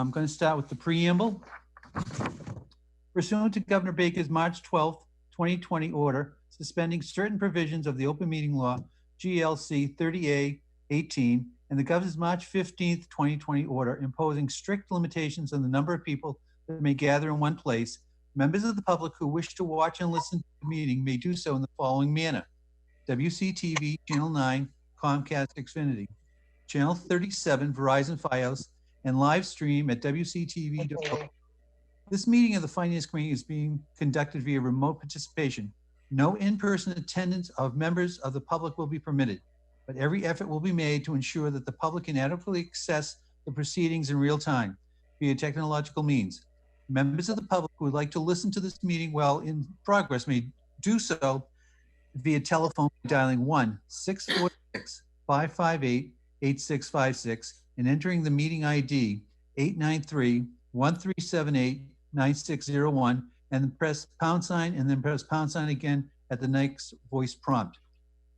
I'm going to start with the preamble. Pursuant to Governor Baker's March 12th, 2020 order suspending certain provisions of the open meeting law, GLC 30A 18, and the governor's March 15th, 2020 order imposing strict limitations on the number of people that may gather in one place, members of the public who wish to watch and listen to the meeting may do so in the following manner. WCTV, Channel 9, Comcast Xfinity, Channel 37, Verizon Fios, and live stream at WCTV.org. This meeting of the Finance Committee is being conducted via remote participation. No in-person attendance of members of the public will be permitted, but every effort will be made to ensure that the public can adequately access the proceedings in real time via technological means. Members of the public who would like to listen to this meeting while in progress may do so via telephone by dialing 1-646-558-8656 and entering the meeting ID 893-1378-9601 and then press pound sign and then press pound sign again at the next voice prompt.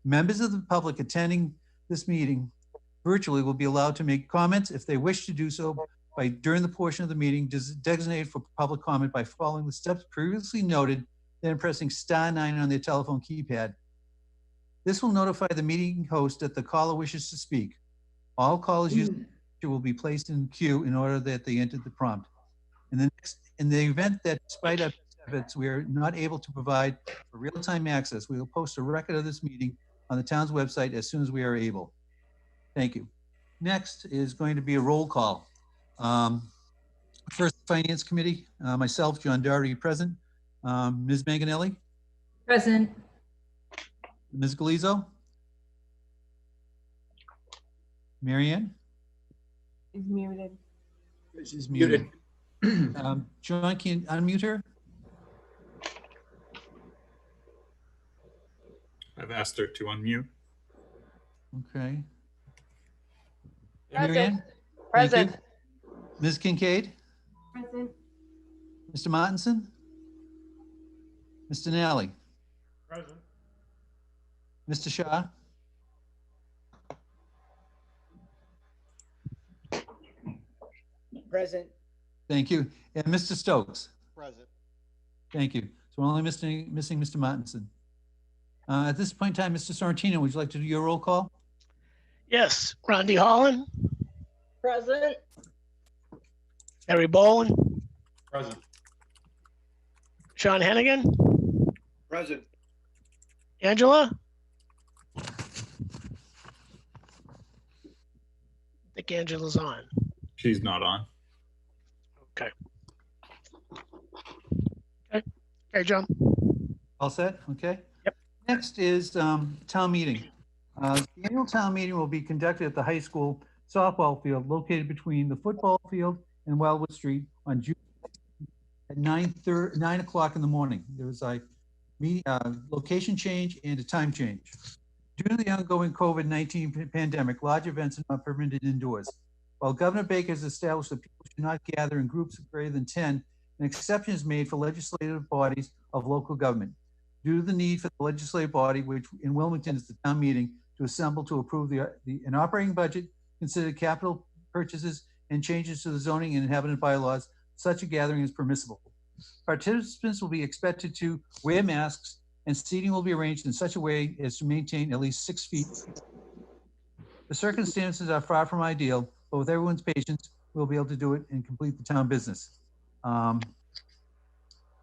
Members of the public attending this meeting virtually will be allowed to make comments if they wish to do so by during the portion of the meeting designated for public comment by following the steps previously noted, then pressing *9 on their telephone keypad. This will notify the meeting host that the caller wishes to speak. All callers will be placed in queue in order that they enter the prompt. In the event that despite our efforts, we are not able to provide for real-time access, we will post a record of this meeting on the town's website as soon as we are able. Thank you. Next is going to be a roll call. First, Finance Committee, myself, John Doherty, present. Ms. Manganelli? Present. Ms. Galizzo? Marianne? Is muted. She's muted. John, can you unmute her? I've asked her to unmute. Okay. Present. Marianne? Present. Ms. Kincaid? Present. Mr. Martinson? Mr. Nally? Present. Mr. Shaw? Present. Thank you. And Mr. Stokes? Present. Thank you. So we're only missing Mr. Martinson. At this point in time, Mr. Sorrentino, would you like to do your roll call? Yes, Rondi Holland, Present. Harry Bowen, Present. Sean Hennigan, Present. Angela. I think Angela's on. She's not on. Okay. Okay, John. All set? Okay. Yep. Next is town meeting. The annual town meeting will be conducted at the high school softball field located between the football field and Wildwood Street on June at 9 o'clock in the morning. There was a location change and a time change. Due to the ongoing COVID-19 pandemic, large events are not permitted indoors. While Governor Baker has established that people should not gather in groups of greater than 10, an exception is made for legislative bodies of local government. Due to the need for the legislative body, which in Wilmington is the town meeting, to assemble to approve an operating budget, consider capital purchases, and changes to the zoning and inhabitant bylaws, such a gathering is permissible. Participants will be expected to wear masks, and seating will be arranged in such a way as to maintain at least 6 feet. The circumstances are far from ideal, but with everyone's patience, we'll be able to do it and complete the town business.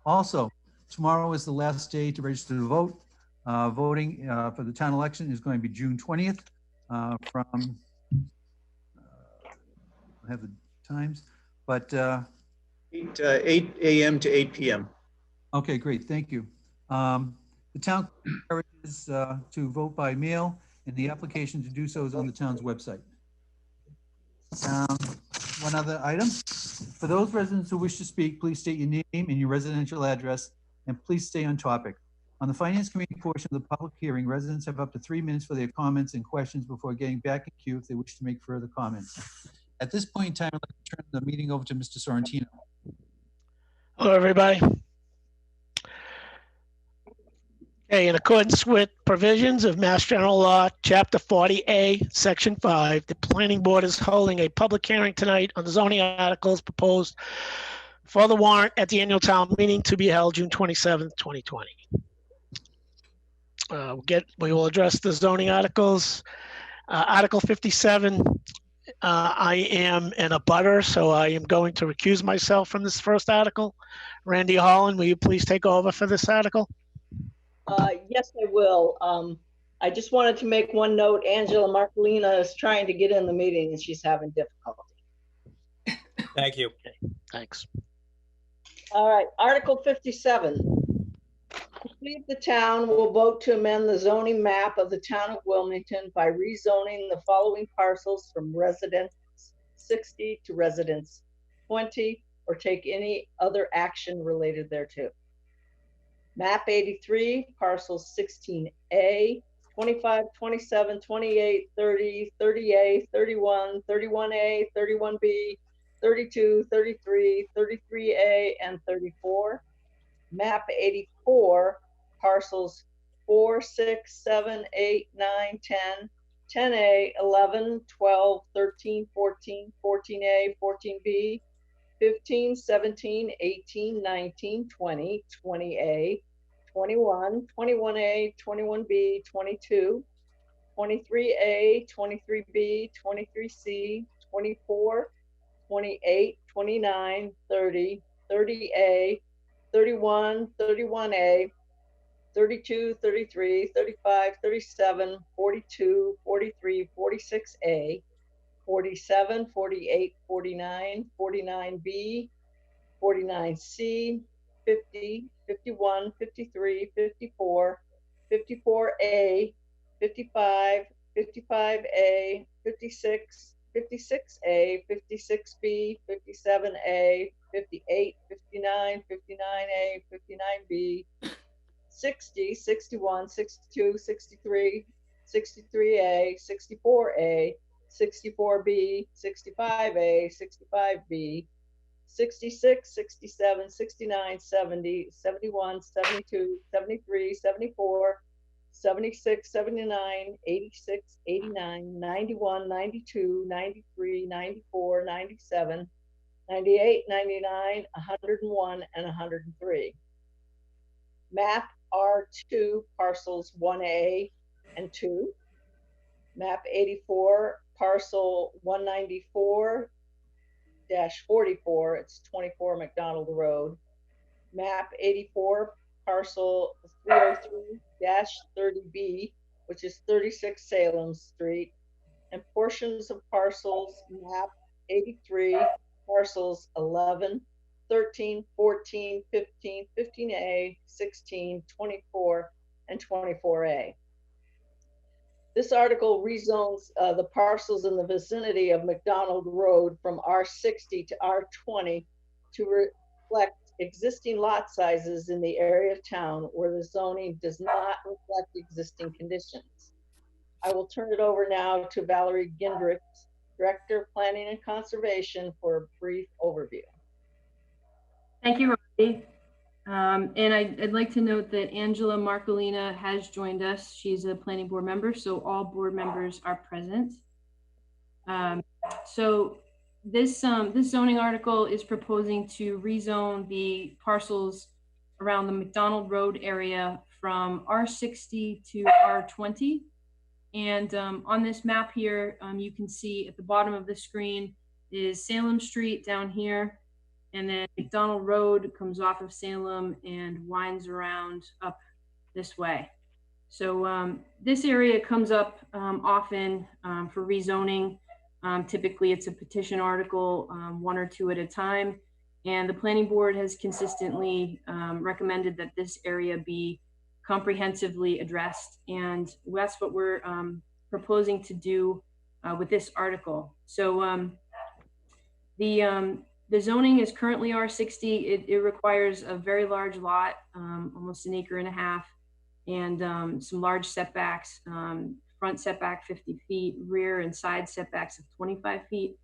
Also, tomorrow is the last day to register to vote. Voting for the town election is going to be June 20th from, I have the times, but 8 a.m. to 8 p.m. okay, great, thank you. The town encourages to vote by mail, and the application to do so is on the town's website. One other item. For those residents who wish to speak, please state your name and your residential address, and please stay on topic. On the Finance Committee portion of the public hearing, residents have up to 3 minutes for their comments and questions before getting back in queue if they wish to make further comments. At this point in time, I'd like to turn the meeting over to Mr. Sorrentino. Hello, everybody. Okay, in accordance with provisions of Mass General Law, Chapter 40A, Section 5, the Planning Board is holding a public hearing tonight on the zoning articles proposed for the warrant at the annual town meeting to be held June 27th, 2020. We will address the zoning articles. Article 57, I am in a butter, so I am going to recuse myself from this first article. Randy Holland, will you please take over for this article? Yes, I will. I just wanted to make one note. Angela Marcolina is trying to get in the meeting and she's having difficulty. Thank you. Thanks. All right, Article 57. To see if the town will vote to amend the zoning map of the town of Wilmington by rezoning the following parcels from residence 60 to residence 20, or take any other action related thereto. Map 83, parcels 16A, 25, 27, 28, 30, 30A, 31, 31A, 31B, 32, 33, 33A, and 34. Map 84, parcels 4, 6, 7, 8, 9, 10, 10A, 11, 12, 13, 14, 14A, 14B, 15, 17, 18, 19, 20, 20A, 21, 21A, 21B, 22, 23A, 23B, 23C, 24, 28, 29, 30, 30A, 31, 31A, 32, 33, 35, 37, 42, 43, 46A, 47, 48, 49, 49B, 49C, 50, 51, 53, 54, 54A, 55, 55A, 56, 56A, 56B, 57A, 58, 59, 59A, 59B, 60, 61, 62, 63, 63A, 64A, 64B, 65A, 65B, 66, 67, 69, 70, 71, 72, 73, 74, 76, 79, 86, 89, 91, 92, 93, 94, 97, 98, 99, 101, and 103. Map R2, parcels 1A and 2. Map 84, parcel 194-44, it's 24 McDonald Road. Map 84, parcel 303-30B, which is 36 Salem Street, and portions of parcels map 83, parcels 11, 13, 14, 15, 15A, 16, 24, and 24A. This article rezones the parcels in the vicinity of McDonald Road from R60 to R20 to reflect existing lot sizes in the area of town where the zoning does not reflect existing conditions. I will turn it over now to Valerie Gendricks, Director of Planning and Conservation, for a brief overview. Thank you, Robbie. And I'd like to note that Angela Marcolina has joined us. She's a planning board member, so all board members are present. So this zoning article is proposing to rezone the parcels around the McDonald Road area from R60 to R20. And on this map here, you can see at the bottom of the screen is Salem Street down here. And then McDonald Road comes off of Salem and winds around up this way. So this area comes up often for rezoning. Typically it's a petition article, 1 or 2 at a time. And the planning board has consistently recommended that this area be comprehensively addressed. And that's what we're proposing to do with this article. So the zoning is currently R60. It requires a very large lot, almost 1.5 acres, and some large setbacks, front setback 50 feet, rear and side setbacks of 25 feet.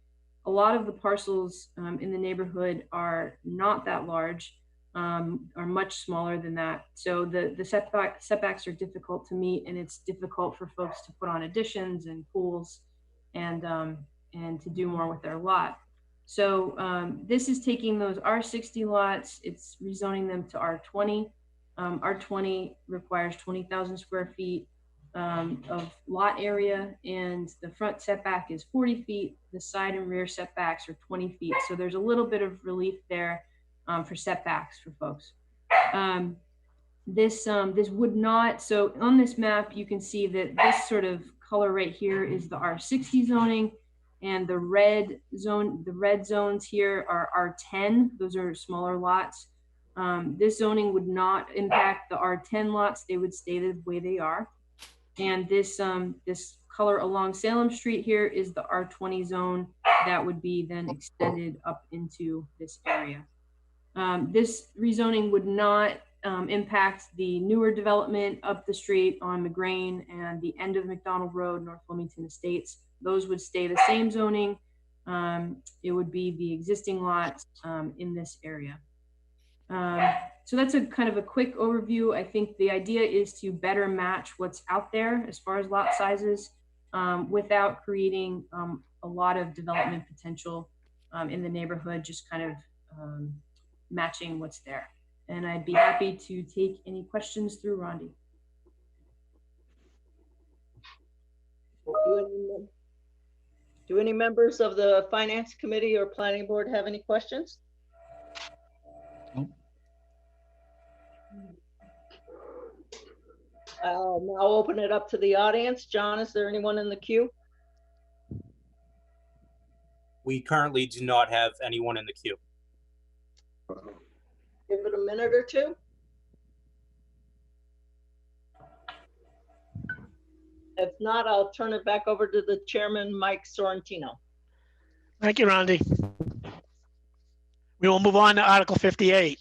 A lot of the parcels in the neighborhood are not that large. are much smaller than that. So the setbacks are difficult to meet, and it's difficult for folks to put on additions and pools and to do more with their lot. So this is taking those R60 lots, it's rezoning them to R20. R20 requires 20,000 square feet of lot area, and the front setback is 40 feet. The side and rear setbacks are 20 feet. So there's a little bit of relief there for setbacks for folks. This would not, so on this map, you can see that this sort of color right here is the R60 zoning, and the red zones here are R10. Those are smaller lots. This zoning would not impact the R10 lots. They would stay the way they are. And this color along Salem Street here is the R20 zone that would be then extended up into this area. This rezoning would not impact the newer development up the street on McGrain and the end of McDonald Road, North Wilmington Estates. Those would stay the same zoning. It would be the existing lots in this area. So that's a kind of a quick overview. I think the idea is to better match what's out there as far as lot sizes without creating a lot of development potential in the neighborhood, just kind of matching what's there. And I'd be happy to take any questions through Rondi. Do any members of the Finance Committee or Planning Board have any questions? Nope. I'll now open it up to the audience. John, is there anyone in the queue? We currently do not have anyone in the queue. Give it a minute or two. If not, I'll turn it back over to the chairman, Mike Sorrentino. Thank you, Rondi. We will move on to Article 58.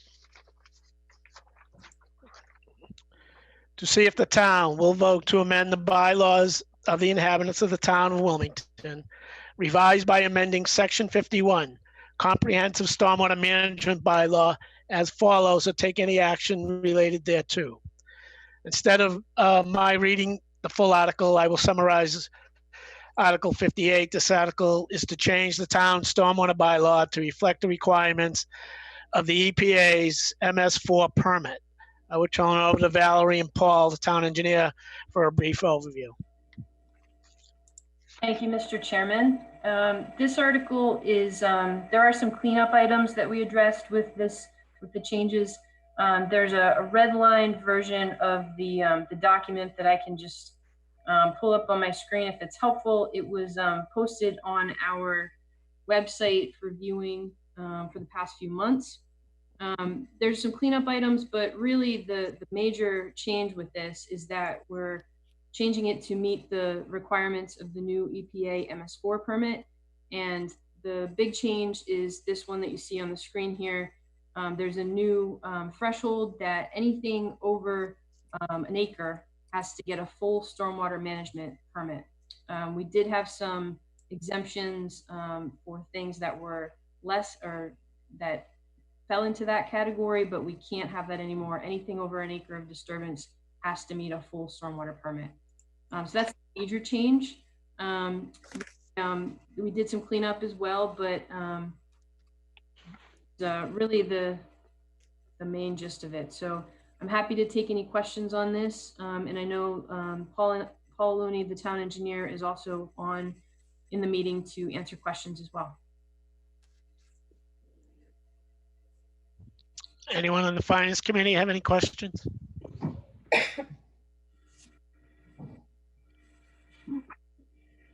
To see if the town will vote to amend the bylaws of the inhabitants of the town of Wilmington, revised by amending Section 51, Comprehensive Stormwater Management Bylaw, as follows, or take any action related thereto. Instead of my reading the full article, I will summarize Article 58. This article is to change the town stormwater bylaw to reflect the requirements of the EPA's MS4 permit. I will turn it over to Valerie and Paul, the town engineer, for a brief overview. Thank you, Mr. Chairman. This article is, there are some cleanup items that we addressed with the changes. There's a redlined version of the document that I can just pull up on my screen if it's helpful. It was posted on our website for viewing for the past few months. There's some cleanup items, but really the major change with this is that we're changing it to meet the requirements of the new EPA MS4 permit. And the big change is this one that you see on the screen here. There's a new threshold that anything over an acre has to get a full stormwater management permit. We did have some exemptions for things that were less or that fell into that category, but we can't have that anymore. Anything over an acre of disturbance has to meet a full stormwater permit. So that's a major change. We did some cleanup as well, but really the main gist of it. So I'm happy to take any questions on this. And I know Paul Looney, the town engineer, is also in the meeting to answer questions as well. Anyone on the Finance Committee have any questions?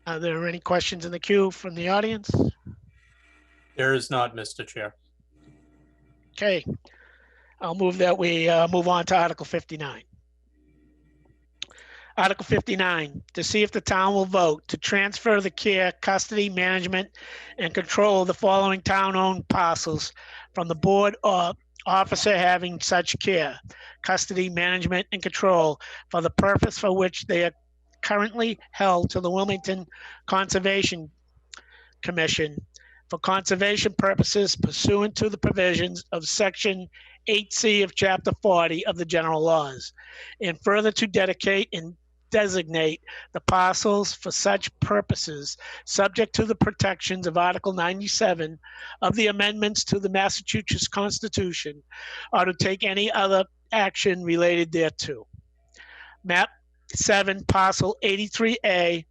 Are there any questions in the queue from the audience? There is not, Mr. Chair. Okay, I'll move that we move on to Article 59. Article 59, to see if the town will vote to transfer the care, custody, management, and control of the following town-owned parcels from the board or officer having such care, custody, management, and control for the purpose for which they are currently held to the Wilmington Conservation Commission for conservation purposes pursuant to the provisions of Section 8C of Chapter 40 of the general laws, and further to dedicate and designate the parcels for such purposes, subject to the protections of Article 97 of the amendments to the Massachusetts Constitution, or to take any other action related thereto. Map 7, parcel 83A,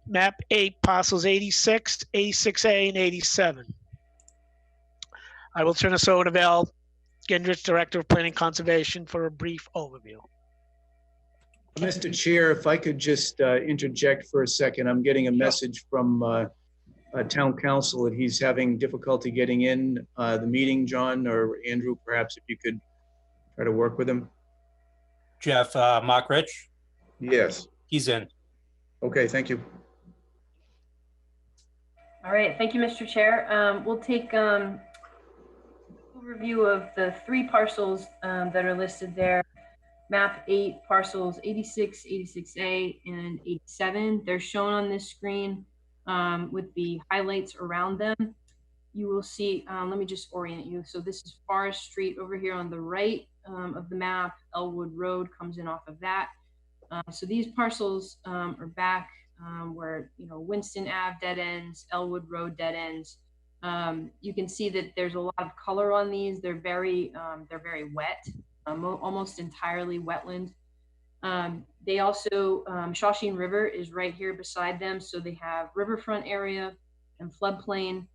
map 8, parcels 86, 86A, and 87. I will turn this over to Val Gendrich, Director of Planning Conservation, for a brief overview. Mr. Chair, if I could just interject for a second. I'm getting a message from Town Council that he's having difficulty getting in the meeting. John or Andrew, perhaps if you could try to work with him. Jeff, Mark Rich, Yes. he's in. Okay, thank you. All right, thank you, Mr. Chair. We'll take overview of the 3 parcels that are listed there. Map 8, parcels 86, 86A, and 87. They're shown on this screen with the highlights around them. You will see, let me just orient you. So this is Forest Street over here on the right of the map. Elwood Road comes in off of that. So these parcels are back where, Winston Ave dead ends, Elwood Road dead ends. You can see that there's a lot of color on these. They're very wet, almost entirely wetland. They also, Shawshene River is right here beside them. So they have riverfront area and floodplain.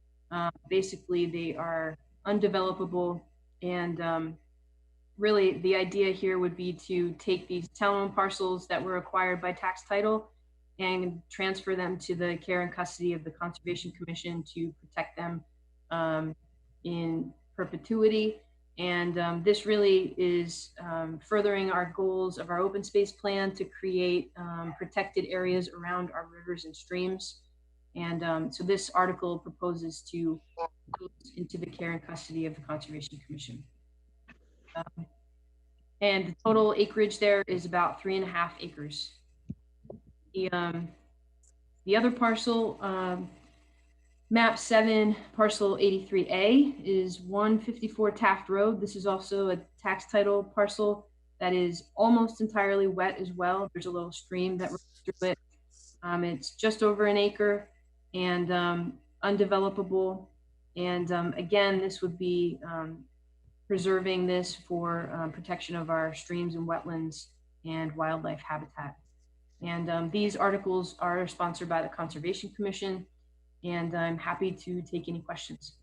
Basically, they are undevelopable, and really the idea here would be to take these town-owned parcels that were acquired by tax title and transfer them to the care and custody of the Conservation Commission to protect them in perpetuity. And this really is furthering our goals of our open space plan to create protected areas around our rivers and streams. And so this article proposes to go into the care and custody of the Conservation Commission. And the total acreage there is about 3.5 acres. The other parcel, map 7, parcel 83A, is 154 Taft Road. This is also a tax title parcel that is almost entirely wet as well. There's a little stream that runs through it. It's just over an acre and undevelopable. And again, this would be preserving this for protection of our streams and wetlands and wildlife habitat. And these articles are sponsored by the Conservation Commission, and I'm happy to take any questions.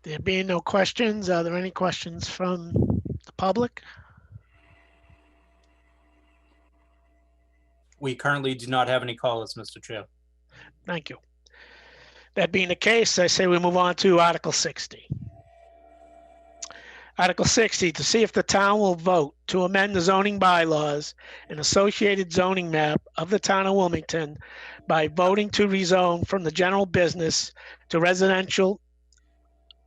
There being no questions, are there any questions from the public? We currently do not have any callers, Mr. Chair. Thank you. That being the case, I say we move on to Article 60. Article 60, to see if the town will vote to amend the zoning bylaws and associated zoning map of the town of Wilmington by voting to rezone from the general business to residential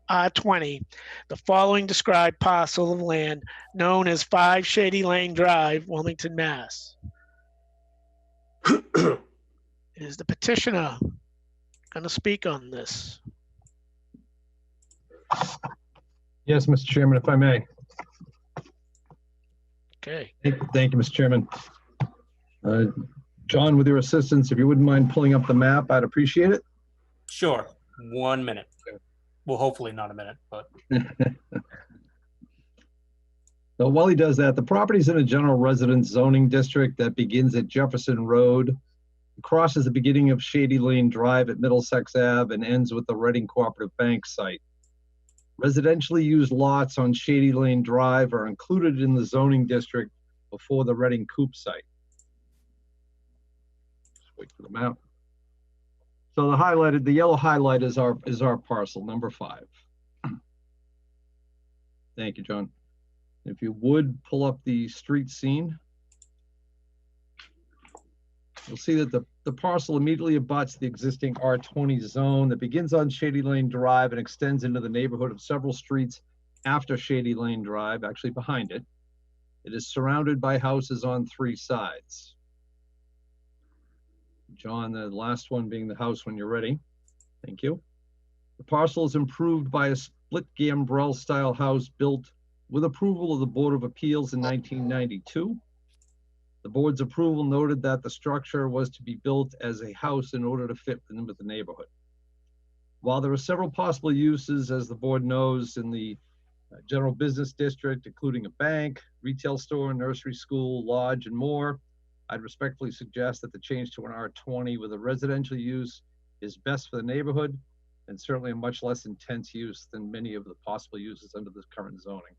R20, the following described parcel of land known as 5 Shady Lane Drive, Wilmington, Mass. Is the petitioner going to speak on this? Yes, Mr. Chairman, if I may. Okay. Thank you, Mr. Chairman. John, with your assistance, if you wouldn't mind pulling up the map, I'd appreciate it. Sure. 1 minute. Well, hopefully not a minute, but. So while he does that, the property's in a general residence zoning district that begins at Jefferson Road, crosses the beginning of Shady Lane Drive at Middlesex Ave, and ends with the Reading Cooperative Bank site. Residentially used lots on Shady Lane Drive are included in the zoning district before the Reading Coop site. Just wait for the map. So the yellow highlight is our parcel, number 5. Thank you, John. If you would pull up the street scene, you'll see that the parcel immediately abuts the existing R20 zone that begins on Shady Lane Drive and extends into the neighborhood of several streets after Shady Lane Drive, actually behind it. It is surrounded by houses on 3 sides. John, the last one being the house when you're ready. Thank you. The parcel is improved by a split gambrel style house built with approval of the Board of Appeals in 1992. The board's approval noted that the structure was to be built as a house in order to fit in with the neighborhood. While there are several possible uses, as the board knows, in the general business district, including a bank, retail store, nursery school, lodge, and more, I'd respectfully suggest that the change to an R20 with a residential use is best for the neighborhood and certainly a much less intense use than many of the possible uses under the current zoning.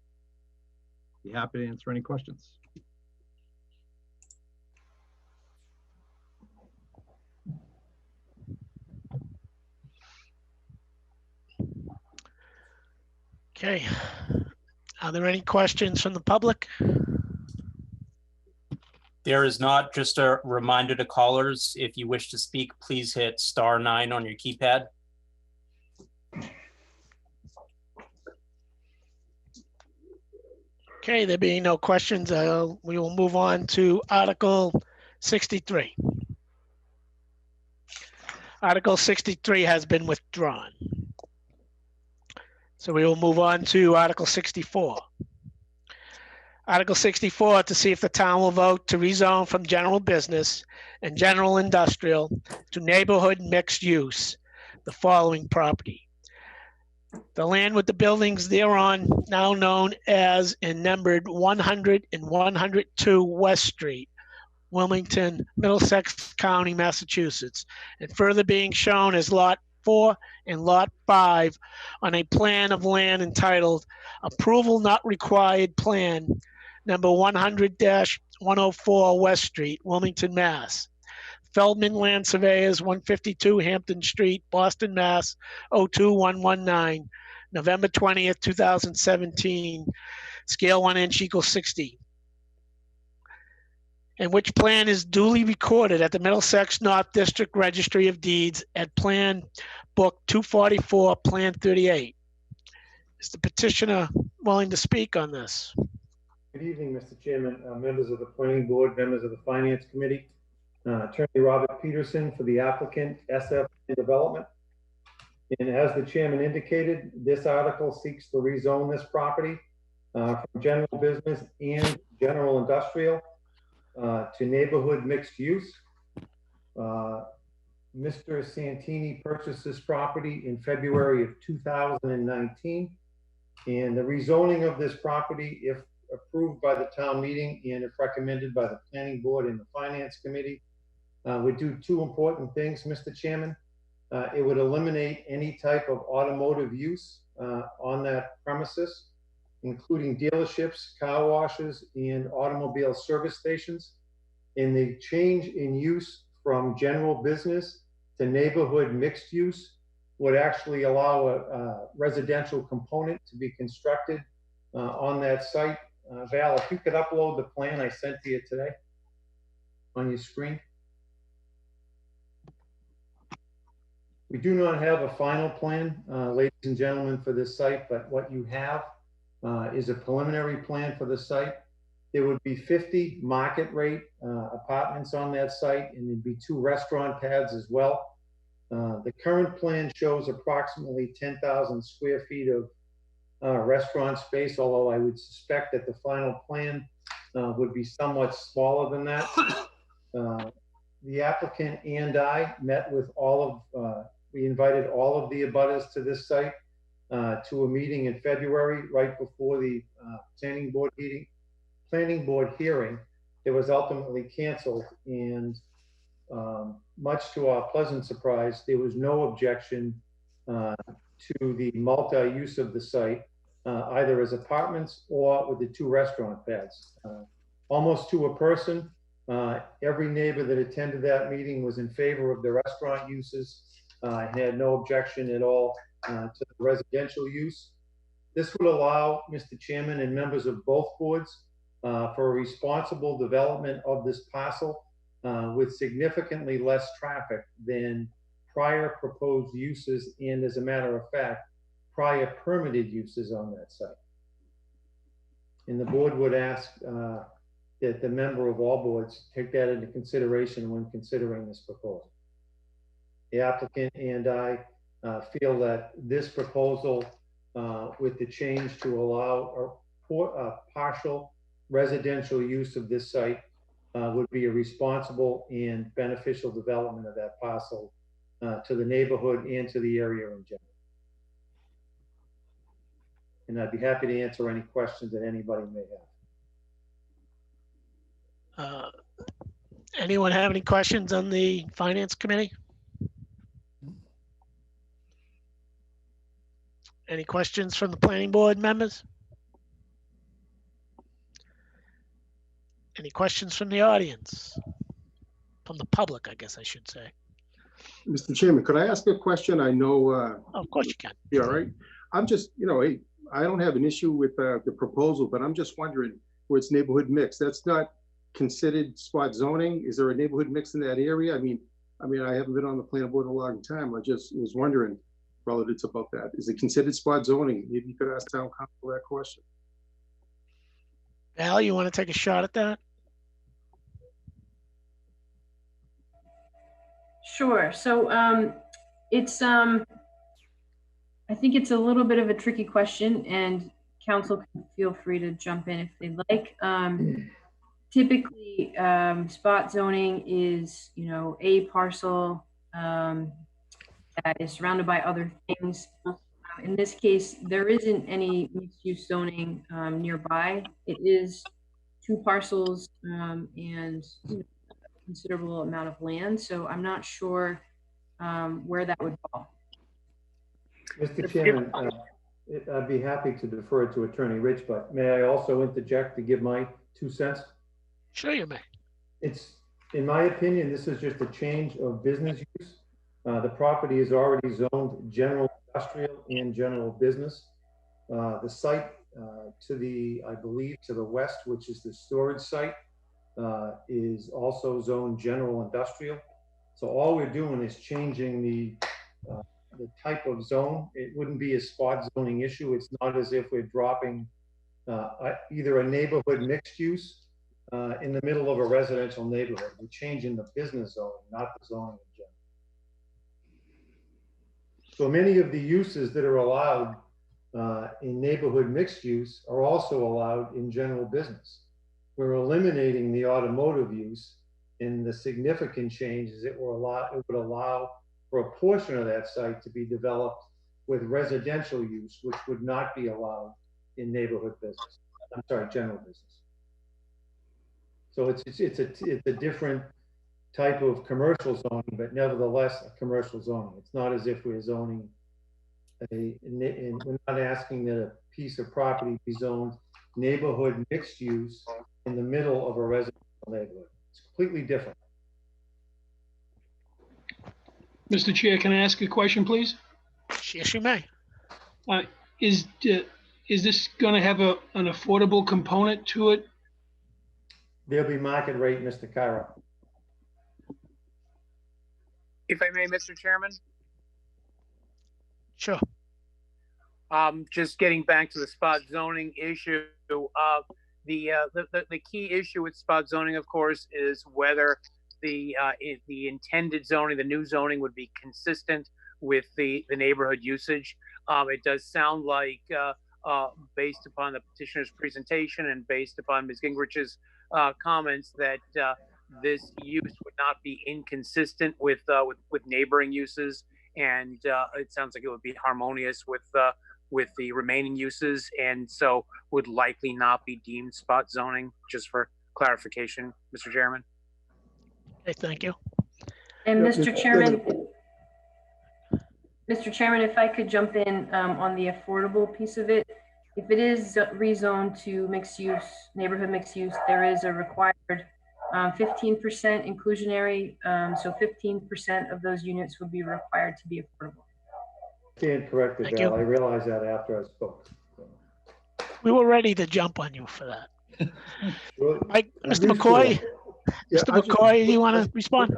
Be happy to answer any questions. Okay. Are there any questions from the public? There is not. Just a reminder to callers, if you wish to speak, please hit *9 on your keypad. Okay, there being no questions, we will move on to Article 63. Article 63 has been withdrawn. So we will move on to Article 64. Article 64, to see if the town will vote to rezone from general business and general industrial to neighborhood mixed use the following property. The land with the buildings thereon, now known as and numbered 100 and 102 West Street, Wilmington, Middlesex County, Massachusetts, and further being shown as Lot 4 and Lot 5 on a plan of land entitled Approval Not Required Plan number 100-104 West Street, Wilmington, Mass. Feldman Land Surveyors, 152 Hampton Street, Boston, Mass. 02119, November 20th, 2017, scale 1 inch equals 60. And which plan is duly recorded at the Middlesex North District Registry of Deeds at Plan Book 244, Plan 38. Is the petitioner willing to speak on this? Good evening, Mr. Chairman, members of the Planning Board, members of the Finance Committee. Attorney Robert Peterson for the applicant, SF Development. And as the chairman indicated, this article seeks to rezone this property from general business and general industrial to neighborhood mixed use. Mr. Santini purchased this property in February of 2019. And the rezoning of this property, if approved by the town meeting and if recommended by the Planning Board and the Finance Committee, would do two important things, Mr. Chairman. It would eliminate any type of automotive use on that premises, including dealerships, car washes, and automobile service stations. And the change in use from general business to neighborhood mixed use would actually allow a residential component to be constructed on that site. Val, if you could upload the plan I sent to you today on your screen. We do not have a final plan, ladies and gentlemen, for this site, but what you have is a preliminary plan for the site. There would be 50 market rate apartments on that site, and there'd be 2 restaurant pads as well. The current plan shows approximately 10,000 square feet of restaurant space, although I would suspect that the final plan would be somewhat smaller than that. The applicant and I met with all of, we invited all of the abutters to this site to a meeting in February, right before the planning board hearing. It was ultimately canceled, and much to our pleasant surprise, there was no objection to the multi-use of the site, either as apartments or with the 2 restaurant pads. Almost to a person, every neighbor that attended that meeting was in favor of the restaurant uses, had no objection at all to the residential use. This would allow, Mr. Chairman and members of both boards, for a responsible development of this parcel with significantly less traffic than prior proposed uses, and as a matter of fact, prior permitted uses on that site. And the board would ask that the member of all boards take that into consideration when considering this proposal. The applicant and I feel that this proposal with the change to allow a partial residential use of this site would be a responsible and beneficial development of that parcel to the neighborhood and to the area in general. And I'd be happy to answer any questions that anybody may have. Anyone have any questions on the Finance Committee? Any questions from the Planning Board members? Any questions from the audience? From the public, I guess I should say. Mr. Chairman, could I ask a question? I know. Oh, of course you can. Yeah, all right. I'm just, hey, I don't have an issue with the proposal, but I'm just wondering where it's neighborhood mix. That's not considered spot zoning. Is there a neighborhood mix in that area? I mean, I haven't been on the planning board in a long time. I just was wondering relative about that. Is it considered spot zoning? Maybe you could ask town council that question. Al, you want to take a shot at that? Sure. So it's I think it's a little bit of a tricky question, and council can feel free to jump in if they'd like. Typically, spot zoning is, a parcel that is surrounded by other things. In this case, there isn't any mixed-use zoning nearby. It is 2 parcels and a considerable amount of land. So I'm not sure where that would fall. Mr. Chairman, I'd be happy to defer to Attorney Rich, but may I also interject to give my 2 cents? Sure you may. It's, in my opinion, this is just a change of business use. The property is already zoned general industrial and general business. The site to the, I believe, to the west, which is the storage site, is also zoned general industrial. So all we're doing is changing the type of zone. It wouldn't be a spot zoning issue. It's not as if we're dropping either a neighborhood mixed use in the middle of a residential neighborhood. We're changing the business zone, not the zoning in general. So many of the uses that are allowed in neighborhood mixed use are also allowed in general business. We're eliminating the automotive use, and the significant change is it would allow for a portion of that site to be developed with residential use, which would not be allowed in neighborhood business. I'm sorry, general business. So it's a different type of commercial zoning, but nevertheless a commercial zoning. It's not as if we're zoning and we're not asking that a piece of property be zoned neighborhood mixed use in the middle of a residential neighborhood. It's completely different. Mr. Chair, can I ask a question, please? Yes, you may. Is this going to have an affordable component to it? There'll be market rate, Mr. Cairo. If I may, Mr. Chairman? Sure. Just getting back to the spot zoning issue, the key issue with spot zoning, of course, is whether the intended zoning, the new zoning, would be consistent with the neighborhood usage. It does sound like, based upon the petitioner's presentation and based upon Ms. Gingrich's comments, that this use would not be inconsistent with neighboring uses, and it sounds like it would be harmonious with the remaining uses, and so would likely not be deemed spot zoning. Just for clarification, Mr. Chairman. Okay, thank you. And Mr. Chairman, if I could jump in on the affordable piece of it. If it is rezoned to mixed use, neighborhood mixed use, there is a required 15% inclusionary. So 15% of those units would be required to be affordable. Stand corrected, Thank Val. you. I realized that after I spoke. We were ready to jump on you for that. Well, Mike, Mr. McCoy, Yeah, Mr. McCoy, do you want to respond?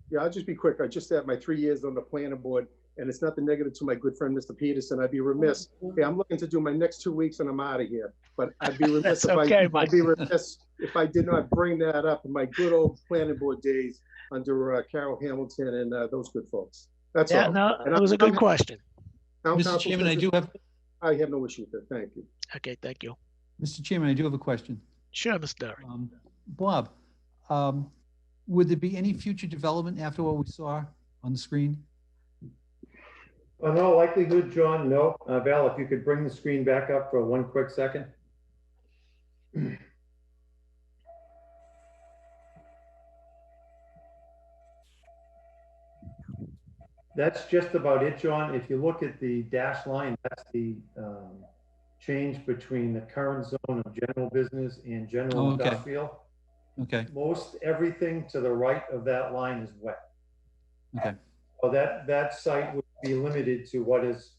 Yeah, I'll just be quick. I just had my 3 years on the planning board, and it's nothing negative to my good friend, Mr. Peterson, I'd be remiss. Hey, I'm looking to do my next 2 weeks and I'm out of here. But I'd be remiss That's okay, Mike. I'd be remiss if I did not bring that up in my good old planning board days under Carol Hamilton and those good folks. That's Yeah, all. no, And it was a good question. Town Mr. council Chairman, says I have no issue with it. Thank you. Okay, thank you. Mr. Chairman, I do have a question. Sure, Mr. Derry. Bob, would there be any future development after what we saw on the screen? In all likelihood, John, no. Val, if you could bring the screen back up for one quick second. That's just about it, John. If you look at the dashed line, that's the change between the current zone of general business and general Okay. industrial. Okay, Most everything to the right of that line is wet. okay, So that site would be limited to what is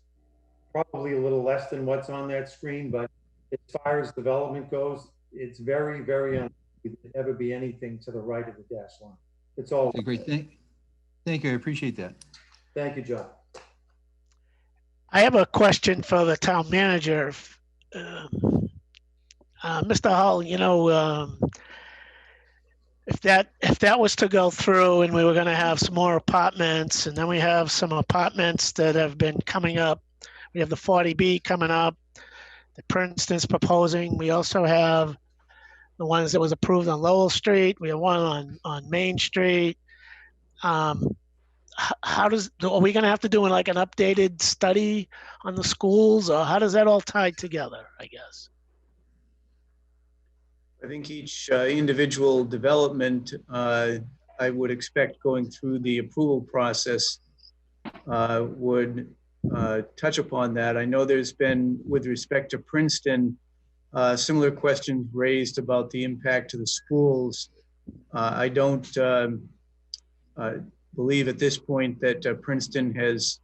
probably a little less than what's on that screen, but as far as development goes, it's very, very unlikely to ever be anything to the right of the dash line. It's all. okay, great. Thank you. I appreciate that. Thank you, John. I have a question for the town manager. Mr. Hull, you know, if that was to go through and we were going to have some more apartments, and then we have some apartments that have been coming up. We have the 40B coming up that Princeton's proposing. We also have the ones that was approved on Lowell Street. We have one on Main Street. Are we going to have to do like an updated study on the schools, or how does that all tie together, I guess? I think each individual development, I would expect going through the approval process would touch upon that. I know there's been, with respect to Princeton, similar questions raised about the impact to the schools. I don't believe at this point that Princeton has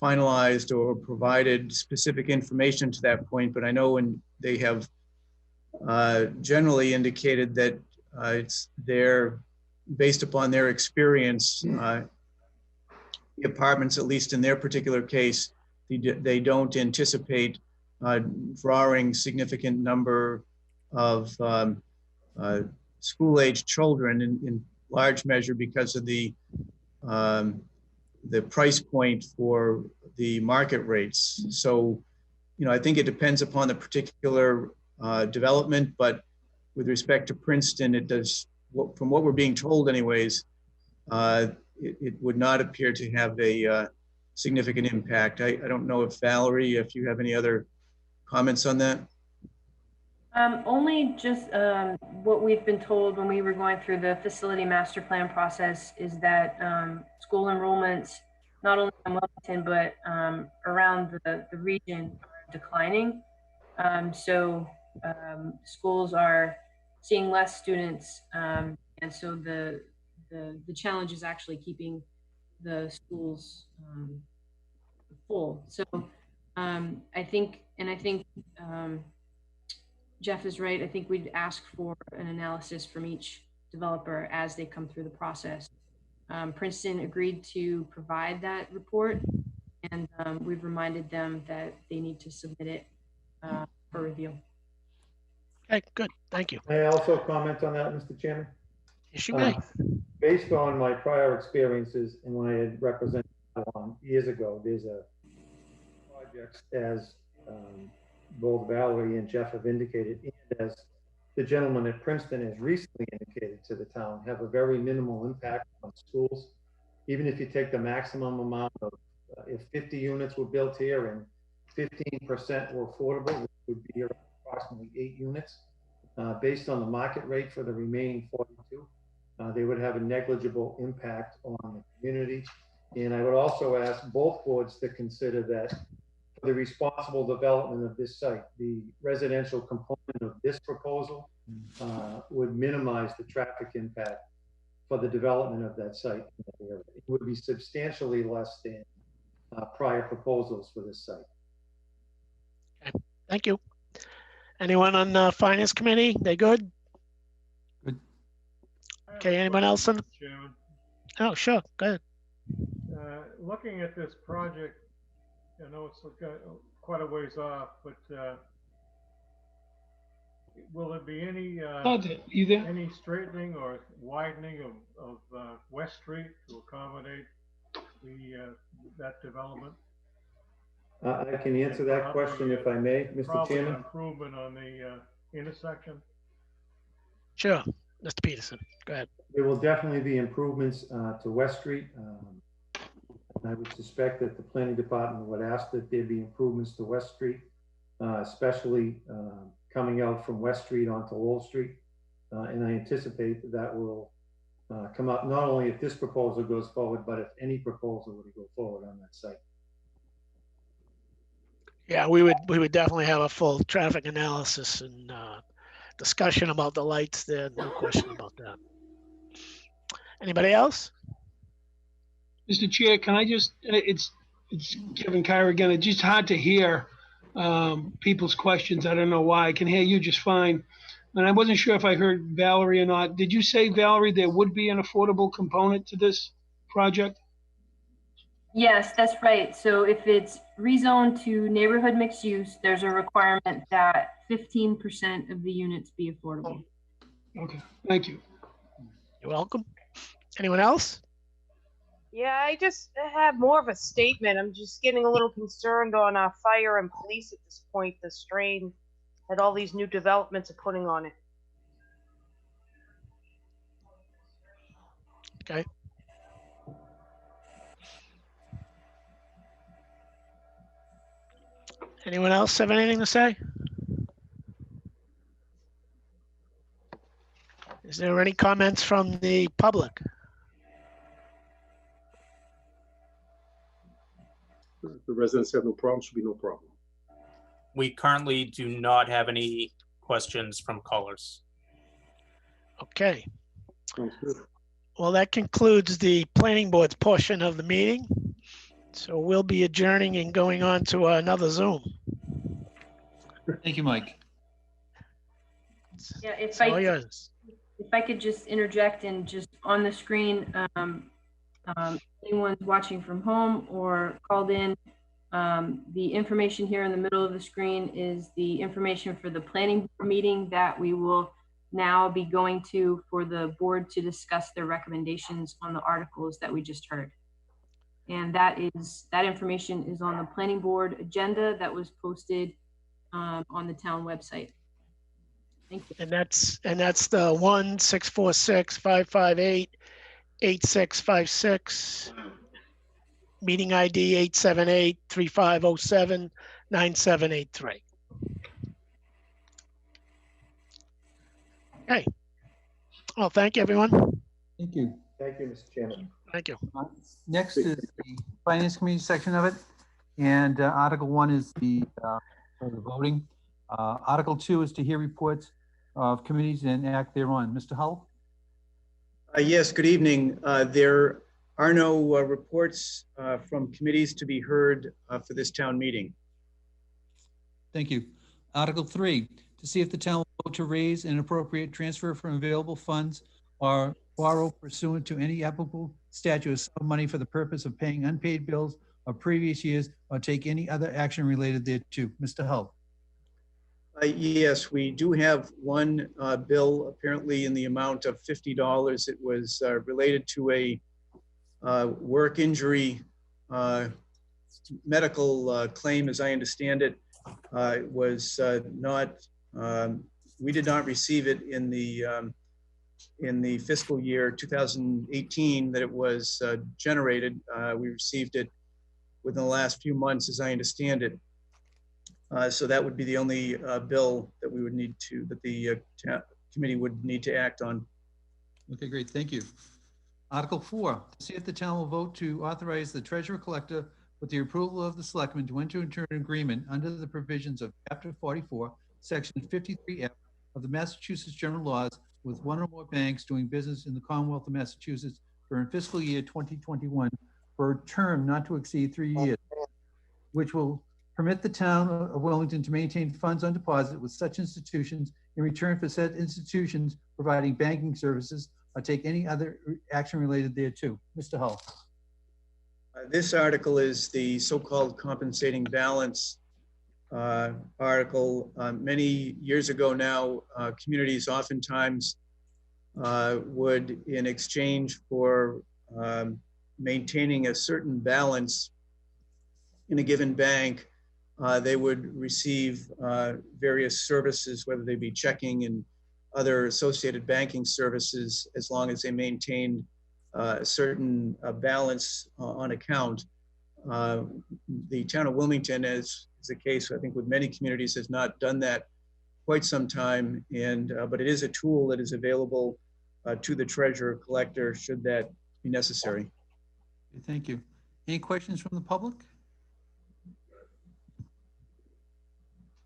finalized or provided specific information to that point, but I know when they have generally indicated that it's based upon their experience, the apartments, at least in their particular case, they don't anticipate drawing significant number of school-age children in large measure because of the price point for the market rates. So, you know, I think it depends upon the particular development, but with respect to Princeton, it does, from what we're being told anyways, it would not appear to have a significant impact. I don't know if Valerie, if you have any other comments on that? Only just what we've been told when we were going through the facility master plan process is that school enrollments, not only in Wilmington, but around the region are declining. So schools are seeing less students. And so the challenge is actually keeping the schools full. So I think Jeff is right. I think we'd ask for an analysis from each developer as they come through the process. Princeton agreed to provide that report, and we've reminded them that they need to submit it for review. Okay, good. Thank you. May I also comment on that, Mr. Chairman? Yes, you may. Based on my prior experiences and when I had represented years ago, there's a project as both Valerie and Jeff have indicated, and as the gentleman at Princeton has recently indicated to the town, have a very minimal impact on schools. Even if you take the maximum amount of, if 50 units were built here and 15% were affordable, which would be approximately 8 units, based on the market rate for the remaining 42, they would have a negligible impact on the community. And I would also ask both boards to consider that for the responsible development of this site, the residential component of this proposal would minimize the traffic impact for the development of that site in that area. It would be substantially less than prior proposals for this site. Okay. Thank you. Anyone on the Finance Committee? They good? Good. Okay, anyone else on? Oh, sure. Go ahead. Looking at this project, I know it's got quite a ways off, but will there be any You there? any straightening or widening of West Street to accommodate the that development? I can answer that question if I may, Mr. Probably an Chairman. improvement on the intersection. Sure, Mr. Peterson, go ahead. There will definitely be improvements to West Street. I would suspect that the planning department would ask that there be improvements to West Street, especially coming out from West Street onto Lowell Street. And I anticipate that that will come up not only if this proposal goes forward, but if any proposal were to go forward on that site. Yeah, we would definitely have a full traffic analysis and discussion about the lights there. No question about that. Anybody else? Mr. Chair, can I just, it's Kevin Kyra again. It's just hard to hear people's questions. I don't know why. I can hear you just fine. And I wasn't sure if I heard Valerie or not. Did you say, Valerie, there would be an affordable component to this project? Yes, that's right. So if it's rezoned to neighborhood mixed use, there's a requirement that 15% of the units be affordable. Okay, thank you. You're welcome. Anyone else? Yeah, I just have more of a statement. I'm just getting a little concerned on fire and police at this point, the strain that all these new developments are putting on it. Okay. Anyone else have anything to say? Is there any comments from the public? The residents have no problem, should be no problem. We currently do not have any questions from callers. Okay. Sounds good. Well, that concludes the planning board's portion of the meeting. So we'll be adjourning and going on to another Zoom. Thank you, Mike. Yeah, It's all yours. if I could just interject and just on the screen, anyone's watching from home or called in, the information here in the middle of the screen is the information for the planning board meeting that we will now be going to for the board to discuss their recommendations on the articles that we just heard. And that information is on the planning board agenda that was posted on the town website. Thank you. And that's the 1-646-558-8656. Meeting ID 878-3507-9783. Okay. Well, thank you, everyone. Thank you. Thank you, Mr. Chairman. Thank you. Next is the Finance Committee section of it. And Article 1 is the voting. Article 2 is to hear reports of committees and act thereon. Mr. Hull? Yes, good evening. There are no reports from committees to be heard for this town meeting. Thank you. Article 3, to see if the town will vote to raise an appropriate transfer from available funds or borrow pursuant to any applicable statute of money for the purpose of paying unpaid bills of previous years or take any other action related thereto. Mr. Hull. Yes, we do have one bill apparently in the amount of $50. It was related to a work injury medical claim, as I understand it. It was not, we did not receive it in the fiscal year 2018 that it was generated. We received it within the last few months, as I understand it. So that would be the only bill that we would need to, that the committee would need to act on. Okay, great. Thank you. Article 4, to see if the town will vote to authorize the treasurer collector with the approval of the selectmen to enter into an agreement under the provisions of Chapter 44, Section 53F of the Massachusetts General Laws with one or more banks doing business in the Commonwealth of Massachusetts for fiscal year 2021 for a term not to exceed 3 years, which will permit the town of Wilmington to maintain funds on deposit with such institutions in return for said institutions providing banking services or take any other action related thereto. Mr. Hull. This article is the so-called compensating balance article. Many years ago now, communities oftentimes would, in exchange for maintaining a certain balance in a given bank, they would receive various services, whether they be checking and other associated banking services, as long as they maintained a certain balance on account. The town of Wilmington, as is the case, I think, with many communities, has not done that quite some time, and but it is a tool that is available to the treasurer collector should that be necessary. Thank you. Any questions from the public?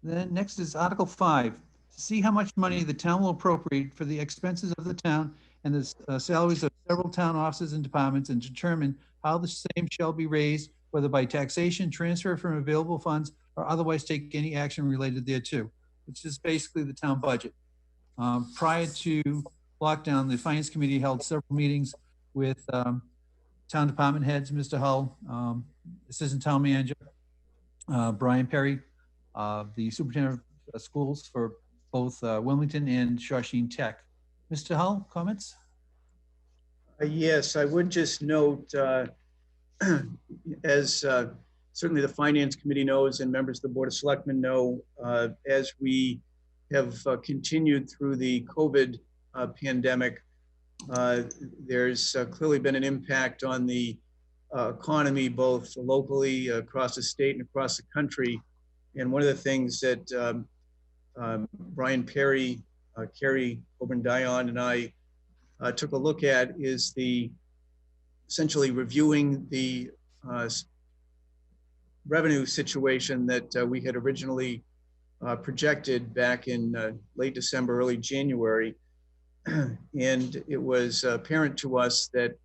Then next is Article 5. To see how much money the town will appropriate for the expenses of the town and the salaries of several town offices and departments, and determine how the same shall be raised, whether by taxation, transfer from available funds, or otherwise take any action related thereto, which is basically the town budget. Prior to lockdown, the Finance Committee held several meetings with town department heads, Mr. Hull, Assistant Town Manager, Brian Perry, the Superintendent of Schools for both Wilmington and Shawshene Tech. Mr. Hull, comments? Yes, I would just note, as certainly the Finance Committee knows and members of the Board of Selectmen know, as we have continued through the COVID pandemic, there's clearly been an impact on the economy, both locally across the state and across the country. And one of the things that Brian Perry, Kerry Obendion, and I took a look at is essentially reviewing the revenue situation that we had originally projected back in late December, early January. And it was apparent to us that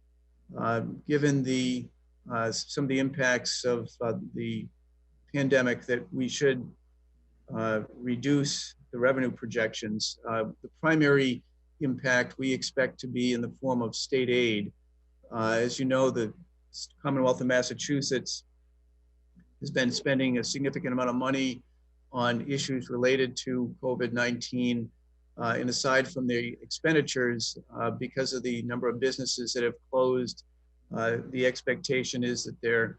given some of the impacts of the pandemic, that we should reduce the revenue projections. The primary impact we expect to be in the form of state aid. As you know, the Commonwealth of Massachusetts has been spending a significant amount of money on issues related to COVID-19. And aside from the expenditures, because of the number of businesses that have closed, the expectation is that their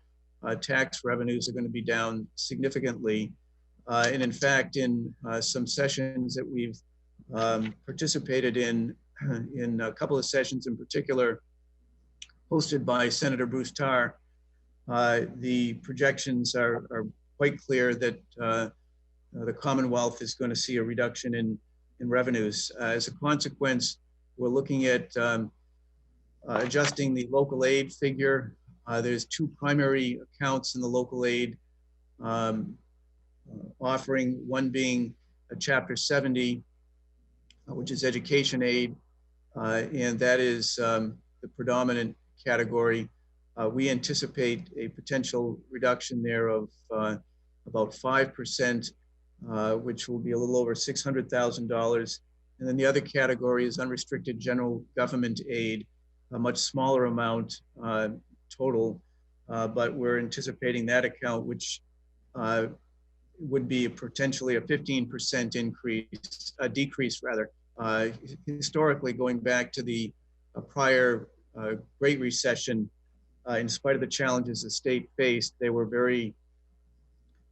tax revenues are going to be down significantly. And in fact, in some sessions that we've participated in a couple of sessions in particular, hosted by Senator Bruce Tarr, the projections are quite clear that the Commonwealth is going to see a reduction in revenues. As a consequence, we're looking at adjusting the local aid figure. There's two primary accounts in the local aid offering, one being a Chapter 70, which is education aid, and that is the predominant category. We anticipate a potential reduction there of about 5%, which will be a little over $600,000. And then the other category is unrestricted general government aid, a much smaller amount total, but we're anticipating that account, which would be potentially a 15% increase, a decrease rather. Historically, going back to the prior Great Recession, in spite of the challenges the state faced, they were very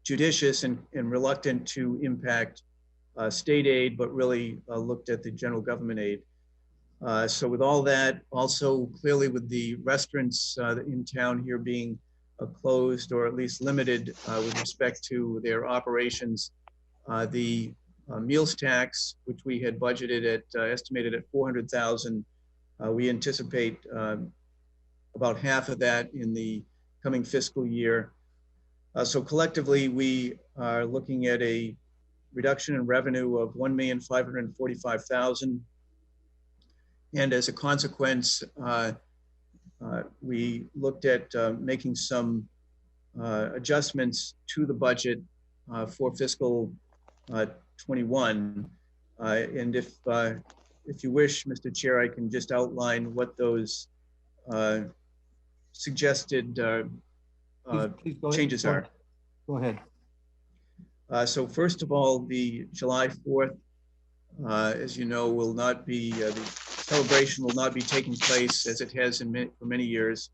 judicious and reluctant to impact state aid, but really looked at the general government aid. So with all that, also clearly with the restaurants in town here being closed or at least limited with respect to their operations, the meals tax, which we had budgeted at, estimated at $400,000, we anticipate about half of that in the coming fiscal year. So collectively, we are looking at a reduction in revenue of $1,545,000. And as a consequence, we looked at making some adjustments to the budget for fiscal 21. And if you wish, Mr. Chair, I can just outline what those suggested Please go ahead. changes are. Go ahead. So first of all, the July 4th, as you know, will not be, the celebration will not be taking place as it has for many years.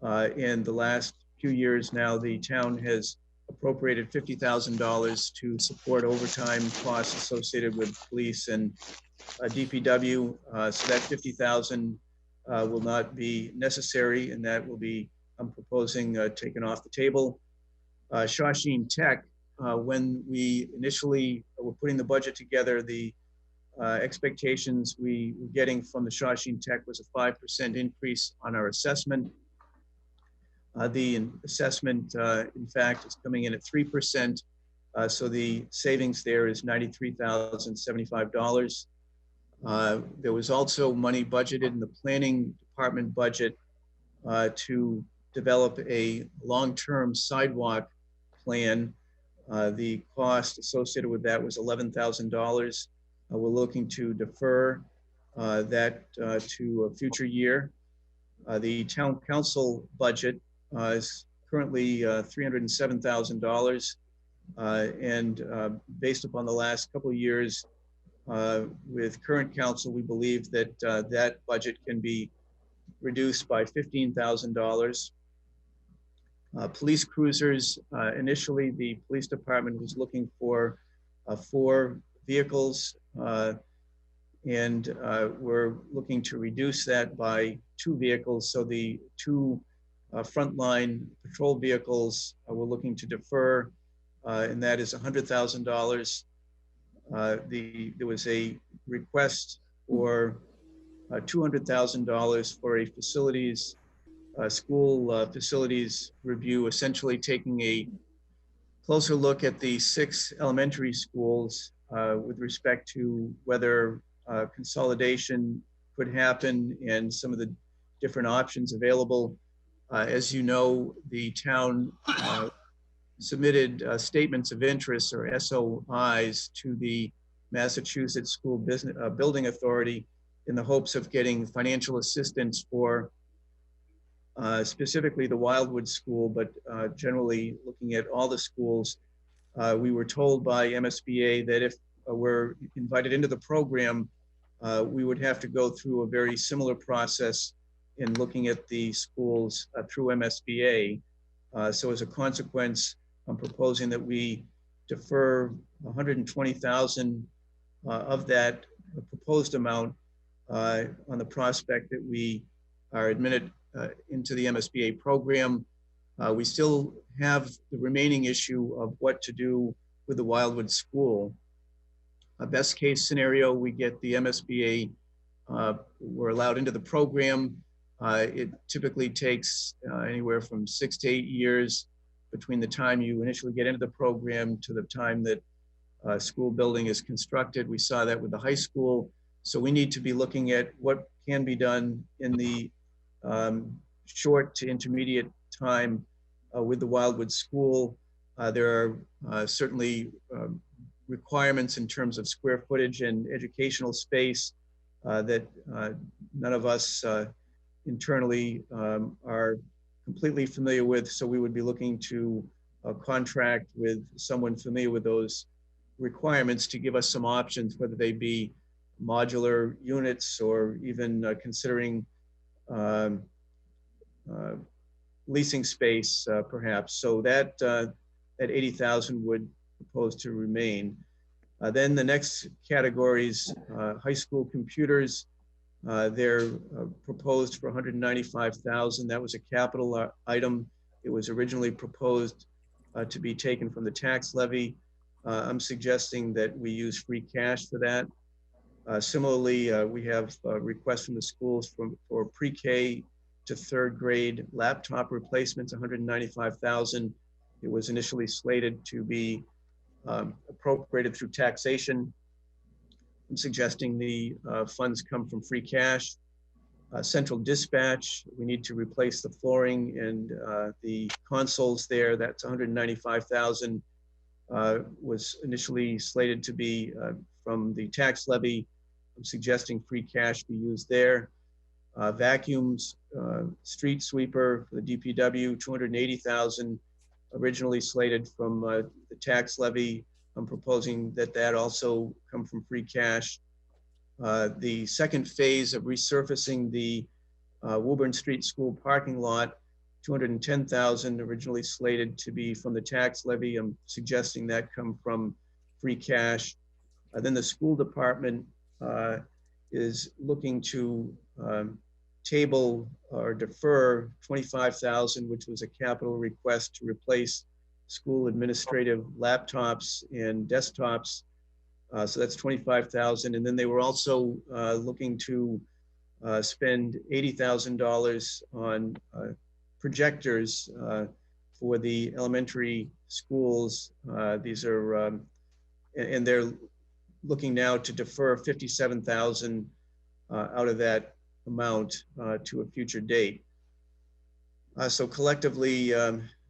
In the last few years now, the town has appropriated $50,000 to support overtime costs associated with police and DPW. So that $50,000 will not be necessary, and that will be, I'm proposing, taken off the table. Shawshene Tech, when we initially were putting the budget together, the expectations we were getting from the Shawshene Tech was a 5% increase on our assessment. The assessment, in fact, is coming in at 3%. So the savings there is $93,075. There was also money budgeted in the planning department budget to develop a long-term sidewalk plan. The cost associated with that was $11,000. We're looking to defer that to a future year. The town council budget is currently $307,000. And based upon the last couple of years with current council, we believe that that budget can be reduced by $15,000. Police cruisers, initially the police department was looking for 4 vehicles, and we're looking to reduce that by 2 vehicles. So the 2 frontline patrol vehicles we're looking to defer, and that is $100,000. There was a request for $200,000 for a facilities, school facilities review, essentially taking a closer look at the 6 elementary schools with respect to whether consolidation could happen and some of the different options available. As you know, the town submitted statements of interest, or SOIs, to the Massachusetts School Building Authority in the hopes of getting financial assistance for specifically the Wildwood School, but generally looking at all the schools. We were told by MSBA that if we're invited into the program, we would have to go through a very similar process in looking at the schools through MSBA. So as a consequence, I'm proposing that we defer $120,000 of that proposed amount on the prospect that we are admitted into the MSBA program. We still have the remaining issue of what to do with the Wildwood School. A best case scenario, we get the MSBA, we're allowed into the program. It typically takes anywhere from 6 to 8 years between the time you initially get into the program to the time that school building is constructed. We saw that with the high school. So we need to be looking at what can be done in the short to intermediate time with the Wildwood School. There are certainly requirements in terms of square footage and educational space that none of us internally are completely familiar with. So we would be looking to contract with someone familiar with those requirements to give us some options, whether they be modular units or even considering leasing space perhaps. So that that 80,000 would propose to remain. Then the next categories, high school computers, they're proposed for 195,000. That was a capital item. It was originally proposed to be taken from the tax levy. I'm suggesting that we use free cash for that. Similarly, we have requests from the schools for pre-K to 3rd grade laptop replacements, 195,000. It was initially slated to be appropriated through taxation. I'm suggesting the funds come from free cash. Central dispatch, we need to replace the flooring and the consoles there. That's 195,000. Was initially slated to be from the tax levy. I'm suggesting free cash be used there. Vacuums, street sweeper for the DPW, 280,000 originally slated from the tax levy. I'm proposing that that also come from free cash. The second phase of resurfacing the Woburn Street School parking lot, 210,000 originally slated to be from the tax levy. I'm suggesting that come from free cash. Then the school department is looking to table or defer 25,000, which was a capital request to replace school administrative laptops and desktops. So that's 25,000. And then they were also looking to spend $80,000 on projectors for the elementary schools. These are, and they're looking now to defer 57,000 out of that amount to a future date. So collectively,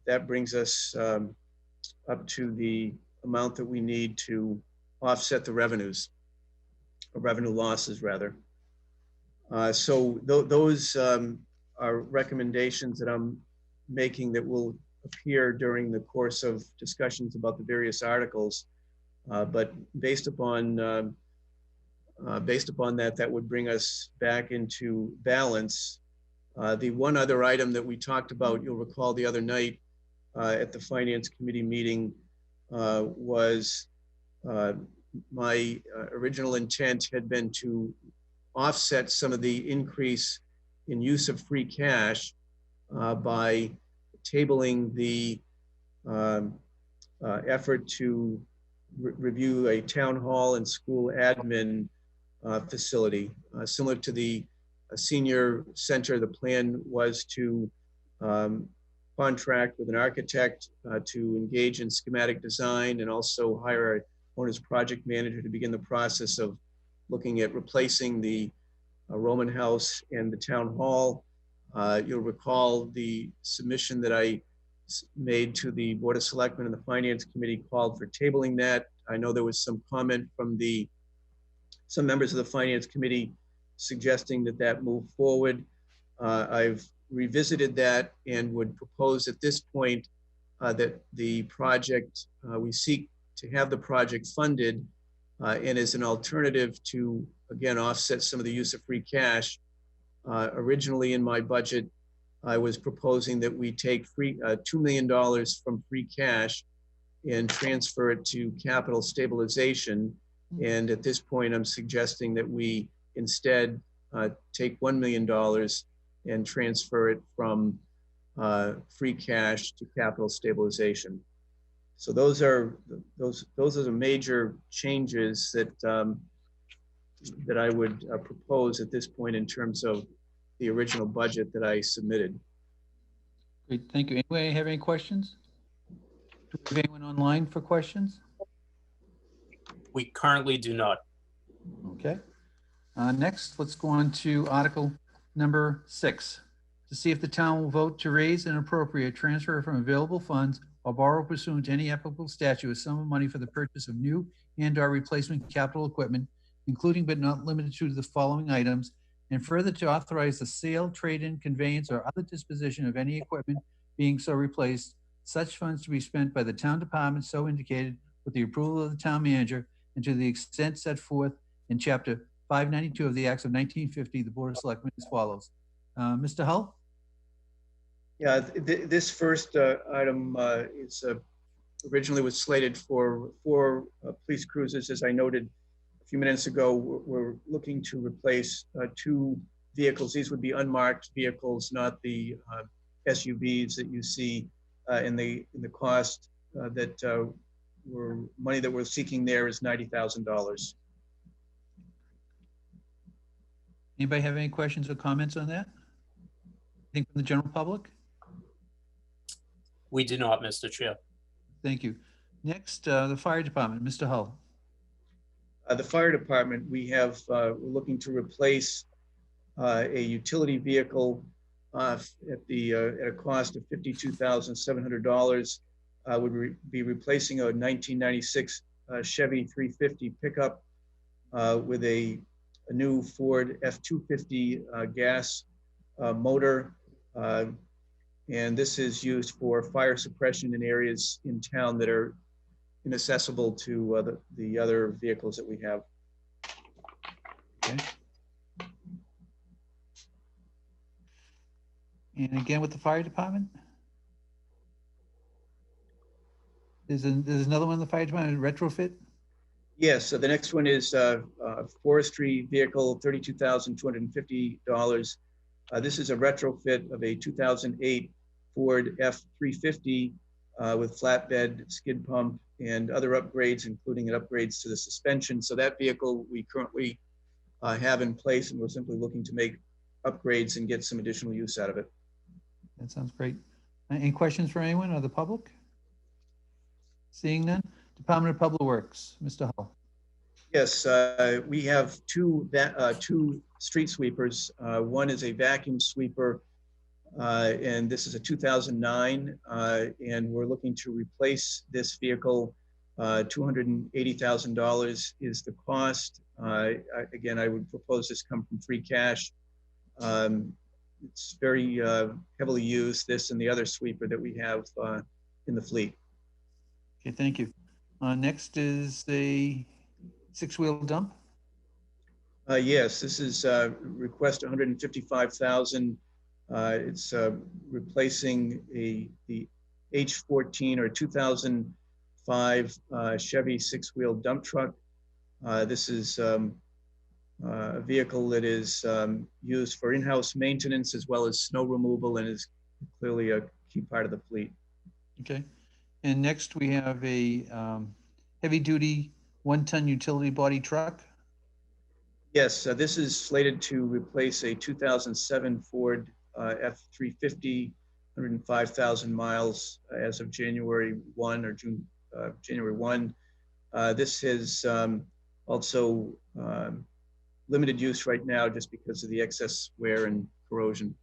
that brings us up to the amount that we need to offset the revenues, or revenue losses rather. So those are recommendations that I'm making that will appear during the course of discussions about the various articles. But based upon that, that would bring us back into balance. The one other item that we talked about, you'll recall the other night at the Finance Committee meeting, was my original intent had been to offset some of the increase in use of free cash by tabling the effort to review a town hall and school admin facility. Similar to the senior center, the plan was to contract with an architect to engage in schematic design and also hire a owner's project manager to begin the process of looking at replacing the Roman house and the town hall. You'll recall the submission that I made to the Board of Selectmen and the Finance Committee called for tabling that. I know there was some comment from some members of the Finance Committee suggesting that that move forward. I've revisited that and would propose at this point that the project, we seek to have the project funded and as an alternative to, again, offset some of the use of free cash. Originally in my budget, I was proposing that we take $2 million from free cash and transfer it to capital stabilization. And at this point, I'm suggesting that we instead take $1 million and transfer it from free cash to capital stabilization. So those are the major changes that that I would propose at this point in terms of the original budget that I submitted. Great, thank you. Anybody have any questions? Do we have anyone online for questions? We currently do not. Okay. Next, let's go on to Article number 6. To see if the town will vote to raise and appropriate transfer from available funds or borrow pursuant to any applicable statute a sum of money for the purchase of new and/or replacement capital equipment, including but not limited to the following items, and further to authorize the sale, trade-in, conveyance, or other disposition of any equipment being so replaced, such funds to be spent by the town department so indicated with the approval of the town manager, and to the extent set forth in Chapter 592 of the Acts of 1950, the Board of Selectmen as follows. Mr. Hull? Yeah, this first item is originally was slated for 4 police cruisers. As I noted a few minutes ago, we're looking to replace 2 vehicles. These would be unmarked vehicles, not the SUVs that you see in the cost that money that we're seeking there is $90,000. Anybody have any questions or comments on that? Anything from the general public? We do not, Mr. Chair. Thank you. Next, the fire department, Mr. Hull. The fire department, we're looking to replace a utility vehicle at a cost of $52,700. Would be replacing a 1996 Chevy 350 pickup with a a new Ford F-250 gas motor. And this is used for fire suppression in areas in town that are inaccessible to the other vehicles that we have. Okay. And again, with the fire department? There's another one in the fire department, retrofit? Yes, so the next one is forestry vehicle, $32,250. This is a retrofit of a 2008 Ford F-350 with flatbed, skid pump, and other upgrades, including upgrades to the suspension. So that vehicle we currently have in place, and we're simply looking to make upgrades and get some additional use out of it. That sounds great. Any questions for anyone or the public? Seeing none, Department of Public Works, Mr. Hull. Yes, we have two street sweepers. One is a vacuum sweeper, and this is a 2009, and we're looking to replace this vehicle. $280,000 is the cost. Again, I would propose this come from free cash. It's very heavily used, this and the other sweeper that we have in the fleet. Okay, thank you. Next is the six-wheel dump. Yes, this is request 155,000. It's replacing the H14 or 2005 Chevy six-wheel dump truck. This is a vehicle that is used for in-house maintenance as well as snow removal and is clearly a key part of the fleet. Okay. And next we have a heavy-duty one-ton utility body truck. Yes, this is slated to replace a 2007 Ford F-350, 105,000 miles as of January 1 or January 1. This is also limited use right now just because of the excess wear and corrosion.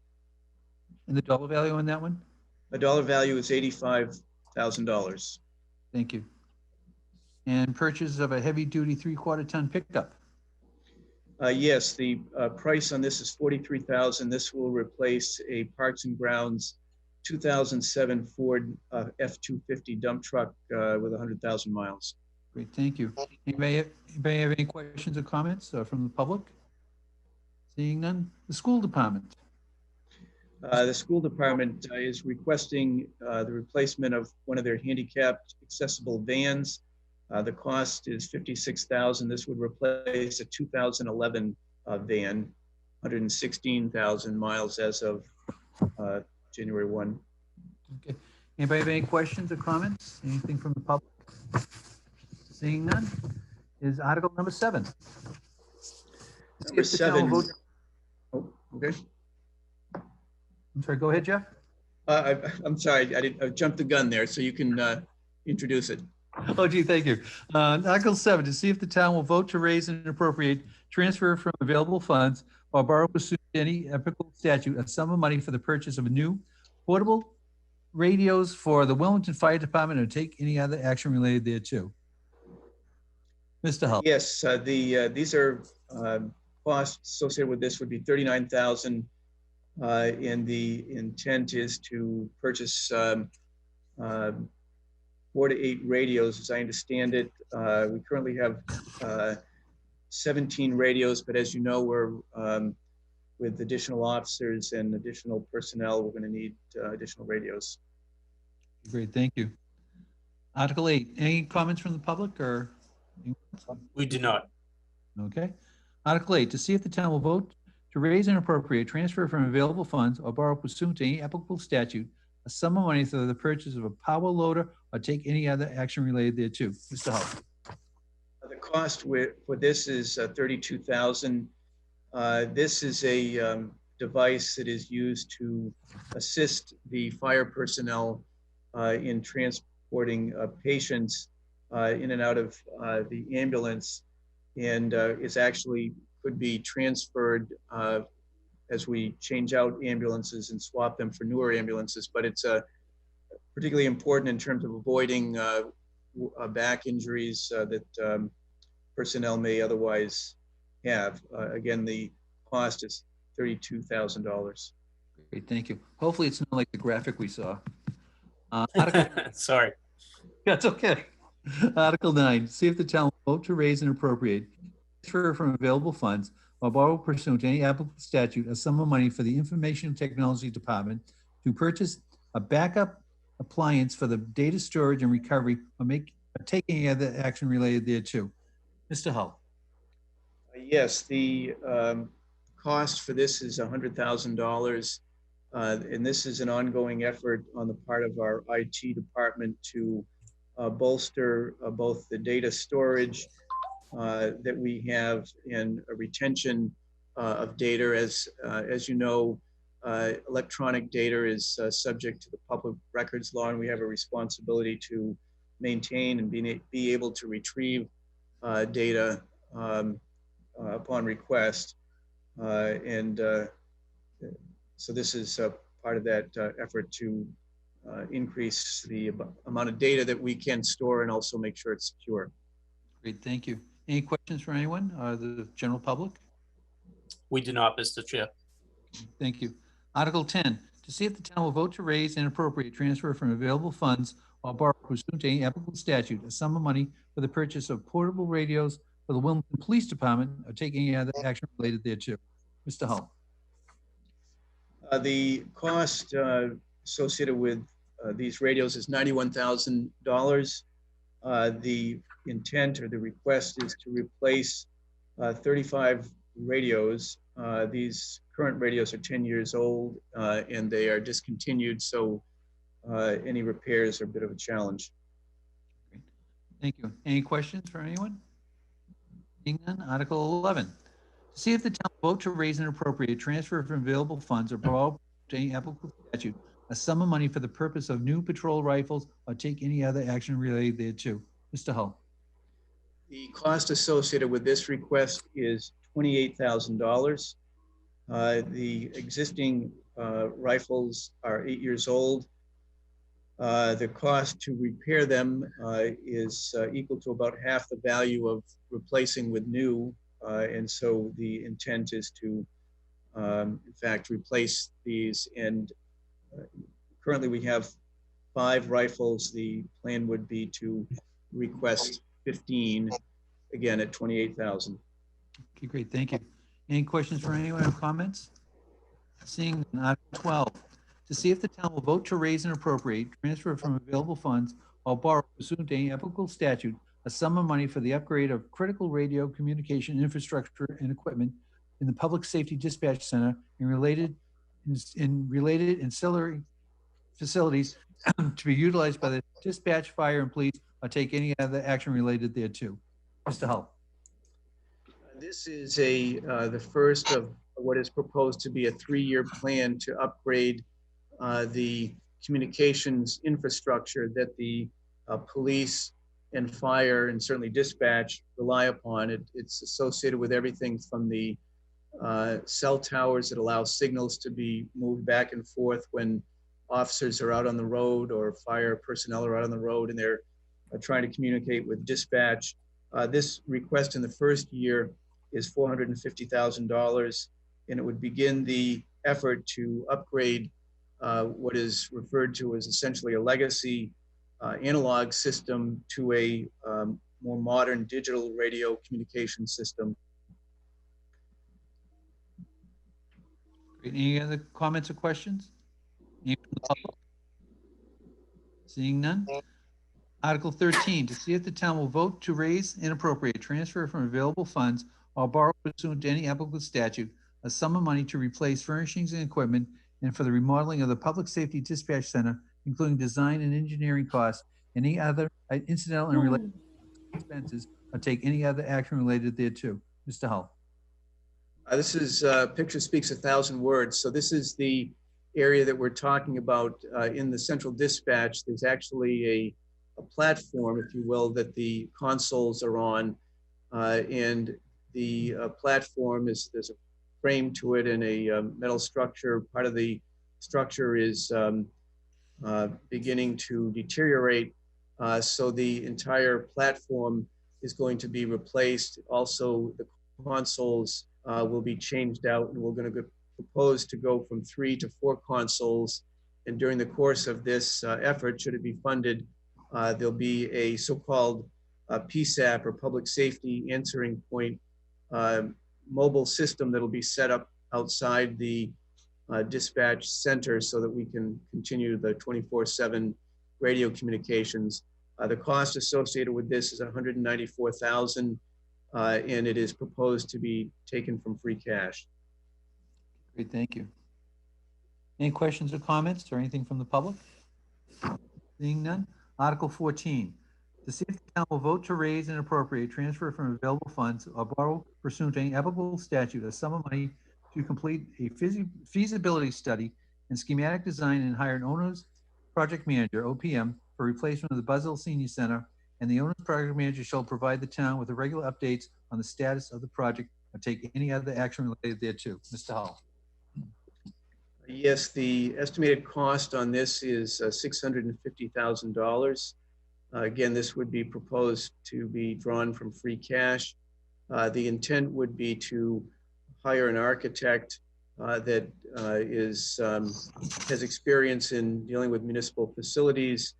And the dollar value on that one? The dollar value is $85,000. Thank you. And purchase of a heavy-duty three-quarter ton pickup. Yes, the price on this is $43,000. This will replace a Parks and Grounds 2007 Ford F-250 dump truck with 100,000 miles. Great, thank you. Anybody have any questions or comments from the public? Seeing none. The school department. The school department is requesting the replacement of one of their handicapped accessible vans. The cost is $56,000. This would replace a 2011 van, 116,000 miles as of January 1. Okay. Anybody have any questions or comments? Anything from the public? Seeing none, is Article number 7. Number 7. Oh, okay. I'm sorry, go ahead, Jeff. I'm sorry, I jumped the gun there, so you can introduce it. Oh, gee, thank you. Article 7, to see if the town will vote to raise and appropriate, transfer from available funds, or borrow pursuant to any applicable statute a sum of money for the purchase of a new portable radios for the Wilmington Fire Department or take any other action related thereto. Mr. Hull. Yes, these are costs associated with this would be $39,000, and the intent is to purchase 4 to 8 radios, as I understand it. We currently have 17 radios, but as you know, we're with additional officers and additional personnel, we're going to need additional radios. Great, thank you. Article 8, any comments from the public or? We do not. Okay. Article 8, to see if the town will vote to raise and appropriate, transfer from available funds or borrow pursuant to any applicable statute a sum of money for the purchase of a power loader or take any other action related thereto. Mr. Hull. The cost for this is $32,000. This is a device that is used to assist the fire personnel in transporting patients in and out of the ambulance, and is actually could be transferred as we change out ambulances and swap them for newer ambulances. But it's particularly important in terms of avoiding back injuries that personnel may otherwise have. Again, the cost is $32,000. Great, thank you. Hopefully it's not like the graphic we saw. Sorry. That's okay. Article 9, see if the town will vote to raise and appropriate, transfer from available funds or borrow pursuant to any applicable statute a sum of money for the Information Technology Department to purchase a backup appliance for the data storage and recovery or take any other action related thereto. Mr. Hull. Yes, the cost for this is $100,000. And this is an ongoing effort on the part of our IT department to bolster both the data storage that we have and a retention of data. As you know, electronic data is subject to the public records law, and we have a responsibility to maintain and be able to retrieve data upon request. So this is part of that effort to increase the amount of data that we can store and also make sure it's secure. Great, thank you. Any questions for anyone or the general public? We do not, Mr. Chair. Thank you. Article 10, to see if the town will vote to raise and appropriate transfer from available funds or borrow pursuant to any applicable statute a sum of money for the purchase of portable radios for the Wilmington Police Department or take any other action related thereto. Mr. Hull. The cost associated with these radios is $91,000. The intent or the request is to replace 35 radios. These current radios are 10 years old and they are discontinued, so any repairs are a bit of a challenge. Thank you. Any questions for anyone? Seeing none, Article 11. To see if the town will vote to raise and appropriate transfer from available funds or borrow to any applicable statute a sum of money for the purpose of new patrol rifles or take any other action related thereto. Mr. Hull. The cost associated with this request is $28,000. The existing rifles are 8 years old. The cost to repair them is equal to about half the value of replacing with new. And so the intent is to, in fact, replace these. And currently we have 5 rifles. The plan would be to request 15, again at $28,000. Okay, great. Thank you. Any questions for anyone or comments? Seeing Article 12. To see if the town will vote to raise and appropriate, transfer from available funds or borrow pursuant to any applicable statute a sum of money for the upgrade of critical radio communication infrastructure and equipment in the Public Safety Dispatch Center and related ancillary facilities to be utilized by the dispatch, fire, and police or take any other action related thereto. Mr. Hull. This is the first of what is proposed to be a 3-year plan to upgrade the communications infrastructure that the police and fire and certainly dispatch rely upon. It's associated with everything from the cell towers that allow signals to be moved back and forth when officers are out on the road or fire personnel are out on the road and they're trying to communicate with dispatch. This request in the first year is $450,000, and it would begin the effort to upgrade what is referred to as essentially a legacy analog system to a more modern digital radio communication system. Great. Any other comments or questions? Seeing none. Article 13, to see if the town will vote to raise and appropriate transfer from available funds or borrow pursuant to any applicable statute a sum of money to replace furnishings and equipment and for the remodeling of the Public Safety Dispatch Center, including design and engineering costs, any other incidental and related expenses, or take any other action related thereto. Mr. Hull. This is, picture speaks 1,000 words. So this is the area that we're talking about in the central dispatch. There's actually a platform, if you will, that the consoles are on. And the platform there's a frame to it and a metal structure. Part of the structure is beginning to deteriorate. So the entire platform is going to be replaced. Also, the consoles will be changed out, and we're going to propose to go from 3 to 4 consoles. And during the course of this effort, should it be funded, there'll be a so-called PSAP, or Public Safety Answering Point, mobile system that'll be set up outside the dispatch center so that we can continue the 24/7 radio communications. The cost associated with this is $194,000, and it is proposed to be taken from free cash. Great, thank you. Any questions or comments or anything from the public? Seeing none. Article 14, to see if the town will vote to raise and appropriate, transfer from available funds or borrow pursuant to any applicable statute a sum of money to complete a feasibility study and schematic design and hire an owner's project manager, OPM, for replacement of the Buzzell Senior Center, and the owner's project manager shall provide the town with the regular updates on the status of the project or take any other action related thereto. Mr. Hull. Yes, the estimated cost on this is $650,000. Again, this would be proposed to be drawn from free cash. The intent would be to hire an architect that has experience in dealing with municipal facilities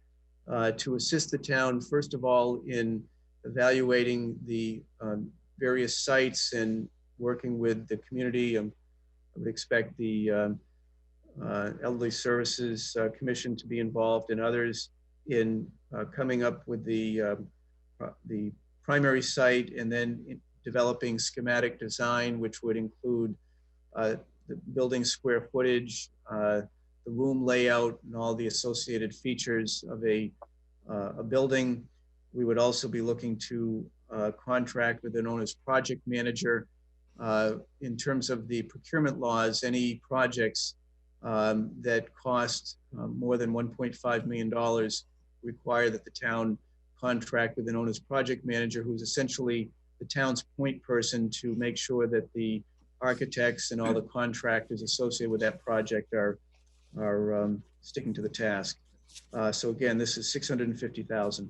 to assist the town, first of all, in evaluating the various sites and working with the community. I would expect the Elderly Services Commission to be involved, and others in coming up with the primary site, and then developing schematic design, which would include the building square footage, the room layout, and all the associated features of a building. We would also be looking to contract with an owner's project manager. In terms of the procurement laws, any projects that cost more than $1.5 million require that the town contract with an owner's project manager, who's essentially the town's point person to make sure that the architects and all the contractors associated with that project are sticking to the task. So again, this is $650,000.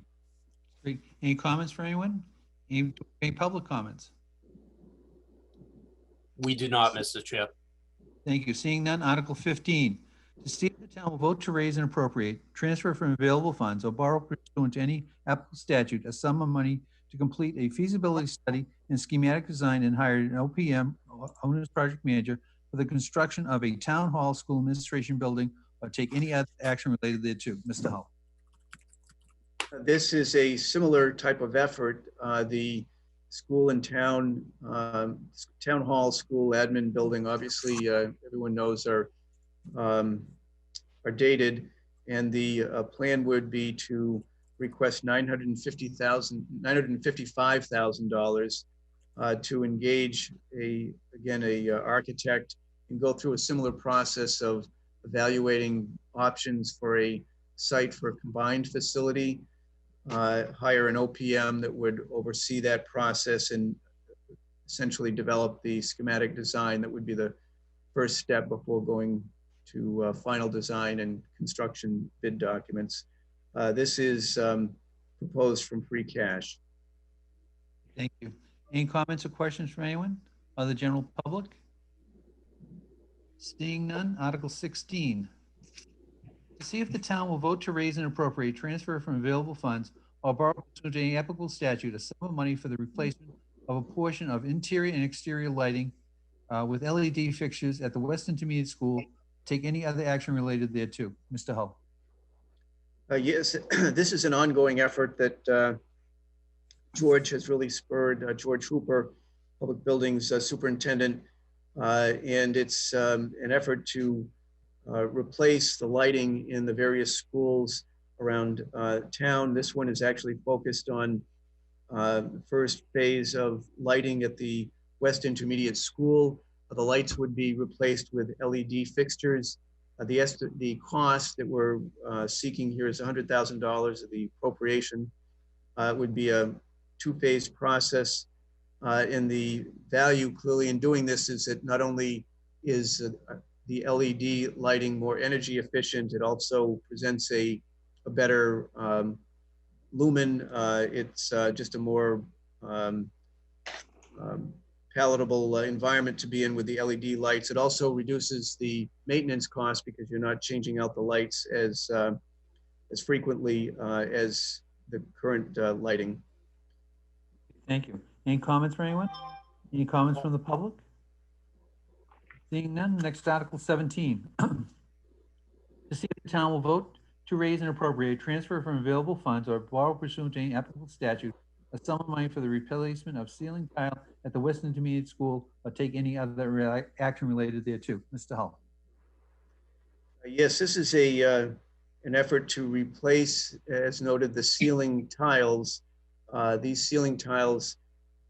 Great. Any comments for anyone? Any public comments? We do not, Mr. Chair. Thank you. Seeing none, Article 15, to see if the town will vote to raise and appropriate, transfer from available funds, or borrow pursuant to any applicable statute a sum of money to complete a feasibility study and schematic design and hire an OPM, or owner's project manager, for the construction of a town hall, school administration building, or take any other action related thereto. Mr. Hull. This is a similar type of effort. The school and town hall, school admin building, obviously everyone knows are dated, and the plan would be to request $955,000 to engage a architect and go through a similar process of evaluating options for a site for a combined facility. Hire an OPM that would oversee that process and essentially develop the schematic design that would be the first step before going to final design and construction bid documents. This is proposed from free cash. Thank you. Any comments or questions from anyone or the general public? Seeing none, Article 16. To see if the town will vote to raise and appropriate, transfer from available funds, or borrow pursuant to any applicable statute a sum of money for the replacement of a portion of interior and exterior lighting with LED fixtures at the West Intermediate School, take any other action related thereto. Mr. Hull. Yes, this is an ongoing effort that George has really spurred, George Hooper, Public Buildings Superintendent, and it's an effort to replace the lighting in the various schools around town. This one is actually focused on the first phase of lighting at the West Intermediate School. The lights would be replaced with LED fixtures. The cost that we're seeking here is $100,000 of the appropriation. It would be a two-phase process. And the value clearly in doing this is that not only is the LED lighting more energy efficient, it also presents a better lumen. It's just a more palatable environment to be in with the LED lights. It also reduces the maintenance cost because you're not changing out the lights as frequently as the current lighting. Thank you. Any comments from anyone? Any comments from the public? Seeing none, next Article 17. To see if the town will vote to raise and appropriate, transfer from available funds or borrow pursuant to any applicable statute a sum of money for the replacement of ceiling tile at the West Intermediate School or take any other action related thereto. Mr. Hull. Yes, this is an effort to replace, as noted, the ceiling tiles. These ceiling tiles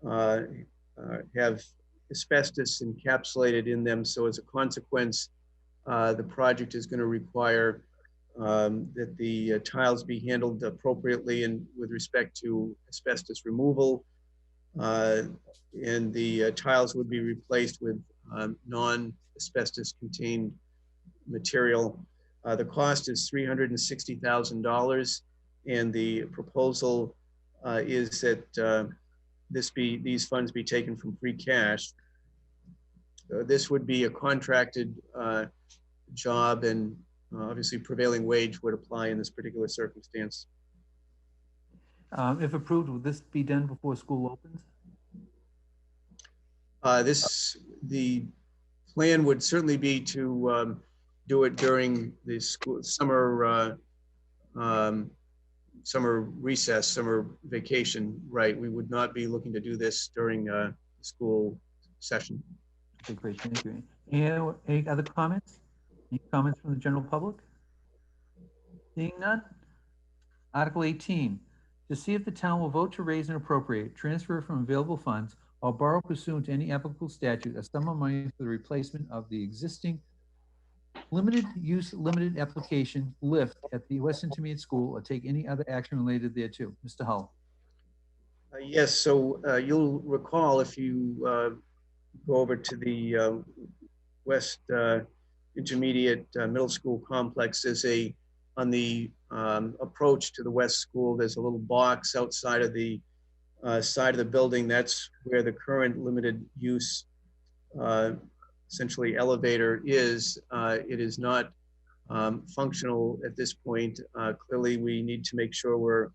have asbestos encapsulated in them, so as a consequence, the project is going to require that the tiles be handled appropriately and with respect to asbestos removal, and the tiles would be replaced with non-asbestos contained material. The cost is $360,000, and the proposal is that these funds be taken from free cash. This would be a contracted job, and obviously prevailing wage would apply in this particular circumstance. If approved, will this be done before school opens? The plan would certainly be to do it during the summer recess, summer vacation, right? We would not be looking to do this during school session. Okay, great, thank you. Any other comments? Any comments from the general public? Seeing none? Article 18, to see if the town will vote to raise and appropriate, transfer from available funds, or borrow pursuant to any applicable statute a sum of money for the replacement of the existing limited use, limited application lift at the West Intermediate School or take any other action related thereto. Mr. Hull. Yes, so you'll recall if you go over to the West Intermediate Middle School complex, there's on the approach to the West School, there's a little box outside of the side of the building. That's where the current limited use essentially elevator is. It is not functional at this point. Clearly, we need to make sure we're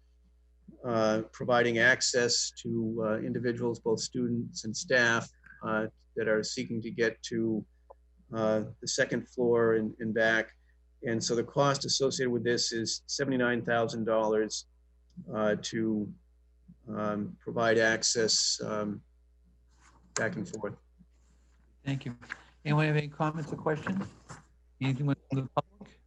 providing access to individuals, both students and staff, that are seeking to get to the second floor and back. And so the cost associated with this is $79,000 to provide access back and forth. Thank you. Anyone have any comments or questions? Anything from the public?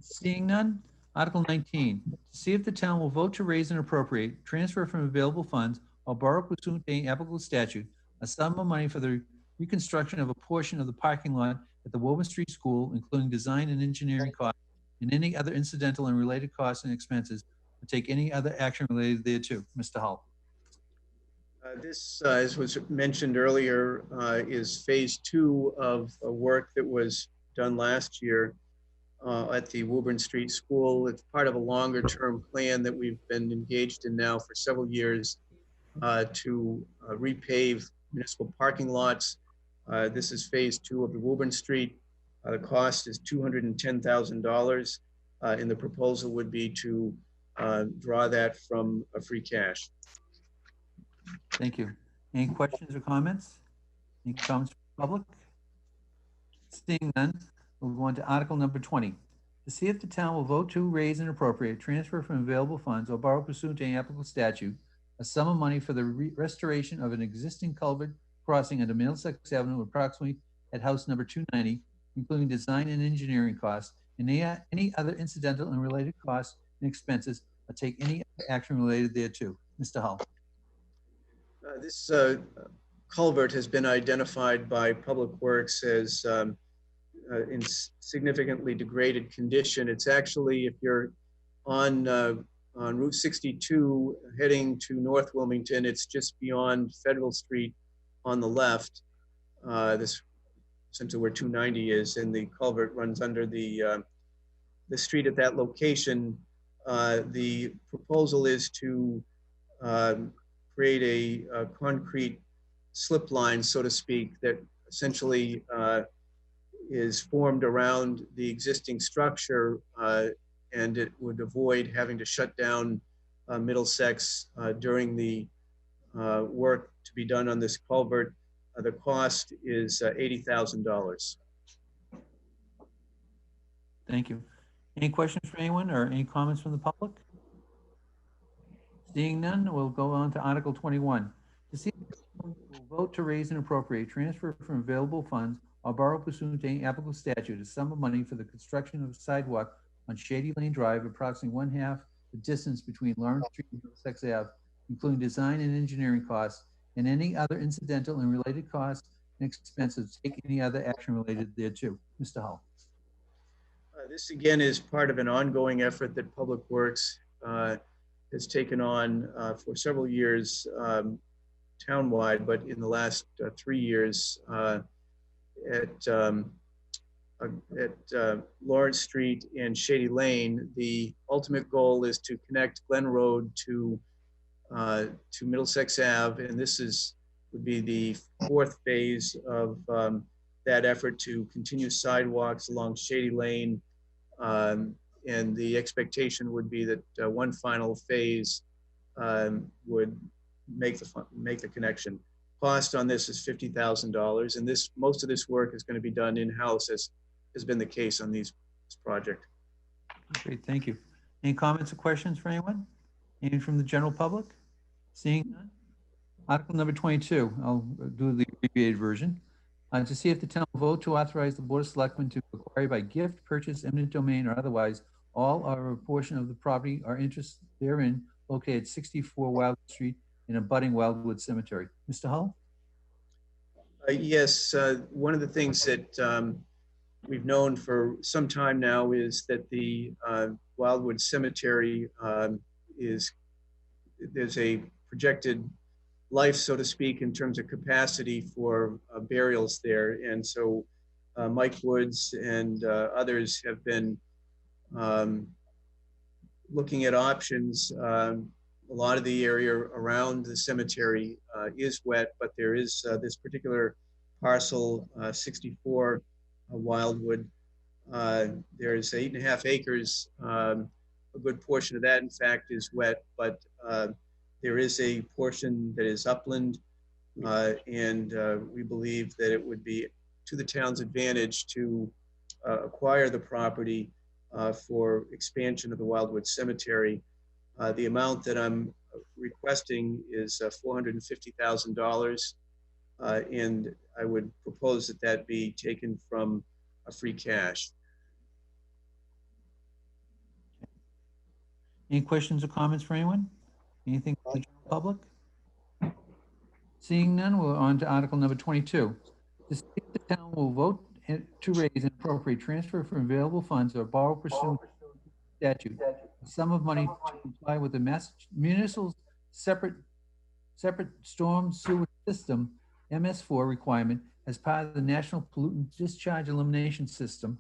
Seeing none, Article 19, to see if the town will vote to raise and appropriate, transfer from available funds, or borrow pursuant to any applicable statute a sum of money for the reconstruction of a portion of the parking lot at the Woburn Street School, including design and engineering costs and any other incidental and related costs and expenses, or take any other action related thereto. Mr. Hull. This, as was mentioned earlier, is phase 2 of a work that was done last year at the Woburn Street School. It's part of a longer term plan that we've been engaged in now for several years to repave municipal parking lots. This is phase 2 of the Woburn Street. The cost is $210,000, and the proposal would be to draw that from a free cash. Thank you. Any questions or comments? Any comments from the public? Seeing none, we'll go on to Article number 20. To see if the town will vote to raise and appropriate, transfer from available funds, or borrow pursuant to any applicable statute a sum of money for the restoration of an existing culvert crossing under Middlesex Avenue approximately at house number 290, including design and engineering costs, and any other incidental and related costs and expenses, or take any action related thereto. Mr. Hull. This culvert has been identified by Public Works as in significantly degraded condition. It's actually, if you're on Route 62 heading to North Wilmington, it's just beyond Federal Street on the left. This essentially where 290 is, and the culvert runs under the street at that location. The proposal is to create a concrete slip line, so to speak, that essentially is formed around the existing structure, and it would avoid having to shut down Middlesex during the work to be done on this culvert. The cost is $80,000. Thank you. Any questions for anyone or any comments from the public? Seeing none, we'll go on to Article 21. To see if the town will vote to raise and appropriate, transfer from available funds, or borrow pursuant to any applicable statute a sum of money for the construction of a sidewalk on Shady Lane Drive, approximately one-half the distance between Lawrence Street and Middlesex Ave, including design and engineering costs, and any other incidental and related costs and expenses, take any other action related thereto. Mr. Hull. This again is part of an ongoing effort that Public Works has taken on for several years townwide, but in the last 3 years at Lawrence Street and Shady Lane. The ultimate goal is to connect Glen Road to Middlesex Ave, and this would be the 4th phase of that effort to continue sidewalks along Shady Lane. And the expectation would be that one final phase would make the connection. Cost on this is $50,000, and most of this work is going to be done in-house, as has been the case on this project. Great, thank you. Any comments or questions for anyone? Anyone from the general public? Seeing none? Article number 22, I'll do the abbreviated version. To see if the town will vote to authorize the Board of Selectmen to acquire by gift, purchase, eminent domain, or otherwise all or a portion of the property or interest therein located at 64 Wildwood Street in abutting Wildwood Cemetery. Mr. Hull? Yes, one of the things that we've known for some time now is that the Wildwood Cemetery there's a projected life, so to speak, in terms of capacity for burials there. And so Mike Woods and others have been looking at options. A lot of the area around the cemetery is wet, but there is this particular parcel, 64 Wildwood. There's 8.5 acres. A good portion of that, in fact, is wet, but there is a portion that is upland, and we believe that it would be to the town's advantage to acquire the property for expansion of the Wildwood Cemetery. The amount that I'm requesting is $450,000, and I would propose that that be taken from free cash. Any questions or comments for anyone? Anything from the general public? Seeing none, we're on to Article number 22. To see if the town will vote to raise and appropriate transfer from available funds or borrow pursuant to statute a sum of money to comply with the municipal separate storm sewer system MS4 requirement as part of the National Pollutant Discharge Elimination System,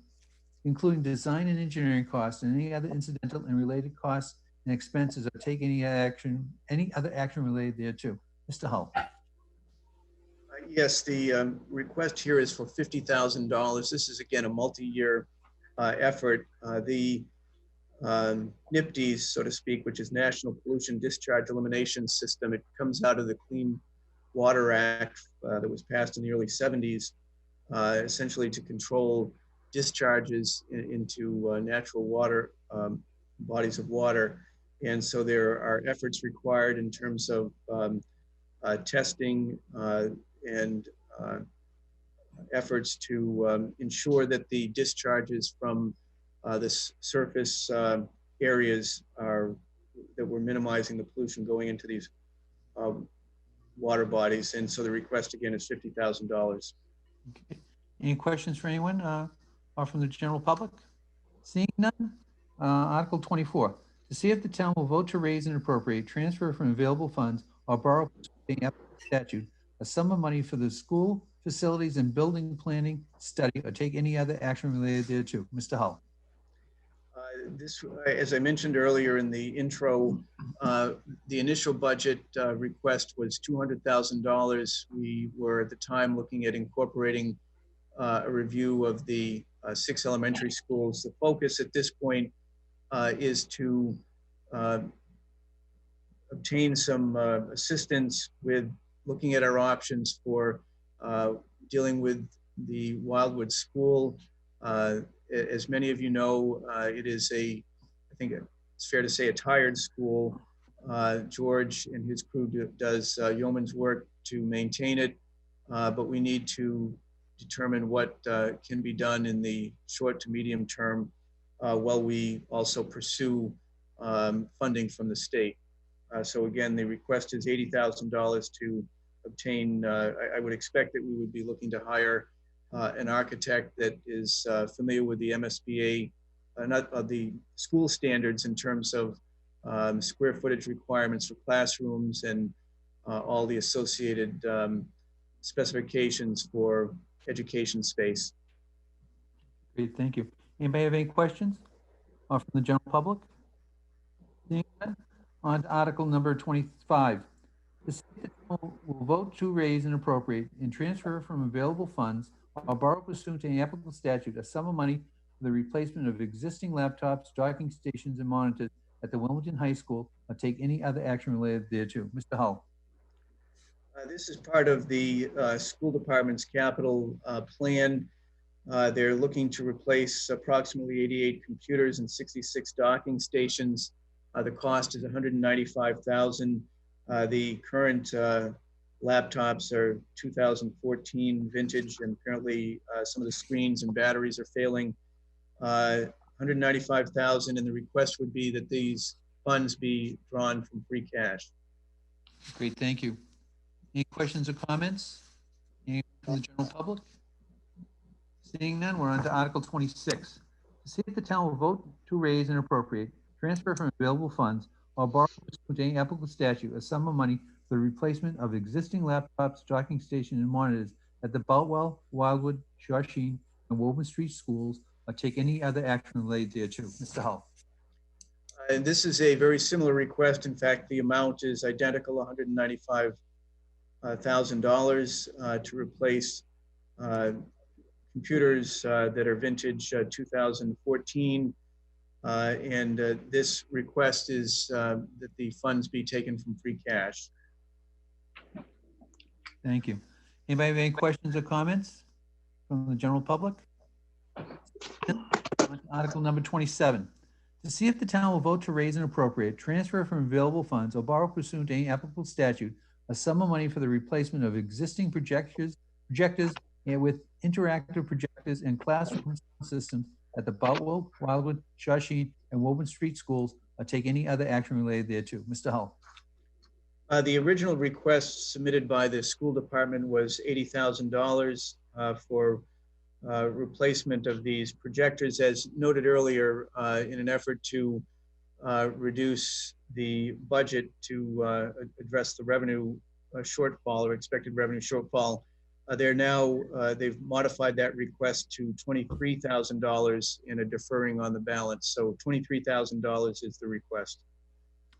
including design and engineering costs and any other incidental and related costs and expenses, or take any other action related thereto. Mr. Hull. Yes, the request here is for $50,000. This is again a multi-year effort. The NIPDES, so to speak, which is National Pollution Discharge Elimination System, it comes out of the Clean Water Act that was passed in the early 70s, essentially to control discharges into natural water, bodies of water. And so there are efforts required in terms of testing and efforts to ensure that the discharges from the surface areas that we're minimizing the pollution going into these water bodies. And so the request again is $50,000. Okay. Any questions for anyone or from the general public? Seeing none, Article 24. To see if the town will vote to raise and appropriate, transfer from available funds, or borrow pursuant to statute a sum of money for the school facilities and building planning study, or take any other action related thereto. Mr. Hull. This, as I mentioned earlier in the intro, the initial budget request was $200,000. We were at the time looking at incorporating a review of the 6 elementary schools. The focus at this point is to obtain some assistance with looking at our options for dealing with the Wildwood School. As many of you know, it is I think it's fair to say, a tired school. George and his crew does yeoman's work to maintain it, but we need to determine what can be done in the short to medium term while we also pursue funding from the state. So again, the request is $80,000 to obtain. I would expect that we would be looking to hire an architect that is familiar with the MSBA, not the school standards in terms of square footage requirements for classrooms and all the associated specifications for education space. Great, thank you. Anybody have any questions from the general public? Seeing none, on to Article number 25. The city will vote to raise and appropriate and transfer from available funds or borrow pursuant to an applicable statute a sum of money for the replacement of existing laptops, docking stations, and monitors at the Wilmington High School, or take any other action related thereto. Mr. Hull. This is part of the school department's capital plan. They're looking to replace approximately 88 computers and 66 docking stations. The cost is $195,000. The current laptops are 2014 vintage, and apparently some of the screens and batteries are failing. $195,000, and the request would be that these funds be drawn from free cash. Great, thank you. Any questions or comments? Any from the general public? Seeing none, we're on to Article 26. To see if the town will vote to raise and appropriate, transfer from available funds, or borrow pursuant to any applicable statute a sum of money for the replacement of existing laptops, docking stations, and monitors at the Boutwell, Wildwood, Shawshene, and Woburn Street schools, or take any other action related thereto. Mr. Hull. And this is a very similar request. In fact, the amount is identical, $195,000 to replace computers that are vintage 2014. And this request is that the funds be taken from free cash. Thank you. Anybody have any questions or comments from the general public? Article number 27. To see if the town will vote to raise and appropriate, transfer from available funds, or borrow pursuant to any applicable statute a sum of money for the replacement of existing projectors and with interactive projectors and classroom systems at the Boutwell, Wildwood, Shawshene, and Woburn Street schools, or take any other action related thereto. Mr. Hull. The original request submitted by the school department was $80,000 for replacement of these projectors. As noted earlier, in an effort to reduce the budget to address the revenue shortfall or expected revenue shortfall, they've modified that request to $23,000 and are deferring on the balance. So $23,000 is the request.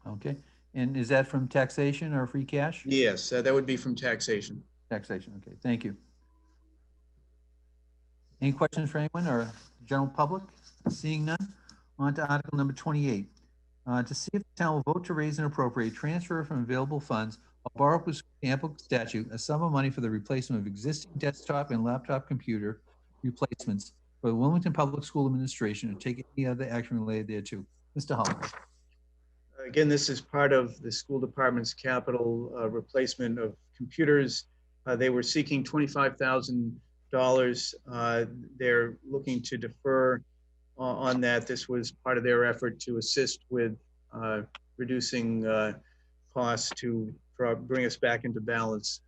Okay. And is that from taxation or free cash? Yes, that would be from taxation. Taxation. Okay. Thank you. Any questions for anyone or general public? Seeing none, on to Article number 28. To see if the town will vote to raise and appropriate, transfer from available funds, or borrow pursuant to ample statute a sum of money for the replacement of existing desktop and laptop computer replacements for the Wilmington Public School Administration, and take any other action related thereto. Mr. Hull. Again, this is part of the school department's capital replacement of computers. They were seeking $25,000. They're looking to defer on that. This was part of their effort to assist with reducing costs to bring us back into balance.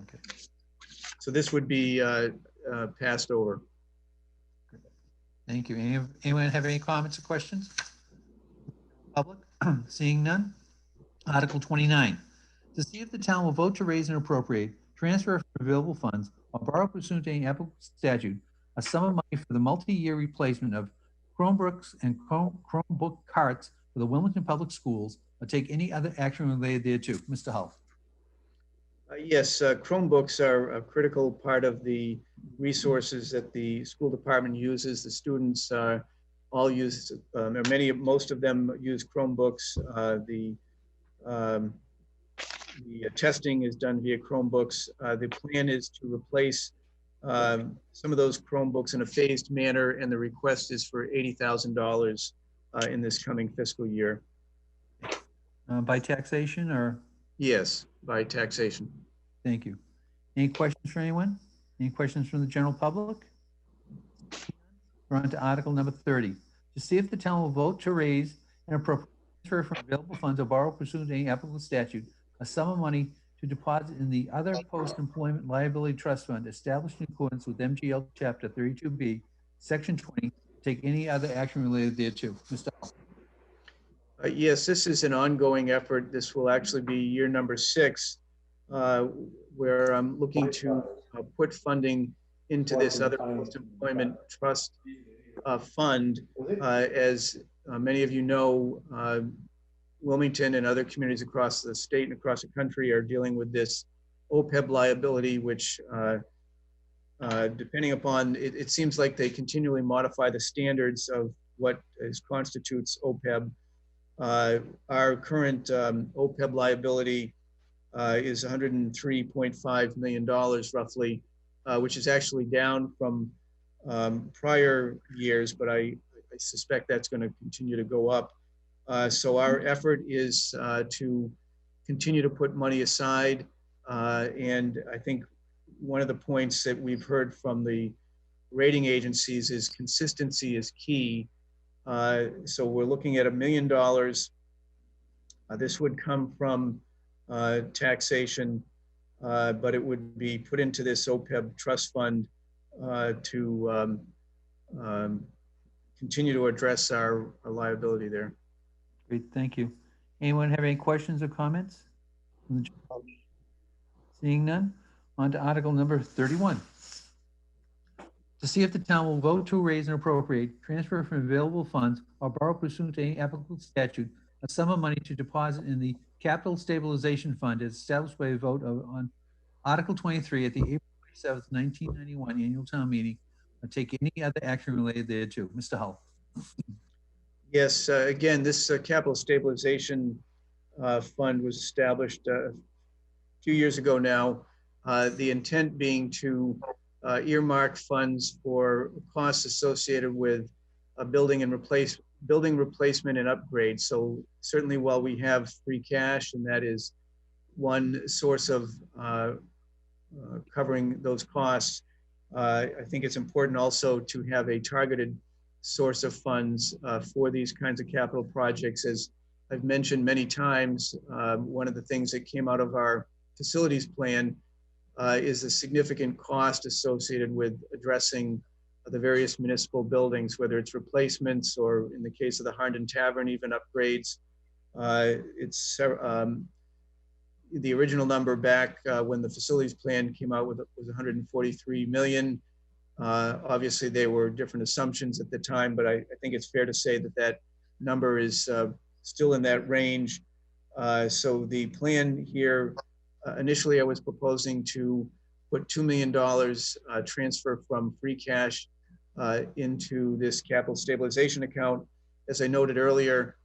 Okay. So this would be passed over. Thank you. Anyone have any comments or questions? Public? Seeing none. Article 29. To see if the town will vote to raise and appropriate, transfer from available funds, or borrow pursuant to any applicable statute a sum of money for the multi-year replacement of Chromebooks and Chromebook carts for the Wilmington Public Schools, or take any other action related thereto. Mr. Hull. Yes, Chromebooks are a critical part of the resources that the school department uses. The students all use, or most of them use Chromebooks. The testing is done via Chromebooks. The plan is to replace some of those Chromebooks in a phased manner, and the request is for $80,000 in this coming fiscal year. By taxation or? Yes, by taxation. Thank you. Any questions for anyone? Any questions from the general public? We're on to Article number 30. To see if the town will vote to raise and appropriate transfer from available funds or borrow pursuant to any applicable statute a sum of money to deposit in the other post-employment liability trust fund established in accordance with MGL Chapter 32B, Section 20, take any other action related thereto. Mr. Hall. Yes, this is an ongoing effort. This will actually be year number 6, where I'm looking to put funding into this other post-employment trust fund. As many of you know, Wilmington and other communities across the state and across the country are dealing with this OPEB liability, which depending upon, it seems like they continually modify the standards of what constitutes OPEB. Our current OPEB liability is $103.5 million roughly, which is actually down from prior years, but I suspect that's going to continue to go up. So our effort is to continue to put money aside. And I think one of the points that we've heard from the rating agencies is consistency is key. So we're looking at $1 million. This would come from taxation, but it would be put into this OPEB trust fund to continue to address our liability there. Great, thank you. Anyone have any questions or comments? Seeing none, on to Article number 31. To see if the town will vote to raise and appropriate, transfer from available funds, or borrow pursuant to any applicable statute, a sum of money to deposit in the Capital Stabilization Fund as established by a vote on Article 23 at the April 27th, 1991 annual town meeting, or take any other action related thereto. Mr. Hull. Yes, again, this Capital Stabilization Fund was established a few years ago now. The intent being to earmark funds for costs associated with building replacement and upgrade. So certainly while we have free cash, and that is one source of covering those costs, I think it's important also to have a targeted source of funds for these kinds of capital projects. As I've mentioned many times, one of the things that came out of our facilities plan is the significant cost associated with addressing the various municipal buildings, whether it's replacements or in the case of the Harnden Tavern, even upgrades. It's the original number back when the facilities plan came out with was 143 million. Obviously, there were different assumptions at the time, but I think it's fair to say that that number is still in that range. So the plan here, initially I was proposing to put $2 million transfer from free cash into this capital stabilization account. As I noted earlier,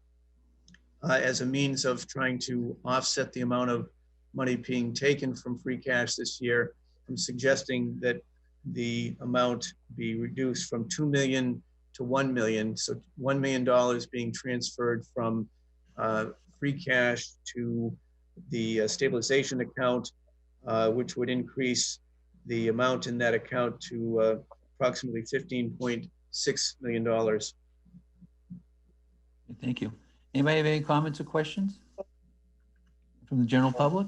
as a means of trying to offset the amount of money being taken from free cash this year, I'm suggesting that the amount be reduced from 2 million to 1 million. So $1 million being transferred from free cash to the stabilization account, which would increase the amount in that account to approximately $15.6 million. Thank you. Anybody have any comments or questions from the general public?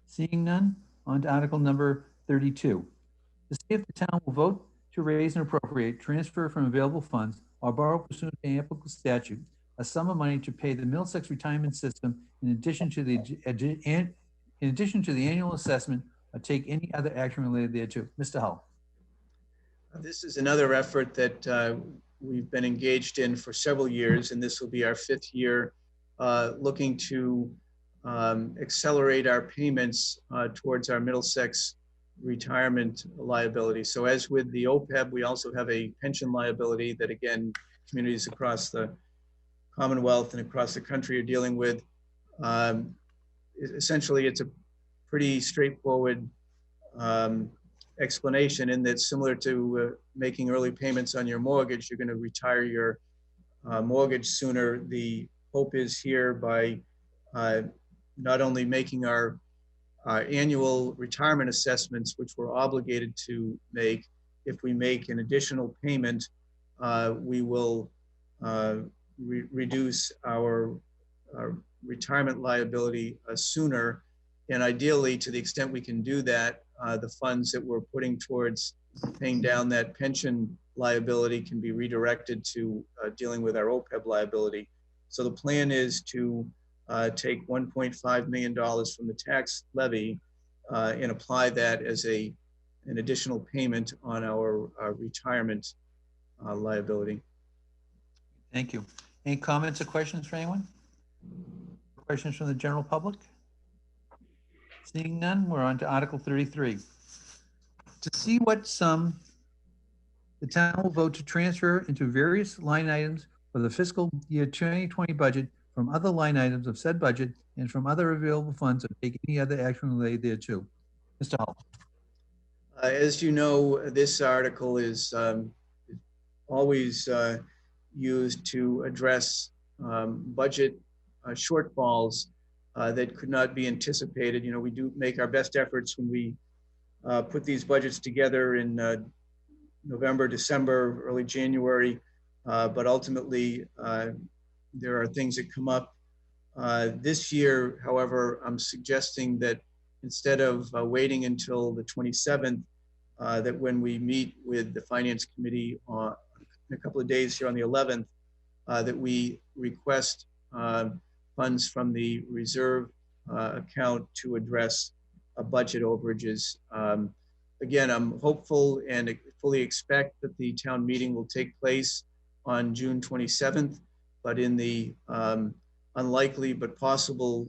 Seeing none, on to Article number 32. To see if the town will vote to raise and appropriate, transfer from available funds, or borrow pursuant to any applicable statute, a sum of money to pay the Middlesex retirement system in addition to the annual assessment, or take any other action related thereto. Mr. Hull. This is another effort that we've been engaged in for several years, and this will be our 5th year, looking to accelerate our payments towards our Middlesex retirement liability. So as with the OPEB, we also have a pension liability that, again, communities across the Commonwealth and across the country are dealing with. Essentially, it's a pretty straightforward explanation in that, similar to making early payments on your mortgage, you're going to retire your mortgage sooner. The hope is here by not only making our annual retirement assessments, which we're obligated to make. If we make an additional payment, we will reduce our retirement liability sooner. And ideally, to the extent we can do that, the funds that we're putting towards paying down that pension liability can be redirected to dealing with our OPEB liability. So the plan is to take $1.5 million from the tax levy and apply that as an additional payment on our retirement liability. Thank you. Any comments or questions for anyone? Questions from the general public? Seeing none, we're on to Article 33. To see what sum the town will vote to transfer into various line items for the fiscal year 2020 budget from other line items of said budget and from other available funds, or take any other action related thereto. Mr. Hull. As you know, this article is always used to address budget shortfalls that could not be anticipated. You know, we do make our best efforts when we put these budgets together in November, December, early January, but ultimately there are things that come up. This year, however, I'm suggesting that instead of waiting until the 27th, that when we meet with the Finance Committee in a couple of days here on the 11th, that we request funds from the reserve account to address budget overages. Again, I'm hopeful and fully expect that the town meeting will take place on June 27th, but in the unlikely but possible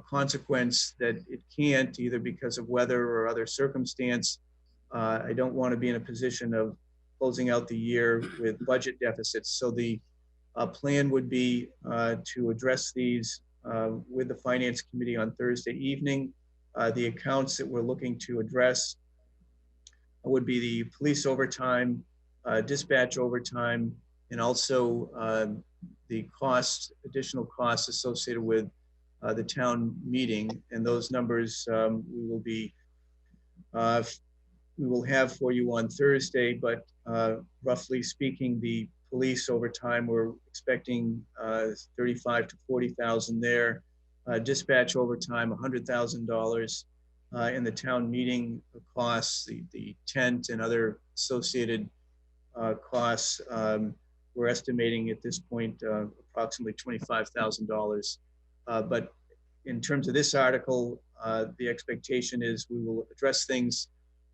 consequence that it can't, either because of weather or other circumstance, I don't want to be in a position of closing out the year with budget deficits. So the plan would be to address these with the Finance Committee on Thursday evening. The accounts that we're looking to address would be the police overtime, dispatch overtime, and also the additional costs associated with the town meeting. And those numbers we will have for you on Thursday, but roughly speaking, the police overtime, we're expecting 35 to 40,000 there. Dispatch overtime, $100,000. And the town meeting costs, the tent and other associated costs, we're estimating at this point approximately $25,000. But in terms of this article, the expectation is we will address things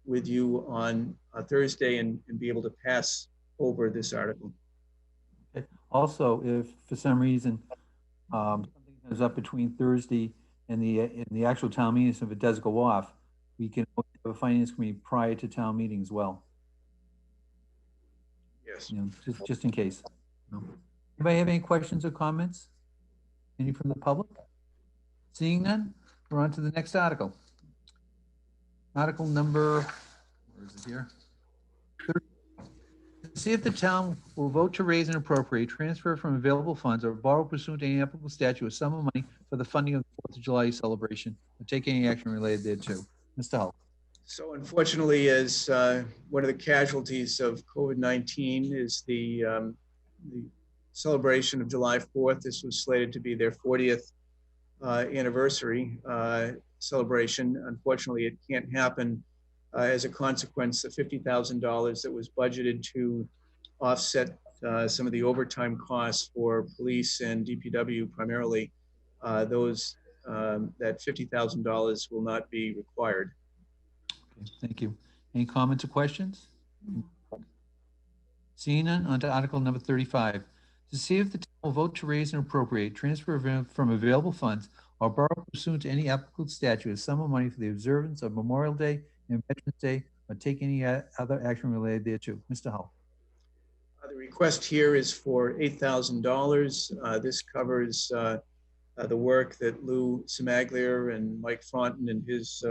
with you on Thursday and be able to pass over this article. Also, if for some reason something comes up between Thursday and the actual town meeting, so if it does go off, we can have a finance committee prior to town meeting as well. Yes. You know, just in case. Anybody have any questions or comments? Any from the public? Seeing none, we're on to the next article. Article number, where is it here? 30. To see if the town will vote to raise and appropriate, transfer from available funds, or borrow pursuant to any applicable statute a sum of money for the funding of the 4th of July celebration, or take any action related thereto. Mr. Hull. So unfortunately, as one of the casualties of COVID-19 is the celebration of July 4th. This was slated to be their 40th anniversary celebration. Unfortunately, it can't happen as a consequence. The $50,000 that was budgeted to offset some of the overtime costs for police and DPW primarily, that $50,000 will not be required. Okay, thank you. Any comments or questions? Seeing none, on to Article number 35. To see if the town will vote to raise and appropriate, transfer from available funds, or borrow pursuant to any applicable statute a sum of money for the observance of Memorial Day and Veterans Day, or take any other action related thereto. Mr. Hull. The request here is for $8,000. This covers the work that Lou Samaglier and Mike Fronten and his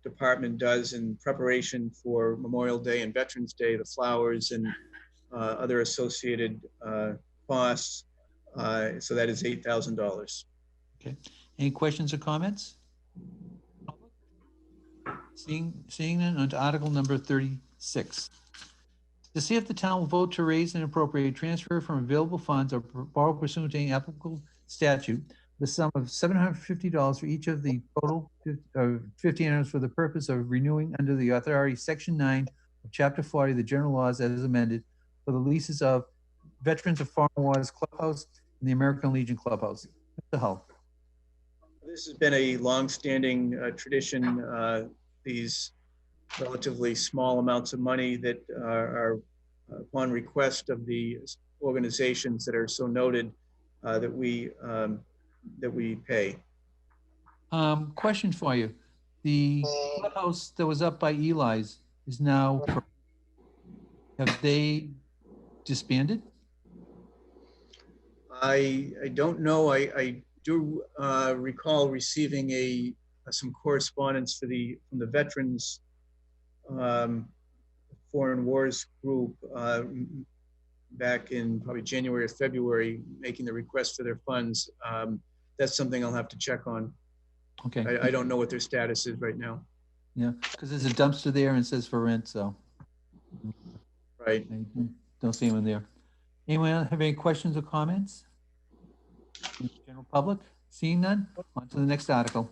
department does in preparation for Memorial Day and Veterans Day, the flowers and other associated costs. So that is $8,000. Okay. Any questions or comments? Seeing none, on to Article number 36. To see if the town will vote to raise and appropriate, transfer from available funds, or borrow pursuant to any applicable statute the sum of $750 for each of the total 15 items for the purpose of renewing under the authority Section 9 of Chapter 40 of the General Laws as amended for the leases of Veterans of Foreign Wars Clubhouse and the American Legion Clubhouse. Mr. Hull. This has been a long-standing tradition. These relatively small amounts of money that are upon request of the organizations that are so noted that we pay. Question for you. The clubhouse that was up by Eli's is now, have they disbanded? I don't know. I do recall receiving some correspondence from the Veterans Foreign Wars group back in probably January or February, making the request for their funds. That's something I'll have to check on. Okay. I don't know what their status is right now. Yeah, because there's a dumpster there and it says for rent, so. Right. Don't see them in there. Anyone have any questions or comments? General public? Seeing none? On to the next article.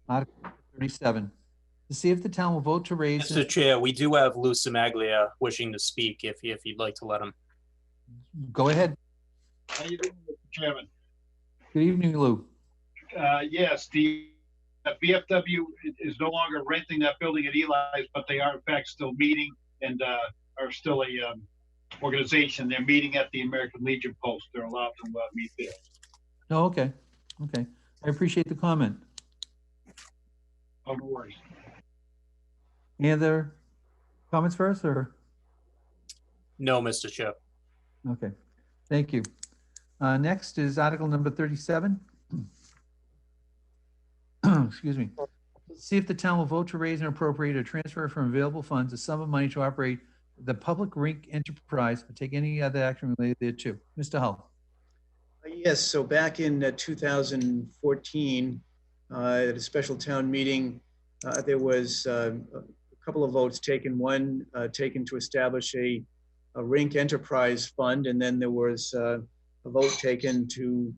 Article 37. To see if the town will vote to raise. Mr. Chair, we do have Lou Samaglia wishing to speak if you'd like to let him. Go ahead. How you doing, Mr. Chairman? Good evening, Lou. Yes, the VFW is no longer renting that building at Eli's, but they are in fact still meeting and are still a organization. They're meeting at the American Legion post. They're allowed to meet there. Oh, okay. Okay. I appreciate the comment. Oh, no worries. Any other comments first, or? No, Mr. Chair. Okay, thank you. Next is Article number 37. Excuse me. See if the town will vote to raise and appropriate or transfer from available funds a sum of money to operate the public rink enterprise or take any other action related thereto. Mr. Hull. Yes, so back in 2014, at a special town meeting, there was a couple of votes taken. One taken to establish a rink enterprise fund, and then there was a vote taken to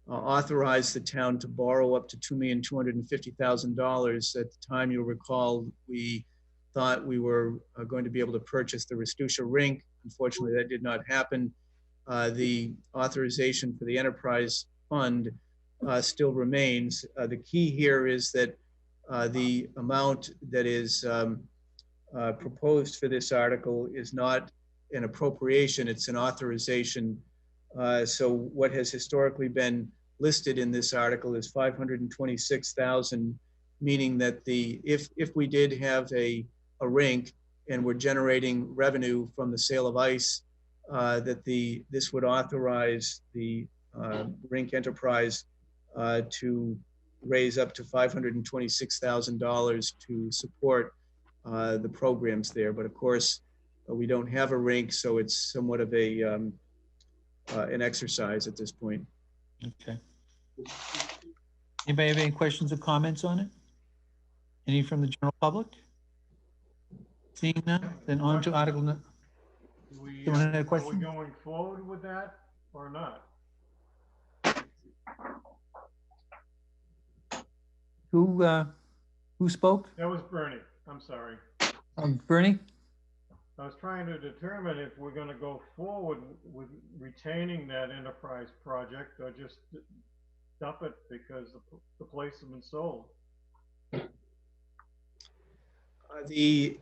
authorize the town to borrow up to $2,250,000. At the time, you'll recall, we thought we were going to be able to purchase the Restucia rink. Unfortunately, that did not happen. The authorization for the enterprise fund still remains. The key here is that the amount that is proposed for this article is not an appropriation, it's an authorization. So what has historically been listed in this article is $526,000, meaning that if we did have a rink and we're generating revenue from the sale of ice, that this would authorize the rink enterprise to raise up to $526,000 to support the programs there. But of course, we don't have a rink, so it's somewhat of an exercise at this point. Okay. Anybody have any questions or comments on it? Any from the general public? Seeing none, then on to Article. Are we going forward with that or not? Who spoke? That was Bernie. I'm sorry. Bernie? I was trying to determine if we're going to go forward with retaining that enterprise project or just dump it because the place has been sold. The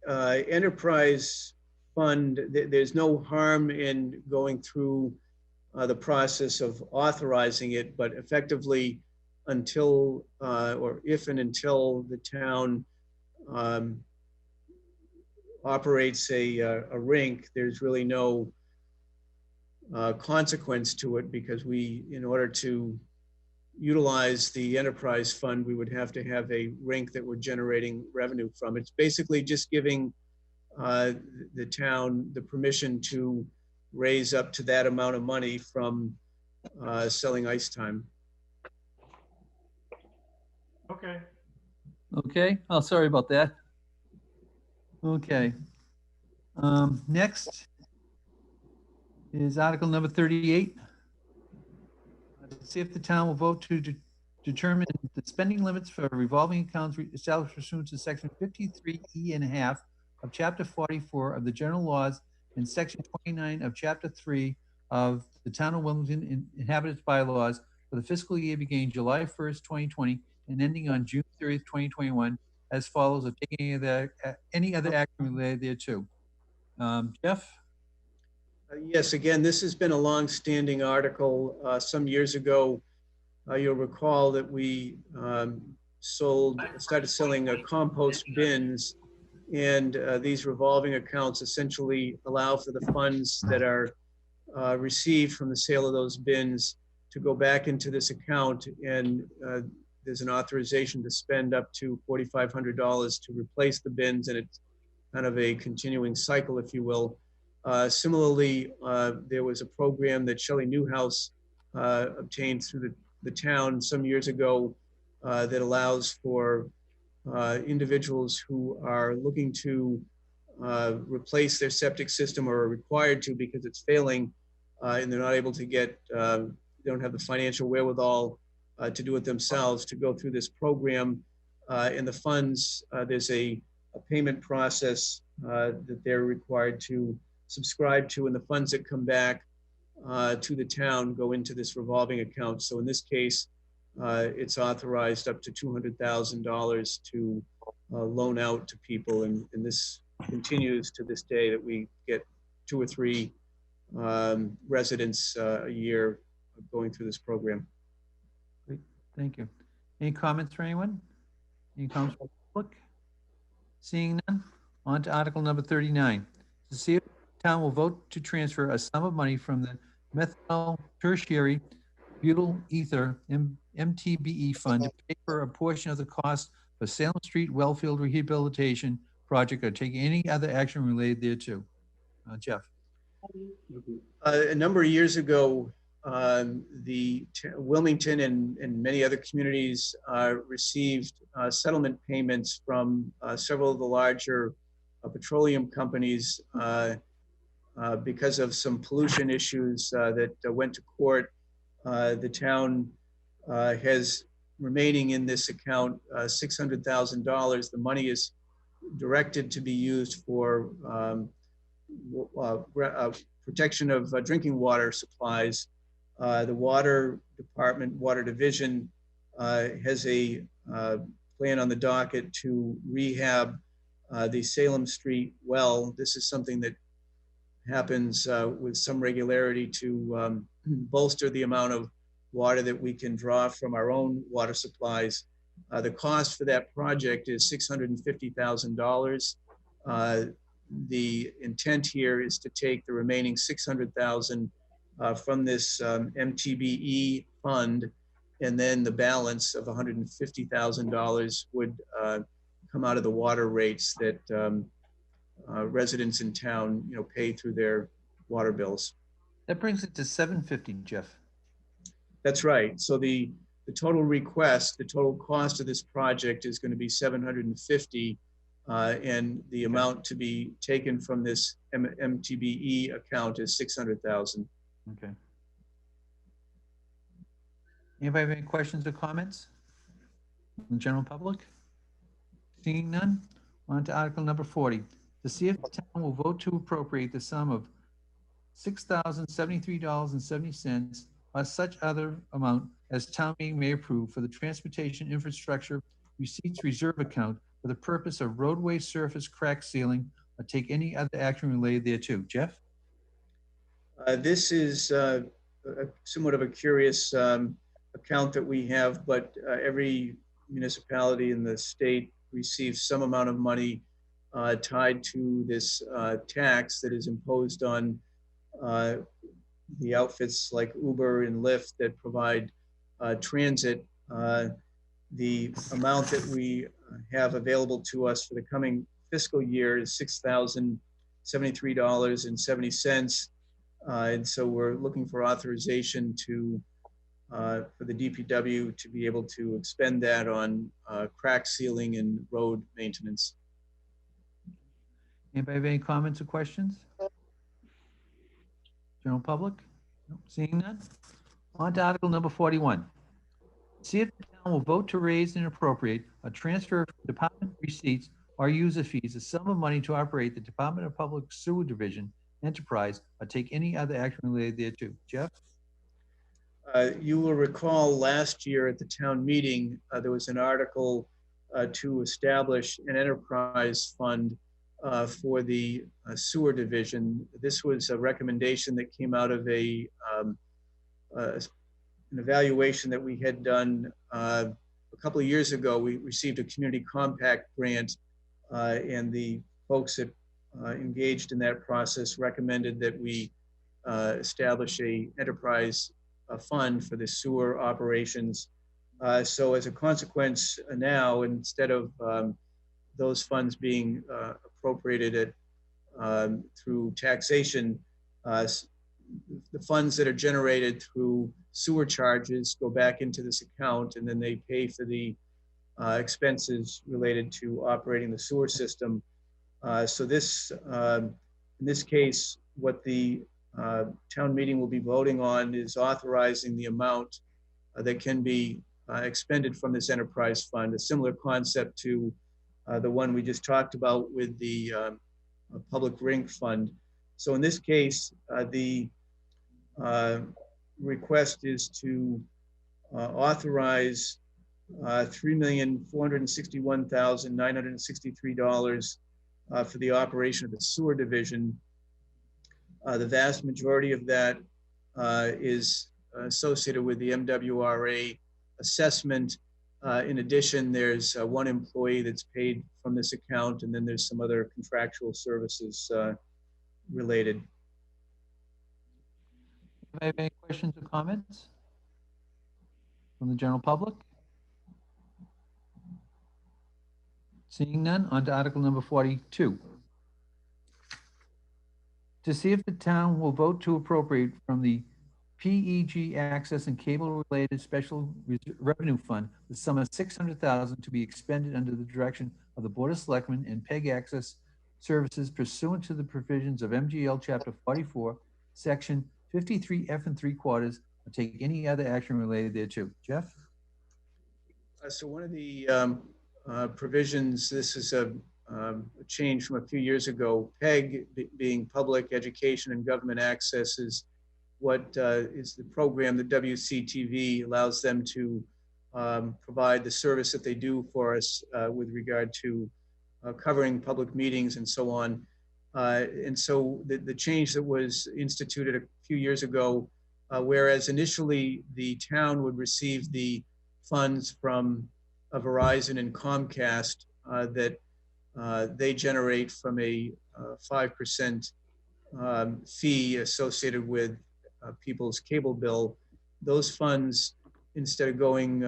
enterprise fund, there's no harm in going through the process of authorizing it, but effectively until, or if and until the town operates a rink, there's really no consequence to it, because we, in order to utilize the enterprise fund, we would have to have a rink that we're generating revenue from. It's basically just giving the town the permission to raise up to that amount of money from selling ice time. Okay. Okay, oh, sorry about that. Okay. Next is Article number 38. To see if the town will vote to determine the spending limits for revolving accounts established pursuant to section 53E and a half of chapter 44 of the general laws and section 29 of chapter 3 of the town of Wilmington inhabitants bylaws for the fiscal year beginning July 1st, 2020 and ending on June 30th, 2021 as follows, of taking any other action related thereto. Jeff? Yes, again, this has been a long-standing article. Some years ago, you'll recall that we started selling compost bins, and these revolving accounts essentially allow for the funds that are received from the sale of those bins to go back into this account, and there's an authorization to spend up to $4,500 to replace the bins, and it's kind of a continuing cycle, if you will. Similarly, there was a program that Shelley Newhouse obtained through the town some years ago that allows for individuals who are looking to replace their septic system or are required to because it's failing and they're not able to get, they don't have the financial wherewithal to do it themselves, to go through this program. And the funds, there's a payment process that they're required to subscribe to, and the funds that come back to the town go into this revolving account. So in this case, it's authorized up to $200,000 to loan out to people, and this continues to this day that we get 2 or 3 residents a year going through this program. Great, thank you. Any comments for anyone? Any comments from the public? Seeing none, on to Article number 39. To see if the town will vote to transfer a sum of money from the methanol tertiary butyl ether MTBE fund to pay for a portion of the cost for Salem Street Wellfield Rehabilitation Project or take any other action related thereto. Jeff. A number of years ago, the Wilmington and many other communities received settlement payments from several of the larger petroleum companies because of some pollution issues that went to court. The town has remaining in this account $600,000. The money is directed to be used for protection of drinking water supplies. The water department, water division has a plan on the docket to rehab the Salem Street well. This is something that happens with some regularity to bolster the amount of water that we can draw from our own water supplies. The cost for that project is $650,000. The intent here is to take the remaining $600,000 from this MTBE fund, and then the balance of $150,000 would come out of the water rates that residents in town, pay through their water bills. That brings it to $750, Jeff. That's right. So the total request, the total cost of this project is going to be $750,000, and the amount to be taken from this MTBE account is $600,000. Okay. Anybody have any questions or comments from the general public? Seeing none, on to Article number 40. To see if the town will vote to appropriate the sum of $6,073.70 or such other amount as town meeting may approve for the Transportation Infrastructure Receipts Reserve Account for the purpose of roadway surface crack sealing or take any other action related thereto. Jeff? This is somewhat of a curious account that we have, but every municipality in the state receives some amount of money tied to this tax that is imposed on the outfits like Uber and Lyft that provide transit. The amount that we have available to us for the coming fiscal year is $6,073.70. And so we're looking for authorization to for the DPW to be able to expend that on crack sealing and road maintenance. Anybody have any comments or questions? General public? No, seeing none? On to Article number 41. See if the town will vote to raise and appropriate a transfer of department receipts or user fees, a sum of money to operate the Department of Public Sewer Division enterprise or take any other action related thereto. Jeff? You will recall last year at the town meeting, there was an article to establish an enterprise fund for the sewer division. This was a recommendation that came out of an evaluation that we had done a couple of years ago. We received a community compact grant, and the folks that engaged in that process recommended that we establish a enterprise fund for the sewer operations. So as a consequence now, instead of those funds being appropriated at, through taxation, the funds that are generated through sewer charges go back into this account, and then they pay for the expenses related to operating the sewer system. So this, in this case, what the town meeting will be voting on is authorizing the amount that can be expended from this enterprise fund, a similar concept to the one we just talked about with the public rink fund. So in this case, the request is to authorize $3,461,963 for the operation of the sewer division. The vast majority of that is associated with the MWRA assessment. In addition, there's one employee that's paid from this account, and then there's some other contractual services related. Do I have any questions or comments from the general public? Seeing none, on to Article number 42. To see if the town will vote to appropriate from the PEG Access and Cable-related Special Revenue Fund the sum of $600,000 to be expended under the direction of the Board of Selectmen and PEG Access Services pursuant to the provisions of MGL Chapter 44, Section 53F and 3/4, or take any other action related thereto. Jeff? So one of the provisions, this is a change from a few years ago. PEG, being Public Education and Government Access, is what is the program that WCTV allows them to provide the service that they do for us with regard to covering public meetings and so on. And so the change that was instituted a few years ago, whereas initially the town would receive the funds from Verizon and Comcast that they generate from a 5% fee associated with people's cable bill. Those funds, instead of going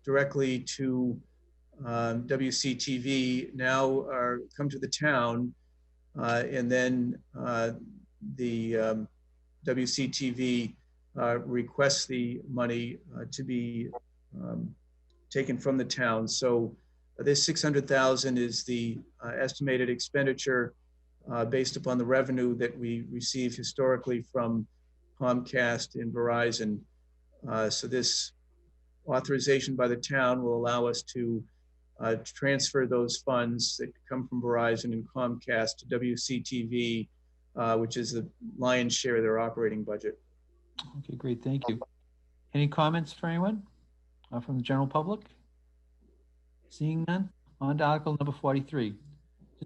directly to WCTV, now come to the town, and then the WCTV requests the money to be taken from the town. So this $600,000 is the estimated expenditure based upon the revenue that we receive historically from Comcast and Verizon. So this authorization by the town will allow us to transfer those funds that come from Verizon and Comcast to WCTV, which is the lion's share of their operating budget. Okay, great, thank you. Any comments for anyone from the general public? Seeing none, on to Article number 43. To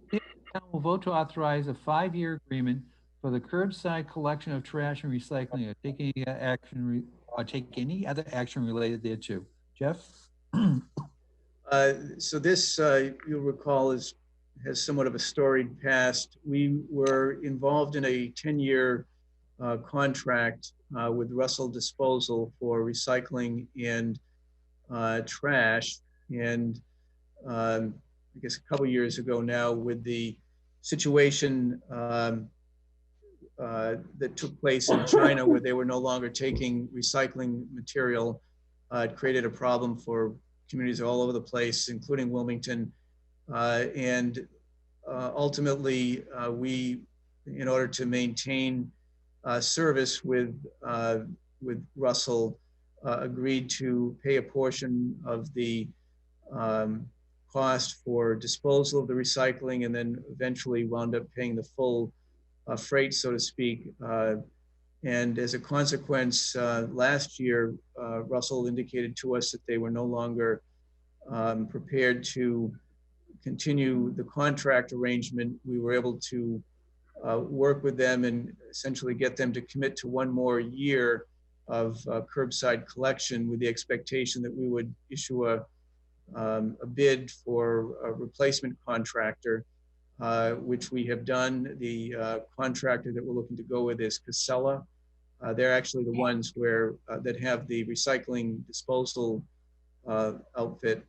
see if the town will vote to authorize a 5-year agreement for the curbside collection of trash and recycling, or take any other action related thereto. Jeff? So this, you'll recall, has somewhat of a storied past. We were involved in a 10-year contract with Russell Disposal for recycling and trash. And I guess a couple years ago now, with the situation that took place in China, where they were no longer taking recycling material, it created a problem for communities all over the place, including Wilmington. Ultimately, we, in order to maintain service with Russell, agreed to pay a portion of the cost for disposal of the recycling, and then eventually wound up paying the full freight, so to speak. And as a consequence, last year, Russell indicated to us that they were no longer prepared to continue the contract arrangement. We were able to work with them and essentially get them to commit to 1 more year of curbside collection, with the expectation that we would issue a bid for a replacement contractor, which we have done. The contractor that we're looking to go with is Casella. They're actually the ones that have the recycling disposal outfit.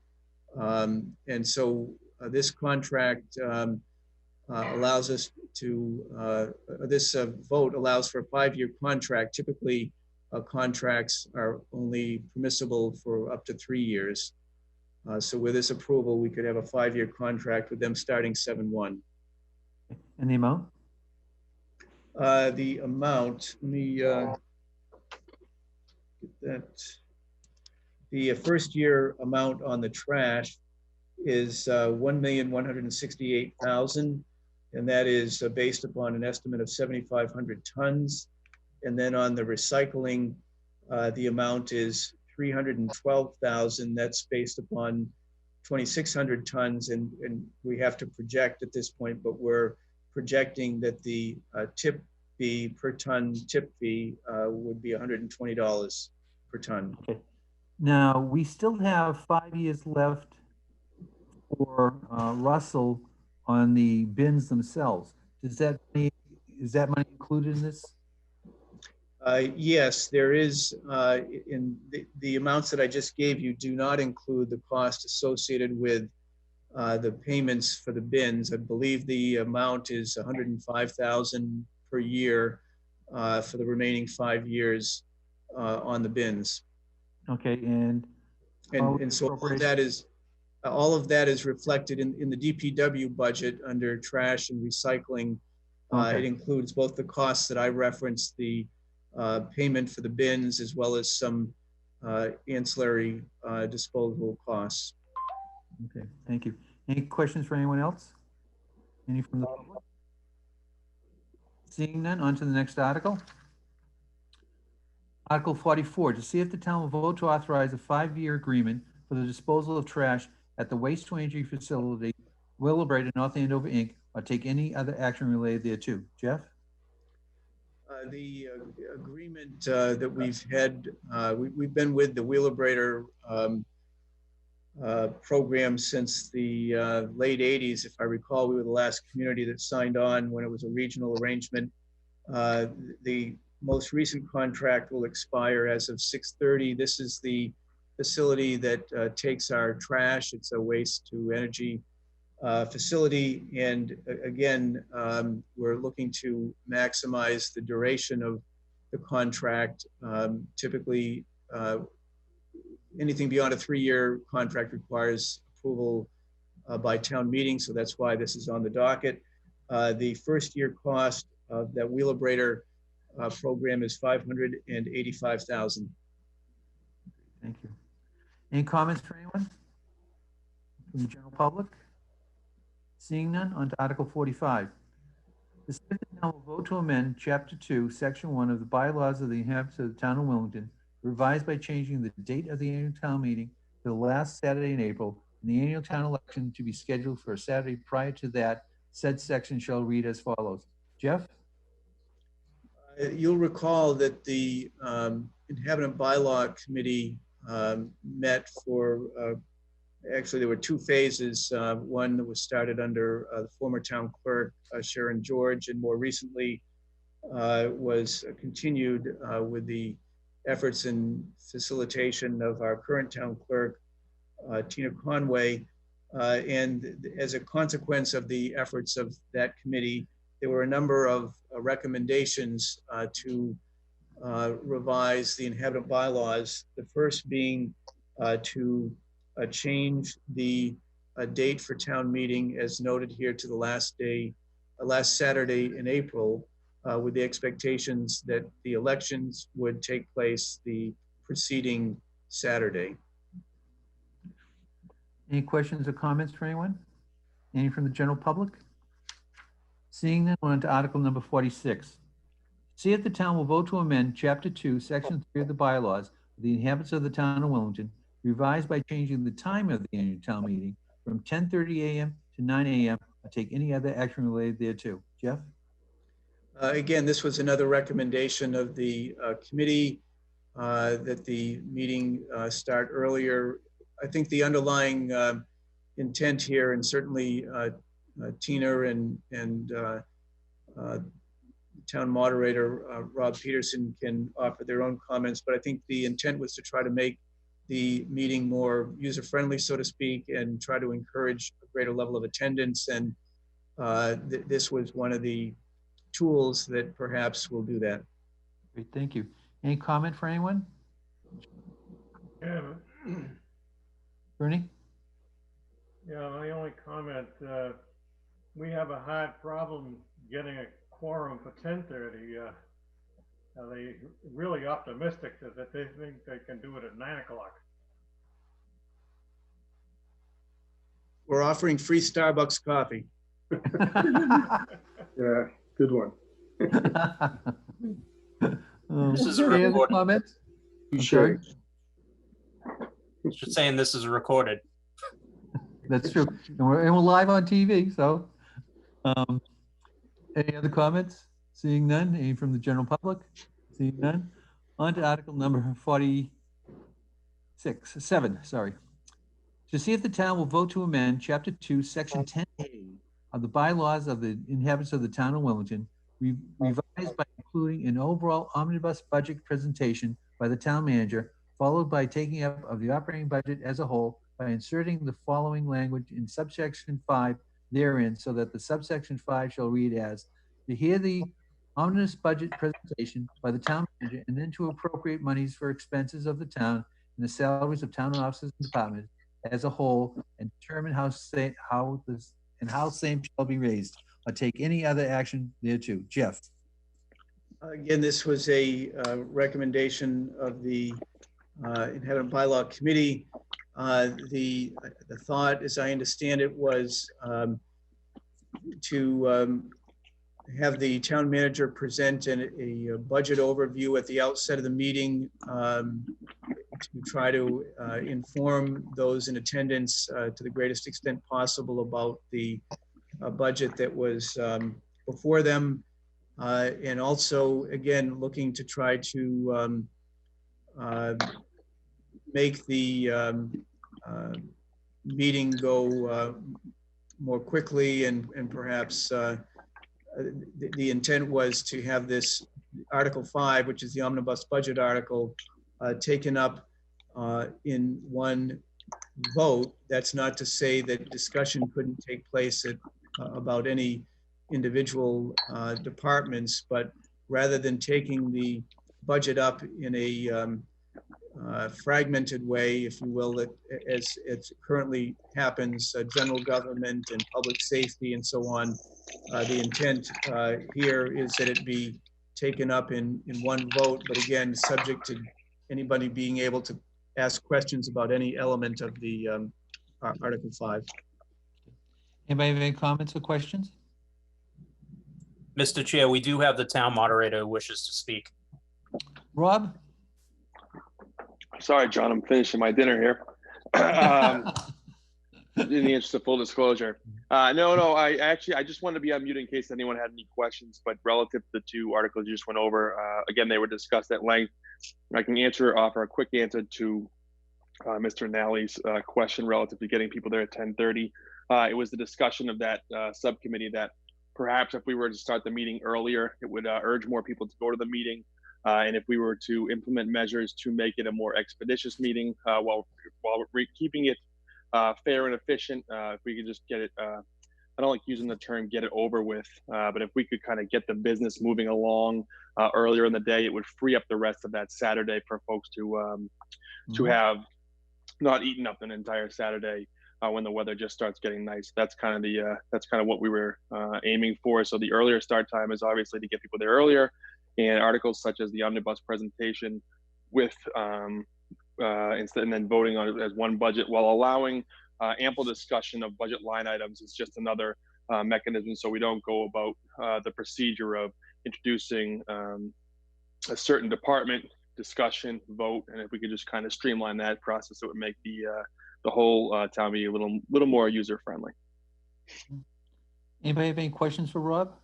And so this contract allows us to, this vote allows for a 5-year contract. Typically, contracts are only permissible for up to 3 years. So with this approval, we could have a 5-year contract with them starting 7/1. And the amount? The amount, let me get that. The first year amount on the trash is $1,168,000, and that is based upon an estimate of 7,500 tons. And then on the recycling, the amount is $312,000. That's based upon 2,600 tons, and we have to project at this point, but we're projecting that the tip fee per ton would be $120 per ton. Okay. Now, we still have 5 years left for Russell on the bins themselves. Is that money included in this? Yes, there is. In the amounts that I just gave you do not include the cost associated with the payments for the bins. I believe the amount is $105,000 per year for the remaining 5 years on the bins. Okay, and so all of that is reflected in the DPW budget under trash and recycling. Okay. It includes both the costs that I referenced, the payment for the bins, as well as some ancillary disposable costs. Okay, thank you. Any questions for anyone else? Any from the public? Seeing none, on to the next article. Article 44, to see if the town will vote to authorize a 5-year agreement for the disposal of trash at the waste-to-energy facility, Willowbrae, North Andover, Inc., or take any other action related thereto. Jeff? The agreement that we've had, we've been with the Wheelabrator program since the late 80s. If I recall, we were the last community that signed on when it was a regional arrangement. The most recent contract will expire as of 6/30. This is the facility that takes our trash. It's a waste to energy facility. And again, we're looking to maximize the duration of the contract. Typically, anything beyond a 3-year contract requires approval by town meeting. So that's why this is on the docket. The first year cost of that Wheelabrator program is $585,000. Thank you. Any comments for anyone from the general public? Seeing none, on to Article 45. The city town will vote to amend Chapter 2, Section 1 of the bylaws of the inhabitants of the town of Wilmington, revised by changing the date of the annual town meeting to the last Saturday in April, and the annual town election to be scheduled for a Saturday prior to that Said section shall read as follows. Jeff? You'll recall that the Inhabitant Bylaw Committee met for, actually there were two phases. One that was started under the former town clerk, Sharon George, and more recently was continued with the efforts and facilitation of our current town clerk, Tina Conway. And as a consequence of the efforts of that committee, there were a number of recommendations to revise the inhabitant bylaws. The first being to change the date for town meeting as noted here to the last Saturday in April, with the expectations that the elections would take place the preceding Saturday. Any questions or comments for anyone? Any from the general public? Seeing none, we're on to Article number 46. See if the town will vote to amend Chapter 2, Section 3 of the bylaws of the inhabitants of the town of Wilmington, revised by changing the time of the annual town meeting from 10:30 a.m. to 9 a.m. or take any other action related thereto. Jeff? Again, this was another recommendation of the committee that the meeting start earlier. I think the underlying intent here, and certainly Tina and town moderator Rob Peterson can offer their own comments, but I think the intent was to try to make the meeting more user-friendly, so to speak, and try to encourage a greater level of attendance. And this was one of the tools that perhaps will do that. Great, thank you. Any comment for anyone? Yeah, Bernie? yeah, my only comment, we have a hard problem getting a quorum for 10:30. Are they really optimistic that they think they can do it at 9 o'clock? We're offering free Starbucks coffee. Yeah, good one. This is a any other recorded. comments? You I'm should. Just saying this is recorded. That's true. And we're live on TV, so. Any other comments? Seeing none. Any from the general public? Seeing none. On to Article number 7, sorry. To see if the town will vote to amend Chapter 2, Section 10A of the bylaws of the inhabitants of the town of Wilmington, revised by including an overall omnibus budget presentation by the town manager, followed by taking up of the operating budget as a whole by inserting the following language in subsection 5 therein, so that the subsection 5 shall read as, to hear the omnibus budget presentation by the town manager, and then to appropriate monies for expenses of the town and the salaries of town officers and departments as a whole, and determine how same shall be raised, or take any other action thereto. Jeff? Again, this was a recommendation of the Inhabitant Bylaw Committee. The thought, as I understand it, was to have the town manager present a budget overview at the outset of the meeting, to try to inform those in attendance to the greatest extent possible about the budget that was before them. And also, again, looking to try to make the meeting go more quickly, and perhaps the intent was to have this Article 5, which is the omnibus budget article, taken up in one vote. That's not to say that discussion couldn't take place about any individual departments, but rather than taking the budget up in a fragmented way, if you will, as it currently happens, general government and public safety and so on, the intent here is that it be taken up in one vote, but again, subject to anybody being able to ask questions about any element of the Article 5. Anybody have any comments or questions? Mr. Chair, we do have the town moderator who wishes to speak. Rob? Sorry, John, I'm finishing my dinner here. In the interest of full disclosure. No, I just wanted to be on mute in case anyone had any questions, but relative to the two articles you just went over, again, they were discussed at length. I can offer a quick answer to Mr. Nally's question relative to getting people there at 10:30. It was the discussion of that subcommittee that perhaps if we were to start the meeting earlier, it would urge more people to go to the meeting. And if we were to implement measures to make it a more expeditious meeting while keeping it fair and efficient, if we could just get it, I don't like using the term get it over with, but if we could kind of get the business moving along earlier in the day, it would free up the rest of that Saturday for folks to have not eaten up an entire Saturday when the weather just starts getting nice. That's kind of what we were aiming for. So the earlier start time is obviously to get people there earlier, and articles such as the omnibus presentation with instead, and then voting on it as one budget while allowing ample discussion of budget line items is just another mechanism, so we don't go about the procedure of introducing a certain department, discussion, vote, and if we could just kind of streamline that process, it would make the whole town meeting a little more user friendly. Anybody have any questions for Rob?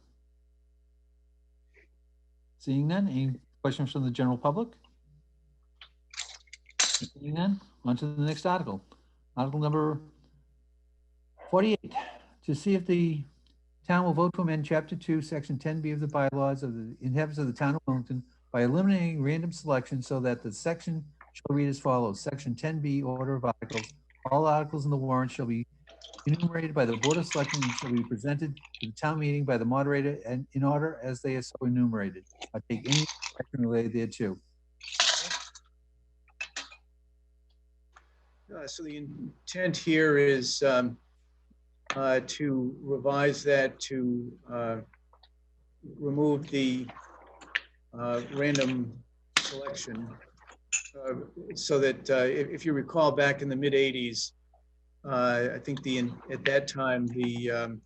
Seeing none, any questions from the general public? Seeing none, on to the next article. Article number 48, to see if the town will vote to amend Chapter 2, Section 10B of the bylaws of the inhabitants of the town of Wilmington by eliminating random selection so that the section shall read as follows. Section 10B, order of articles. All articles in the warrant shall be enumerated by the Board of Selectmen and shall be presented to the town meeting by the moderator and in order as they are so enumerated. I take any action related thereto. So the intent here is to revise that to remove the random selection so that if you recall back in the mid 80s, I think at that time the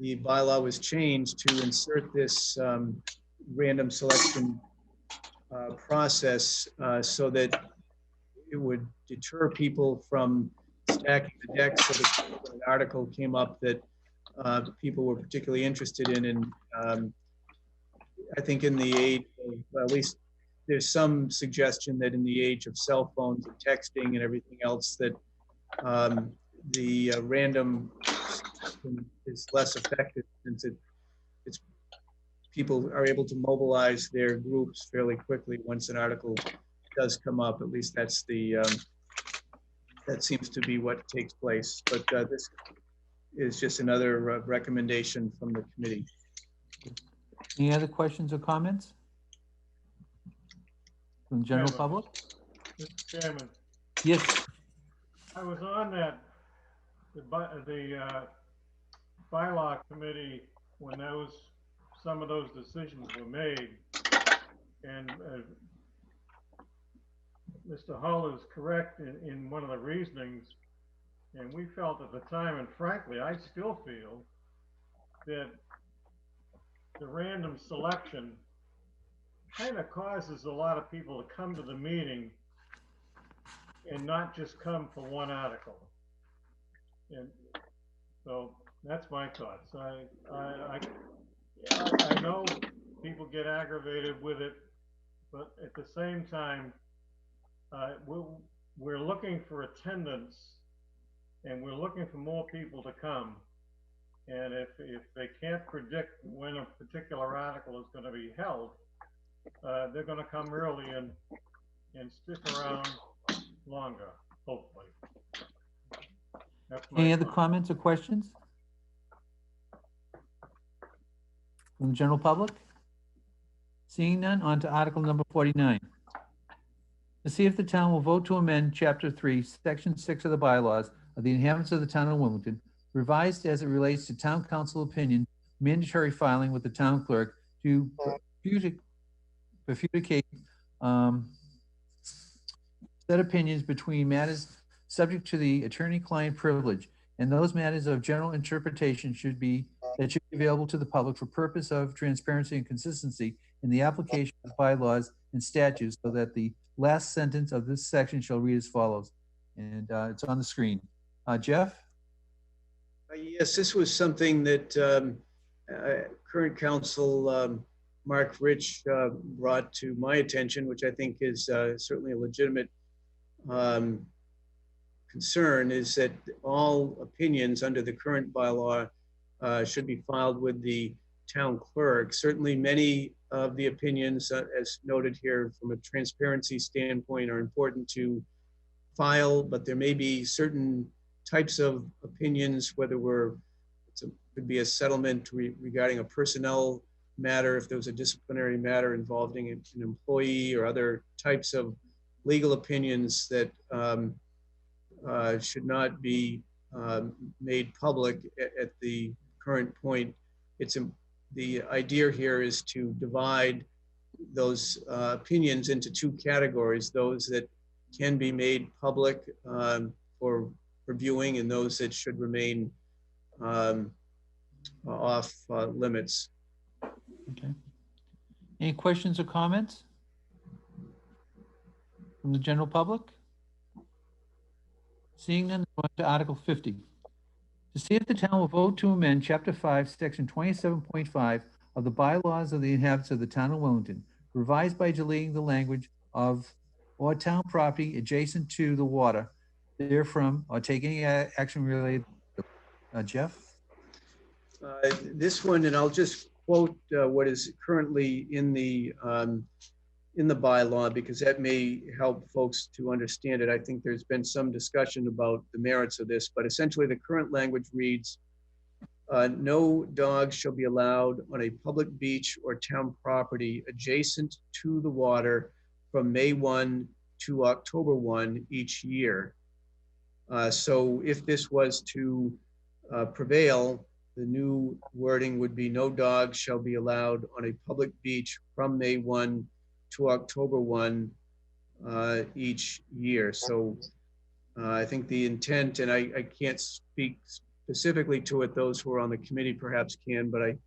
bylaw was changed to insert this random selection process so that it would deter people from stacking the deck. So that an article came up that people were particularly interested in, and I think in the age of, well, at least there's some suggestion that in the age of cell phones and texting and everything else that the random is less effective since it's people are able to mobilize their groups fairly quickly once an article does come up. At least that's that seems to be what takes place. But this is just another recommendation from the committee. Any other questions or comments from the general public? Mr. Chairman. Yes. I was on the bylaw committee when some of those decisions were made, and Mr. Hull is correct in one of the reasonings, and we felt at the time, and frankly, I still feel that the random selection kind of causes a lot of people to come to the meeting and not just come for one article. And so that's my thoughts. I know people get aggravated with it, but at the same time, we're looking for attendance and we're looking for more people to come. And if they can't predict when a particular article is going to be held, they're going to come early and stick around longer, hopefully. Any other comments or questions from the general public? Seeing none, on to article number 49. To see if the town will vote to amend Chapter 3, Section 6 of the bylaws of the inhabitants of the town of Wilmington, revised as it relates to town council opinion, mandatory filing with the town clerk to bifurcate set opinions between matters subject to the attorney-client privilege, and those matters of general interpretation should be available to the public for purpose of transparency and consistency in the application of bylaws and statutes, so that the last sentence of this section shall read as follows, and it's on the screen. Jeff? Yes, this was something that current council Mark Rich brought to my attention, which I think is certainly a legitimate concern, is that all opinions under the current bylaw should be filed with the town clerk. Certainly many of the opinions, as noted here from a transparency standpoint, are important to file, but there may be certain types of opinions, whether could be a settlement regarding a personnel matter, if there was a disciplinary matter involving an employee, or other types of legal opinions that should not be made public at the current point. The idea here is to divide those opinions into two categories: those that can be made public for viewing, and those that should remain off limits. Okay. Any questions or comments from the general public? Seeing none, we're on to Article 50. To see if the town will vote to amend Chapter 5, Section 27.5 of the bylaws of the inhabitants of the town of Wilmington, revised by deleting the language of "or town property adjacent to the water therefrom, or take any action related." Jeff? This one, and I'll just quote what is currently in the bylaw, because that may help folks to understand it. I think there's been some discussion about the merits of this, but essentially the current language reads, no dogs shall be allowed on a public beach or town property adjacent to the water from May 1 to October 1 each year. So if this was to prevail, the new wording would be no dog shall be allowed on a public beach from May 1 to October 1 each year. So I think the intent, and I can't speak specifically to it, those who are on the committee perhaps can, but I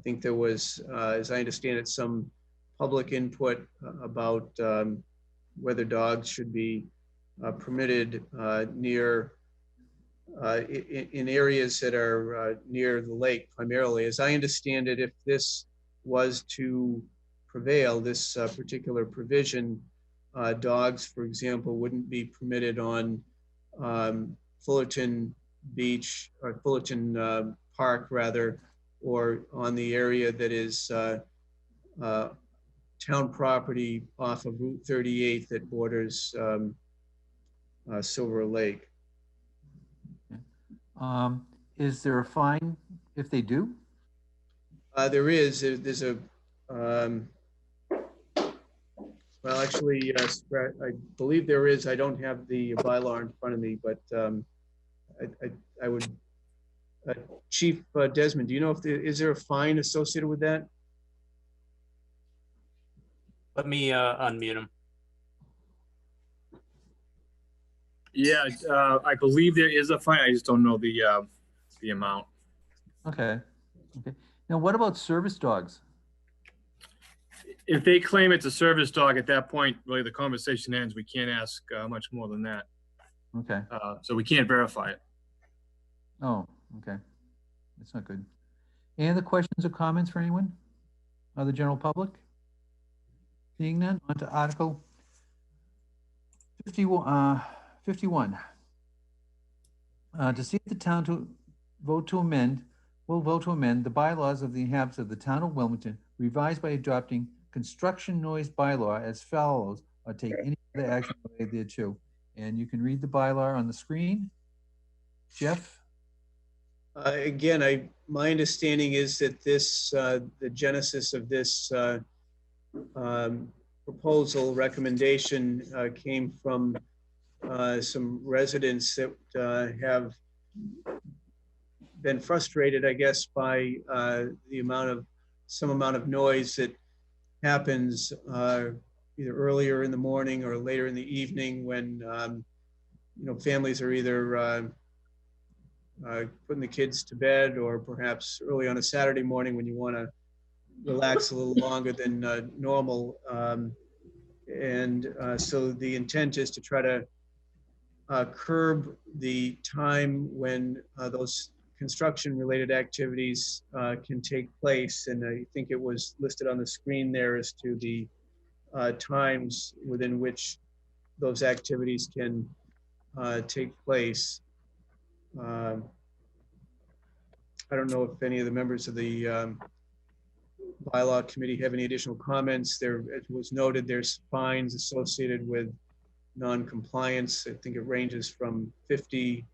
think there was, as I understand it, some public input about whether dogs should be permitted near in areas that are near the lake primarily. As I understand it, if this was to prevail, this particular provision, dogs, for example, wouldn't be permitted on Fullerton Beach, or Fullerton Park rather, or on the area that is town property off of Route 38 that borders Silver Lake. Is there a fine if they do? There is. There's a, well, actually, I believe there is. I don't have the bylaw in front of me, but I would, Chief Desmond, do you know if is there a fine associated with that? Let me unmute him. Yeah, I believe there is a fine. I just don't know the amount. Okay. Okay. Now, what about service dogs? If they claim it's a service dog, at that point, really the conversation ends. We can't ask much more than that. Okay. So we can't verify it. Oh, okay. That's not good. Any other questions or comments for anyone? The general public? Seeing none, on to Article 51. To see if the town will vote to amend the bylaws of the inhabitants of the town of Wilmington, revised by adopting construction noise bylaw as follows, or take any other action related thereto. And you can read the bylaw on the screen. Jeff? Again, my understanding is that this, the genesis of this proposal recommendation came from some residents that have been frustrated, I guess, by some amount of noise that happens either earlier in the morning or later in the evening when families are either putting the kids to bed, or perhaps early on a Saturday morning when you want to relax a little longer than normal. So the intent is to try to curb the time when those construction-related activities can take place. And I think it was listed on the screen there as to the times within which those activities can take place. I don't know if any of the members of the bylaw committee have any additional comments. There, it was noted, there's fines associated with non-compliance. I think it ranges from 50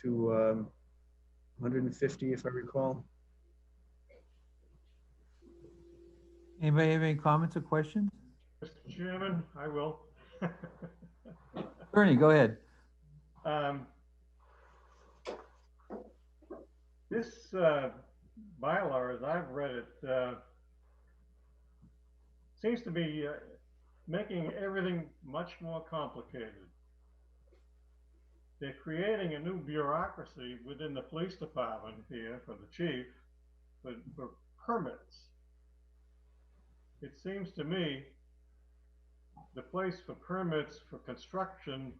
to 150, if I recall. Anybody have any comments or questions? Mr. Chairman, I will. Bernie, go ahead. This bylaw, as I've read it, seems to be making everything much more complicated. They're creating a new bureaucracy within the police department here for the chief for permits. It seems to me the place for permits for construction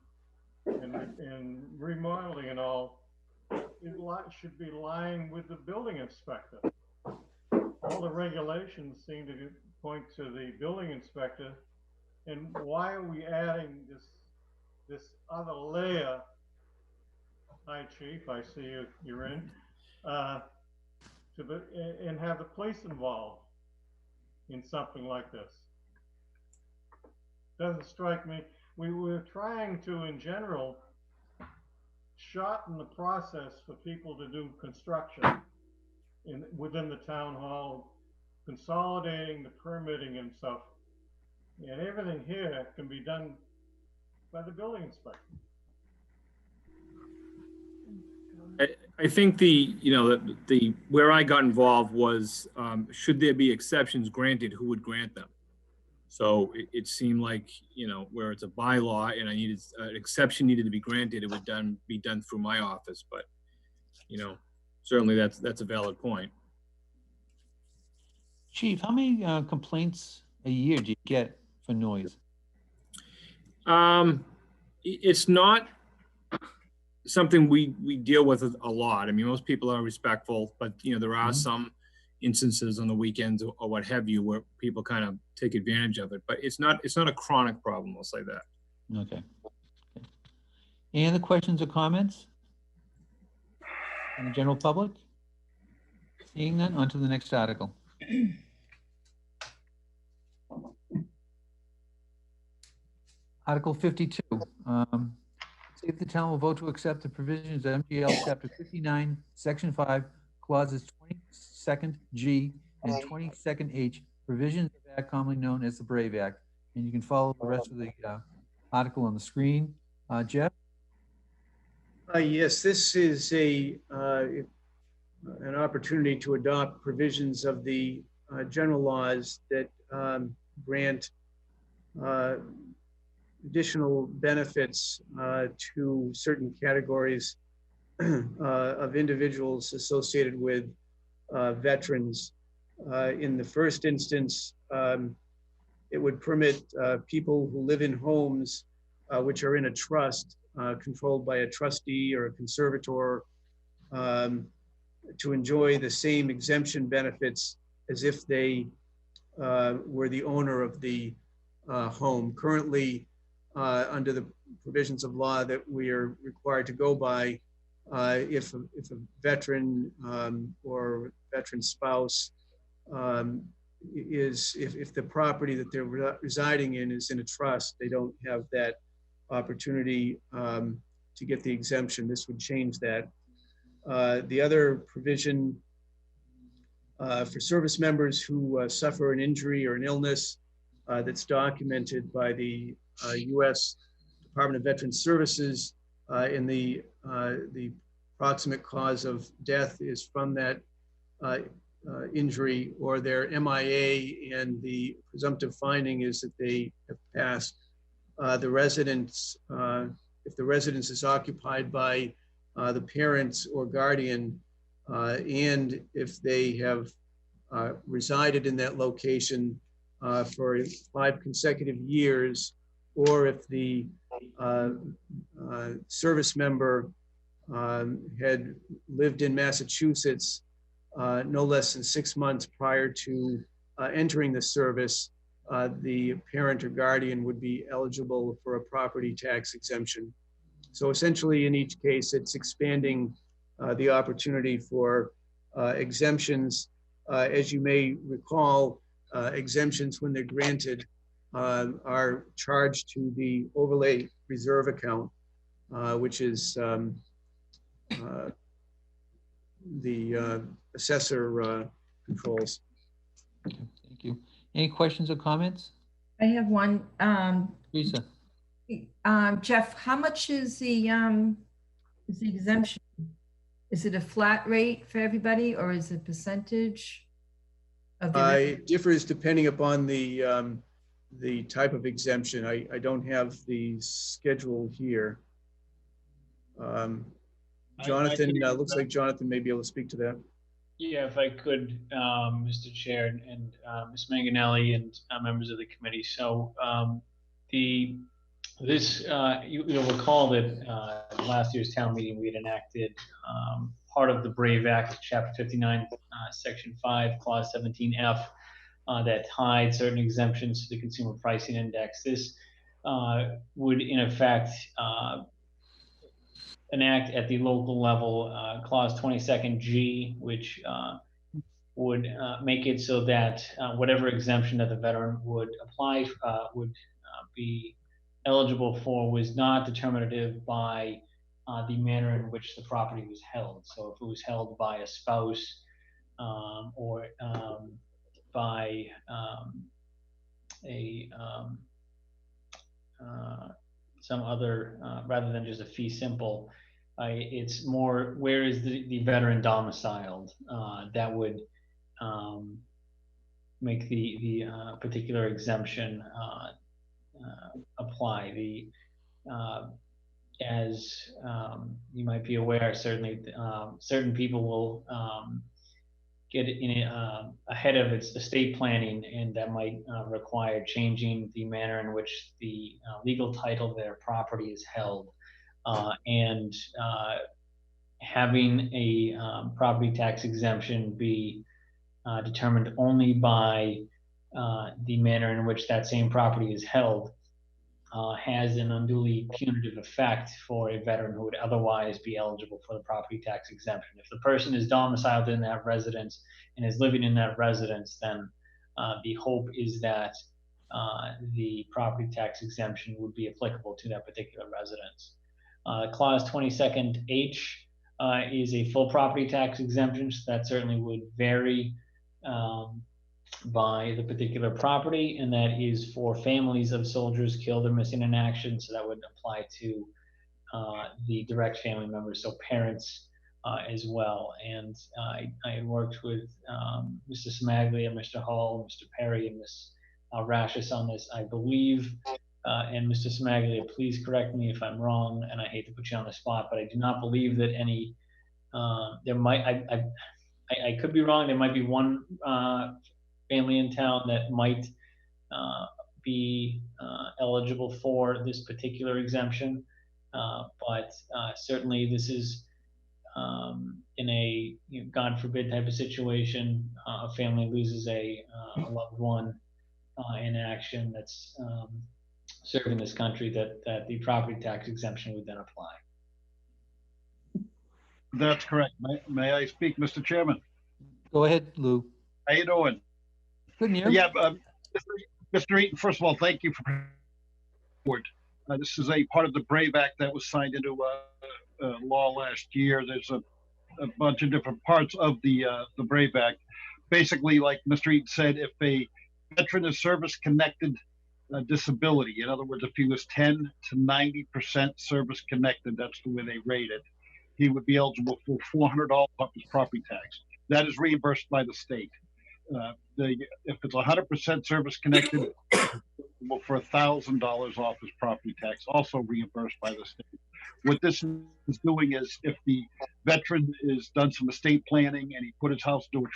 and remodeling and all, it should be lying with the building inspector. All the regulations seem to point to the building inspector. And why are we adding this other layer? Hi, Chief, I see you're in. And have the police involved in something like this. Doesn't strike me. We were trying to, in general, shorten the process for people to do construction within the town hall, consolidating the permitting and stuff. And everything here can be done by the building inspector. I think the where I got involved was, should there be exceptions granted, who would grant them? So it seemed like, where it's a bylaw and an exception needed to be granted, it would be done through my office. But, certainly that's a valid point. Chief, how many complaints a year do you get for noise? It's not something we deal with a lot. I mean, most people are respectful, but there are some instances on the weekends or what have you where people kind of take advantage of it. But it's not a chronic problem, I'll say that. Okay. Any other questions or comments from the general public? Seeing none, on to the next article. Article 52. See if the town will vote to accept the provisions of MGL Chapter 59, Section 5, Clauses 22nd G and 22nd H, provisions of the Act commonly known as the Brave Act. And you can follow the rest of the article on the screen. Jeff? Yes, this is an opportunity to adopt provisions of the general laws that grant additional benefits to certain categories of individuals associated with veterans. In the first instance, it would permit people who live in homes which are in a trust controlled by a trustee or a conservator to enjoy the same exemption benefits as if they were the owner of the home. Currently, under the provisions of law that we are required to go by, if a veteran or veteran spouse if the property that they're residing in is in a trust, they don't have that opportunity to get the exemption. This would change that. The other provision for service members who suffer an injury or an illness that's documented by the U.S. Department of Veterans Services, and the proximate cause of death is from that injury or their MIA, and the presumptive finding is that they have passed. The residence, if the residence is occupied by the parents or guardian, and if they have resided in that location for 5 consecutive years, or if the service member had lived in Massachusetts no less than 6 months prior to entering the service, the parent or guardian would be eligible for a property tax exemption. So essentially, in each case, it's expanding the opportunity for exemptions. As you may recall, exemptions, when they're granted, are charged to the overlay reserve account, which is the assessor controls. Thank you. Any questions or comments? I have one. Lisa? Jeff, how much is the exemption? Is it a flat rate for everybody, or is it percentage of the It differs depending upon the type of exemption. I don't have the schedule here. Jonathan, looks like Jonathan may be able to speak to that. Yeah, if I could, Mr. Chair and Ms. Manganelli and members of the committee. So you'll recall that last year's town meeting, we had enacted part of the BRAVE Act, Chapter 59, Section 5, Clause 17F, that tied certain exemptions to the Consumer Pricing Index. This would, in effect, enact at the local level Clause 22nd G, which would make it so that whatever exemption that the veteran would apply would be eligible for was not determinative by the manner in which the property was held. So if it was held by a spouse or by some other, rather than just a fee simple, it's more where is the veteran domiciled that would make the particular exemption apply. As you might be aware, certainly certain people will get in ahead of its estate planning, and that might require changing the manner in which the legal title of their property is held, and having a property tax exemption be determined only by the manner in which that same property is held has an unduly punitive effect for a veteran who would otherwise be eligible for the property tax exemption. If the person is domiciled in that residence and is living in that residence, then the hope is that the property tax exemption would be applicable to that particular residence. Clause 22nd H is a full property tax exemption, so that certainly would vary by the particular property, and that is for families of soldiers killed or missing in action. So that would apply to the direct family members, so parents as well. And I worked with Mr. Smaglia, Mr. Hall, Mr. Perry, and Ms. Rashis on this, I believe. And Mr. Smaglia, please correct me if I'm wrong, and I hate to put you on the spot, but I do not believe that any, there might, I could be wrong, there might be one family in town that might be eligible for this particular exemption, but certainly this is in a God forbid type of situation. A family loses a loved one in action that's serving this country, that the property tax exemption would then apply. That's correct. May I speak, Mr. Chairman? Go ahead, Lou. How you doing? Good, Neil. Yeah, Mr. Eaton, first of all, thank you for this is a part of the BRAVE Act that was signed into law last year. There's a bunch of different parts of the BRAVE Act. Basically, like Mr. Eaton said, if a veteran is service-connected disability, in other words, if he was 10 to 90% service-connected, that's the way they rate it, he would be eligible for $400 off his property tax. That is reimbursed by the state. If it's 100% service connected, for $1,000 off his property tax, also reimbursed by the state. What this is doing is, if the veteran is done some estate planning and he put his house into a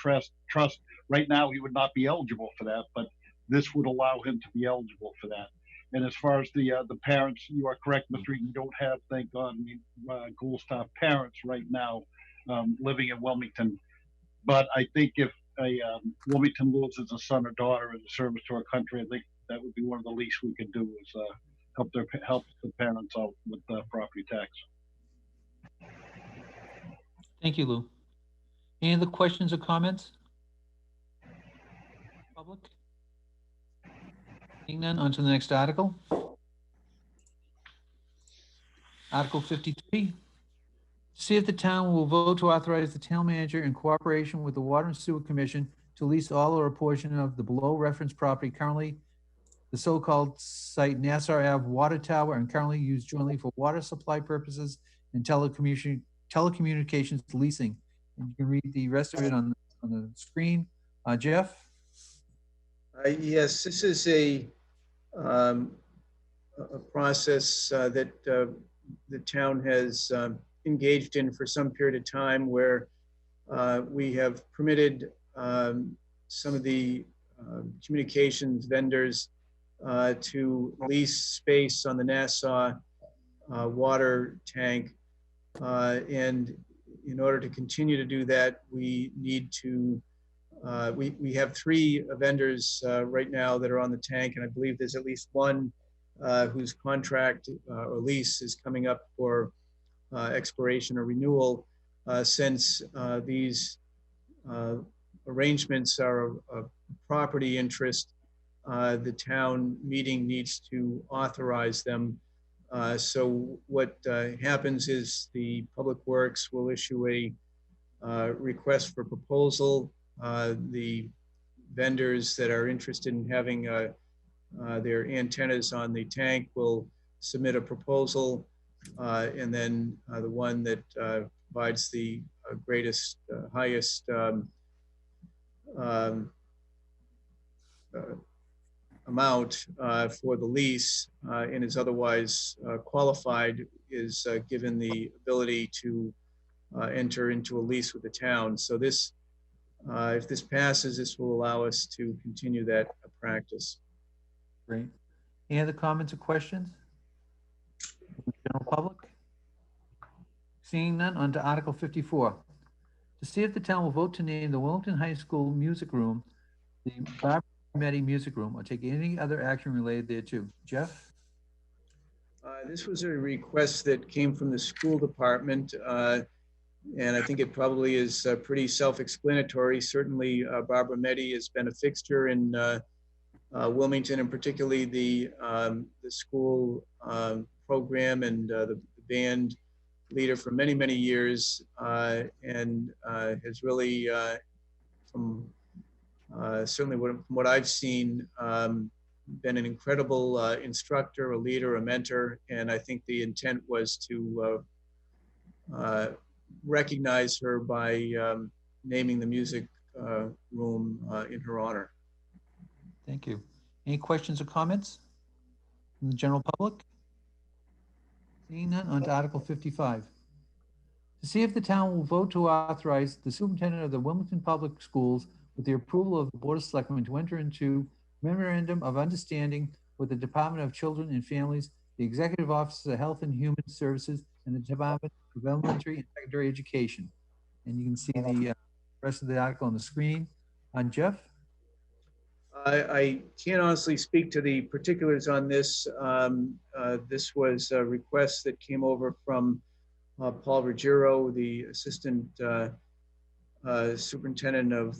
trust, right now he would not be eligible for that, but this would allow him to be eligible for that. And as far as the parents, you are correct, Mr. Eaton. We don't have, thank God, any Gould Star parents right now living in Wilmington. But I think if a Wilmington loses a son or daughter in service to our country, I think that would be one of the least we could do is help the parents out with property tax. Thank you, Lou. Any other questions or comments? Public? Seeing none, on to the next article. Article 53. See if the town will vote to authorize the town manager in cooperation with the Water and Sewer Commission to lease all or a portion of the below referenced property currently the so-called site Nassau Ave Water Tower and currently used jointly for water supply purposes and telecommunications leasing. And you can read the rest of it on the screen. Jeff? Yes, this is a process that the town has engaged in for some period of time, where we have permitted some of the communications vendors to lease space on the Nassau water tank. And in order to continue to do that, we need to, we have 3 vendors right now that are on the tank, and I believe there's at least one whose contract or lease is coming up for expiration or renewal. Since these arrangements are a property interest, the town meeting needs to authorize them. So what happens is the Public Works will issue a request for proposal. The vendors that are interested in having their antennas on the tank will submit a proposal, and then the one that provides the greatest, highest amount for the lease and is otherwise qualified is given the ability to enter into a lease with the town. So this, if this passes, this will allow us to continue that practice. Great. Any other comments or questions? General public? Seeing none, on to Article 54. To see if the town will vote to name the Wilmington High School Music Room the Barbara Metty Music Room, or take any other action related thereto. Jeff? This was a request that came from the school department, and I think it probably is pretty self-explanatory. Certainly, Barbara Metty has been a fixture in Wilmington, and particularly the school program and the band leader for many, many years, and has really, from certainly from what I've seen, been an incredible instructor, a leader, a mentor, and I think the intent was to recognize her by naming the music room in her honor. Thank you. Any questions or comments from the general public? Seeing none, on to Article 55. To see if the town will vote to authorize the superintendent of the Wilmington Public Schools with the approval of the Board of Selectmen to enter into memorandum of understanding with the Department of Children and Families, the Executive Office of Health and Human Services, and the Department of Elementary and Secondary Education. And you can see the rest of the article on the screen. Jeff? I can't honestly speak to the particulars on this. This was a request that came over from Paul Ruggiero, the Assistant Superintendent of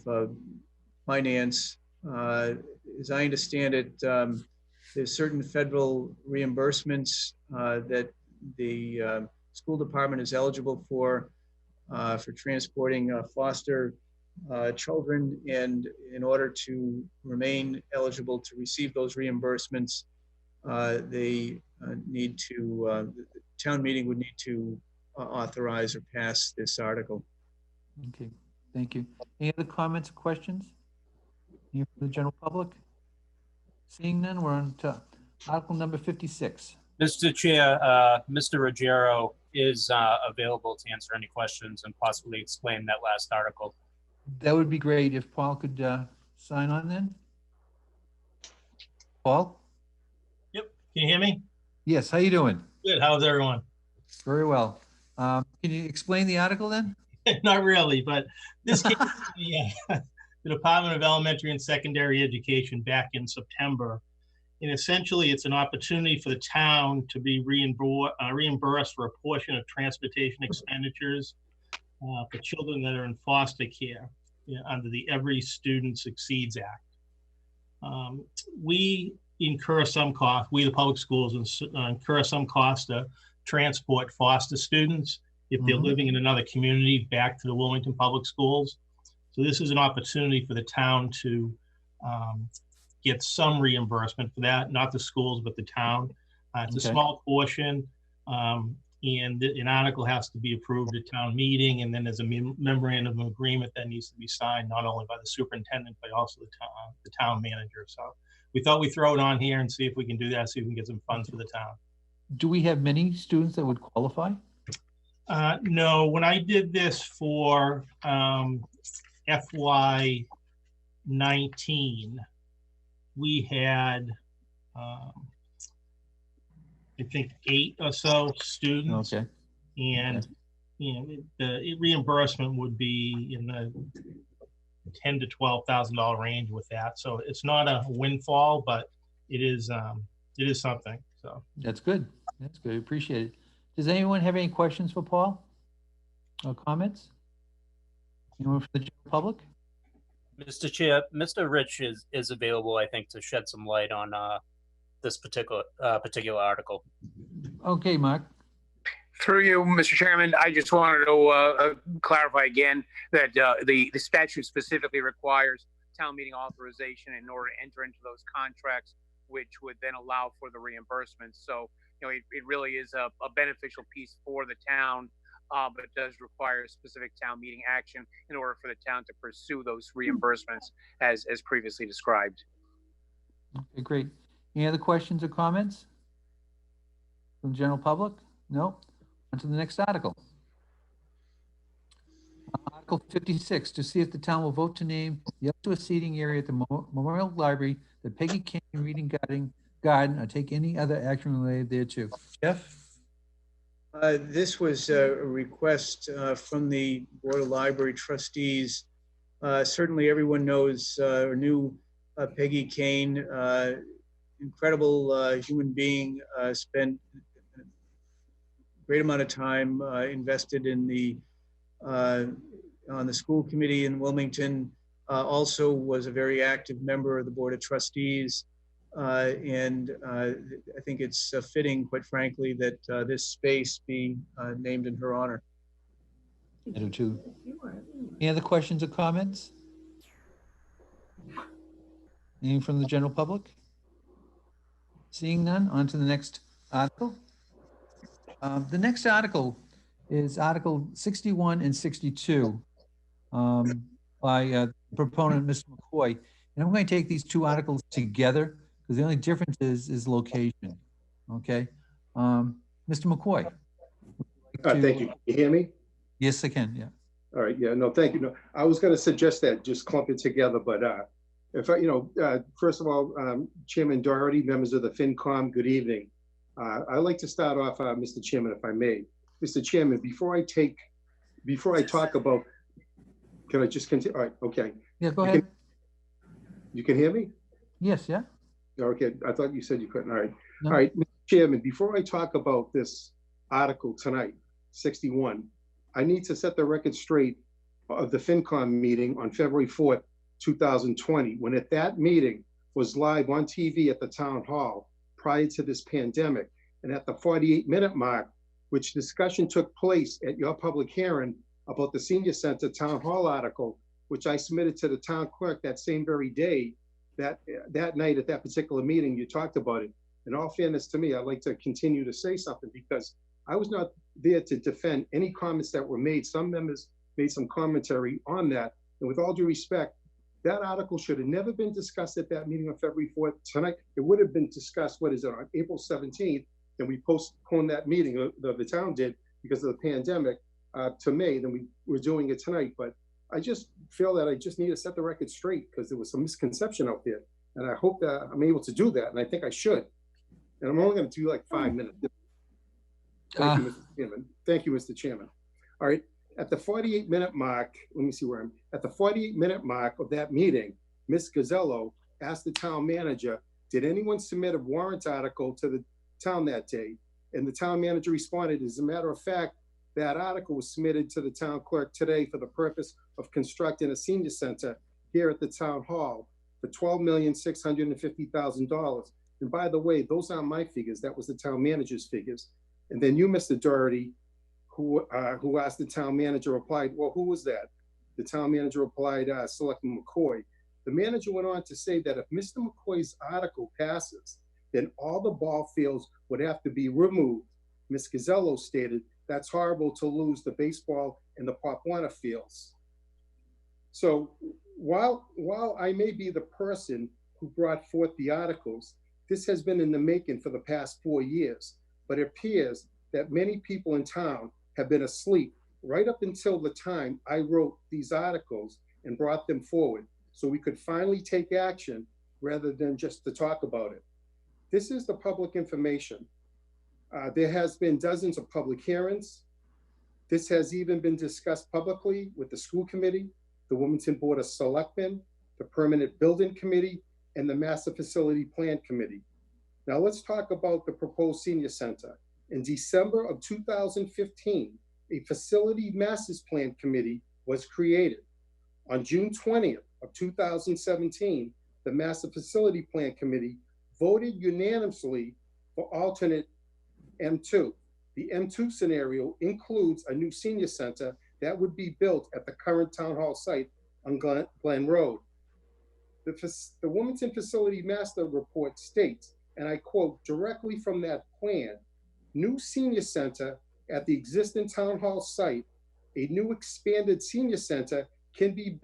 Finance. As I understand it, there's certain federal reimbursements that the school department is eligible for transporting foster children, and in order to remain eligible to receive those reimbursements, they need to, the town meeting would need to authorize or pass this article. Okay, thank you. Any other comments or questions? Any from the general public? Seeing none, we're on to Article number 56. Mr. Chair, Mr. Ruggiero is available to answer any questions and possibly explain that last article. That would be great if Paul could sign on then. Paul? Yep. Can you hear me? Yes, how you doing? Good. How's everyone? Very well. Can you explain the article then? Not really, but this came to the Department of Elementary and Secondary Education back in September. And essentially, it's an opportunity for the town to be reimbursed for a portion of transportation expenditures for children that are in foster care under the Every Student Succeeds Act. We incur some cost, we the public schools incur some cost to transport foster students if they're living in another community back to the Wilmington Public Schools. So this is an opportunity for the town to get some reimbursement for that, not the schools, but the town. It's a small portion, and an article has to be approved at town meeting, and then there's a memorandum of agreement that needs to be signed not only by the superintendent, but also the town manager. So we thought we'd throw it on here and see if we can do that, see if we can get some funds for the town. Do we have many students that would qualify? No, when I did this for FY 19, we had, I think 8 or so students. Okay. And the reimbursement would be in the $10,000 to $12,000 range with that. So it's not a windfall, but it is something. So that's good. That's good. Appreciate it. Does anyone have any questions for Paul or comments? Anyone from the general public? Mr. Chair, Mr. Rich is available, I think, to shed some light on this particular article. Okay, Mark. Through you, Mr. Chairman, I just wanted to clarify again that the statute specifically requires town meeting authorization in order to enter into those contracts, which would then allow for the reimbursement. So, it really is a beneficial piece for the town, but it does require specific town meeting action in order for the town to pursue those reimbursements as previously described. Okay, great. Any other questions or comments from the general public? No. On to the next article. Article 56, to see if the town will vote to name the outdoor seating area at the Memorial Library, the Peggy King Reading Garden, or take any other action related thereto. Jeff? This was a request from the Board of Library Trustees. Certainly everyone knows or knew Peggy Kane, incredible human being, spent a great amount of time invested in on the school committee in Wilmington, also was a very active member of the Board of Trustees. And I think it's fitting, quite frankly, that this space be named in her honor. I do too. Any other questions or comments? Anything from the general public? Seeing none, on to the next article. The next article is Article 61 and 62 by proponent, Mr. McCoy. And I'm going to take these two articles together because the only difference is location. Okay. Mr. McCoy. Thank you. Can you hear me? Yes, I can. Yeah. All right. Yeah. No, thank you. No, I was going to suggest that just clump it together, but if I, first of all, Chairman Doherty, members of the FinCom, good evening. I'd like to start off, Mr. Chairman, if I may. Mr. Chairman, before I talk about, can I just continue? All right. Okay. Yeah. Go ahead. You can hear me? Yes. Yeah. Okay. I thought you said you couldn't. All right. No. All right, Mr. Chairman, before I talk about this article tonight, 61, I need to set the record straight of the FinCom meeting on February 4th, 2020, when at that meeting was live on TV at the town hall prior to this pandemic. And at the 48-minute mark, which discussion took place at your public hearing about the senior center town hall article, which I submitted to the town clerk that same very day, that night at that particular meeting, you talked about it. In all fairness to me, I'd like to continue to say something because I was not there to defend any comments that were made. Some members made some commentary on that. And with all due respect, that article should have never been discussed at that meeting on February 4th. Tonight, it would have been discussed, what is it, on April 17th, and we postponed that meeting, the town did, because of the pandemic, to May, then we're doing it tonight. But I just feel that I just need to set the record straight because there was some misconception out there. And I hope that I'm able to do that, and I think I should. And I'm only going to do like 5 minutes. Thank you, Mr. Chairman. Thank you, Mr. Chairman. All right, at the 48-minute mark, let me see where I'm, at the 48-minute mark of that meeting, Ms. Gazzello asked the town manager, did anyone submit a warrant article to the town that day? And the town manager responded, as a matter of fact, that article was submitted to the town clerk today for the purpose of constructing a senior center here at the town hall for $12,650,000. And by the way, those aren't my figures. That was the town manager's figures. And then you, Mr. Doherty, who asked the town manager, replied, well, who was that? The town manager replied, Selectman McCoy. The manager went on to say that if Mr. McCoy's article passes, then all the ball fields would have to be removed. Ms. Gazzello stated, that's horrible to lose the baseball and the Pop Warner fields. So while I may be the person who brought forth the articles, this has been in the making for the past 4 years, but it appears that many people in town have been asleep right up until the time I wrote these articles and brought them forward so we could finally take action rather than just to talk about it. This is the public information. There has been dozens of public hearings. This has even been discussed publicly with the school committee, the Wilmington Board of Selectmen, the Permanent Building Committee, and the Master Facility Plan Committee. Now let's talk about the proposed senior center. In December of 2015, a Facility Masters Plan Committee was created. On June 20th of 2017, the Master Facility Plan Committee voted unanimously for alternate M2. The M2 scenario includes a new senior center that would be built at the current town hall site on Glen Road. The Wilmington Facility Master Report states, and I quote directly from that plan, new senior center at the existing town hall site, a new expanded senior center can be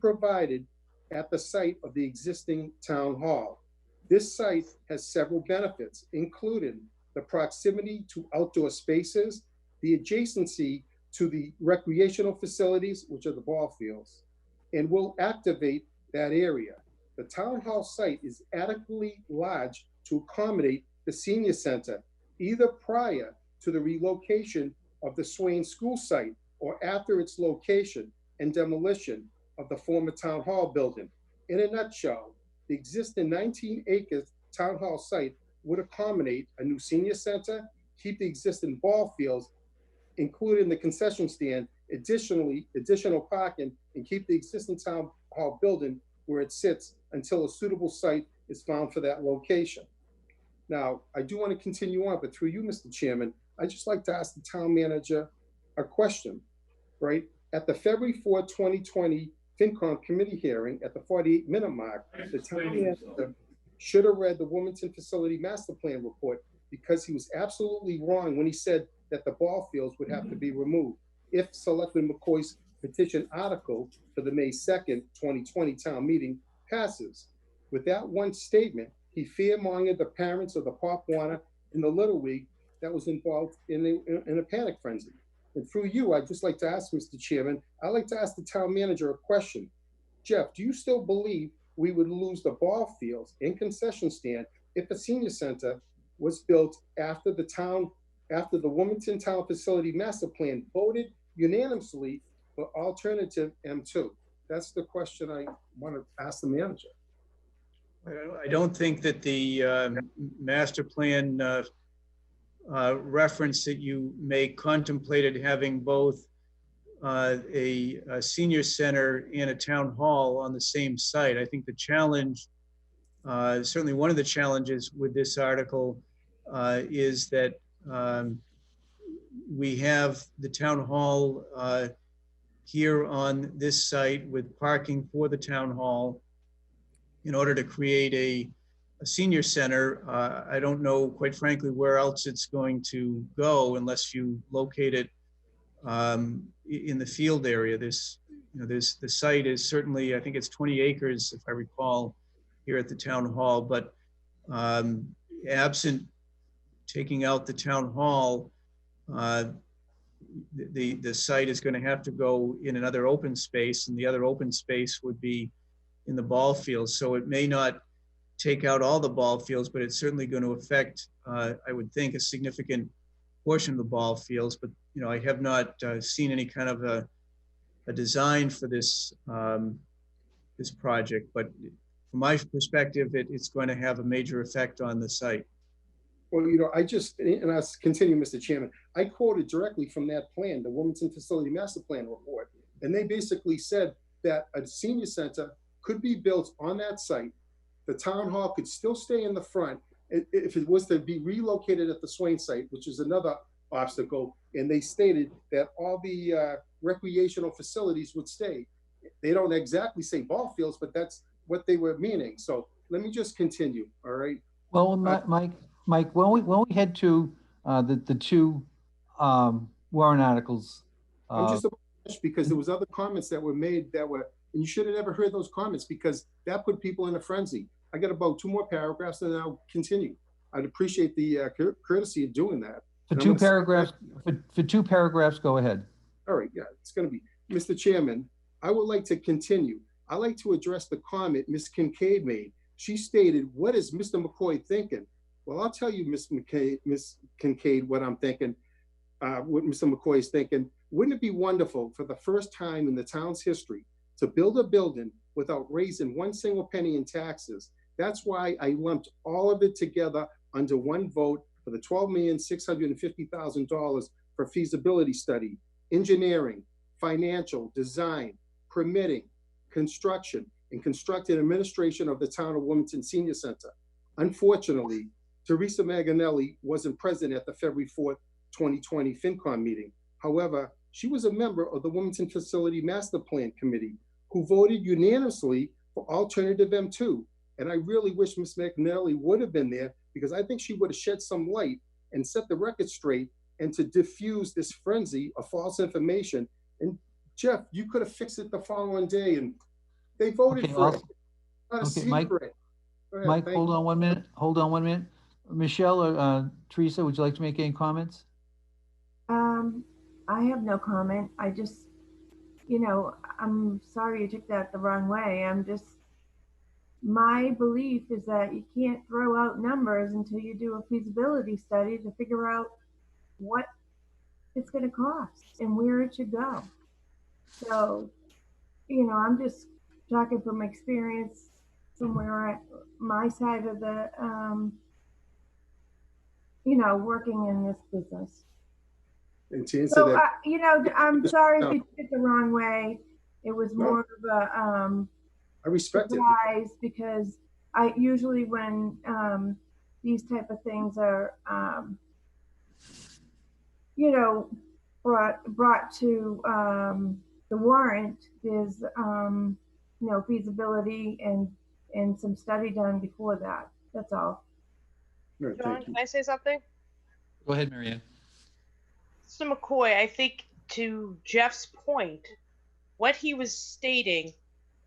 provided at the site of the existing town hall. This site has several benefits, including the proximity to outdoor spaces, the adjacency to the recreational facilities, which are the ball fields, and will activate that area. The town hall site is adequately large to accommodate the senior center, either prior to the relocation of the Swain School site or after its location and demolition of the former town hall building. In a nutshell, the existing 19-acre town hall site would accommodate a new senior center, keep the existing ball fields, including the concession stand, additional parking, and keep the existing town hall building where it sits until a suitable site is found for that location. Now, I do want to continue on, but through you, Mr. Chairman, I'd just like to ask the town manager a question, right? At the February 4, 2020 FinCom committee hearing at the 48-minute mark, the town manager should have read the Wilmington Facility Master Plan report because he was absolutely wrong when he said that the ball fields would have to be removed if Selectman McCoy's petition article for the May 2nd, 2020 town meeting passes. With that one statement, he fear-mongered the parents of the Pop Warner and the Little League that was involved in a panic frenzy. And through you, I'd just like to ask, Mr. Chairman, I'd like to ask the town manager a question. Jeff, do you still believe we would lose the ball fields and concession stand if a senior center was built after the Wilmington Town Facility Master Plan voted unanimously for alternative M2? That's the question I want to ask the manager. I don't think that the master plan reference that you make contemplated having both a senior center and a town hall on the same site. I think the challenge, certainly one of the challenges with this article is that we have the town hall here on this site with parking for the town hall. In order to create a senior center, I don't know, quite frankly, where else it's going to go unless you locate it in the field area. The site is certainly, I think it's 20 acres, if I recall, here at the town hall. But absent taking out the town hall, the site is going to have to go in another open space, and the other open space would be in the ball field. So it may not take out all the ball fields, but it's certainly going to affect, I would think, a significant portion of the ball fields. But, you know, I have not seen any kind of a design for this, this project. But from my perspective, it's going to have a major effect on the site. Well, you know, and I'll continue, Mr. Chairman, I quoted directly from that plan, the Wilmington Facility Master Plan report. And they basically said that a senior center could be built on that site. The town hall could still stay in the front if it was to be relocated at the Swain site, which is another obstacle. And they stated that all the recreational facilities would stay. They don't exactly say ball fields, but that's what they were meaning. So let me just continue, all right? Well, Mike, when we head to the two warrant articles. I'm just because there was other comments that were made that were, and you should have never heard those comments because that put people in a frenzy. I got about 2 more paragraphs and then I'll continue. I'd appreciate the courtesy of doing that. For 2 paragraphs, for 2 paragraphs, go ahead. All right, yeah, it's gonna be, Mr. Chairman, I would like to continue. I'd like to address the comment Ms. Kincaid made. She stated, what is Mr. McCoy thinking? Well, I'll tell you, Ms. Kincaid, what I'm thinking, what Mr. McCoy is thinking. Wouldn't it be wonderful for the first time in the town's history to build a building without raising 1 single penny in taxes? That's why I lumped all of it together under one vote for the $12,650,000 for feasibility study, engineering, financial, design, permitting, construction, and constructed administration of the town of Wilmington Senior Center. Unfortunately, Teresa Manganelli wasn't present at the February 4th, 2020 FinCom meeting. However, she was a member of the Wilmington Facility Master Plan Committee who voted unanimously for alternative M2. And I really wish Ms. McNally would have been there because I think she would have shed some light and set the record straight and to diffuse this frenzy of false information. And Jeff, you could have fixed it the following day and they voted for it. Not a secret. Ahead, Mike, hold on 1 minute. Hold on 1 minute. Michelle or Teresa, would you like to make any comments? I have no comment. I just, you know, I'm sorry you took that the wrong way. My belief is that you can't throw out numbers until you do a feasibility study to figure out what it's going to cost and where it should go. So, you know, I'm just talking from experience somewhere at my side of the, you know, working in this business. And to answer So, that, you know, I'm sorry if you took it the wrong way. It was more of a I respect it. surprise because I usually when these type of things are, you know, brought to the warrant, there's, you know, feasibility and some study done before that. That's all. Right, John, can I say something? Go ahead, Marianne. Mr. McCoy, I think to Jeff's point, what he was stating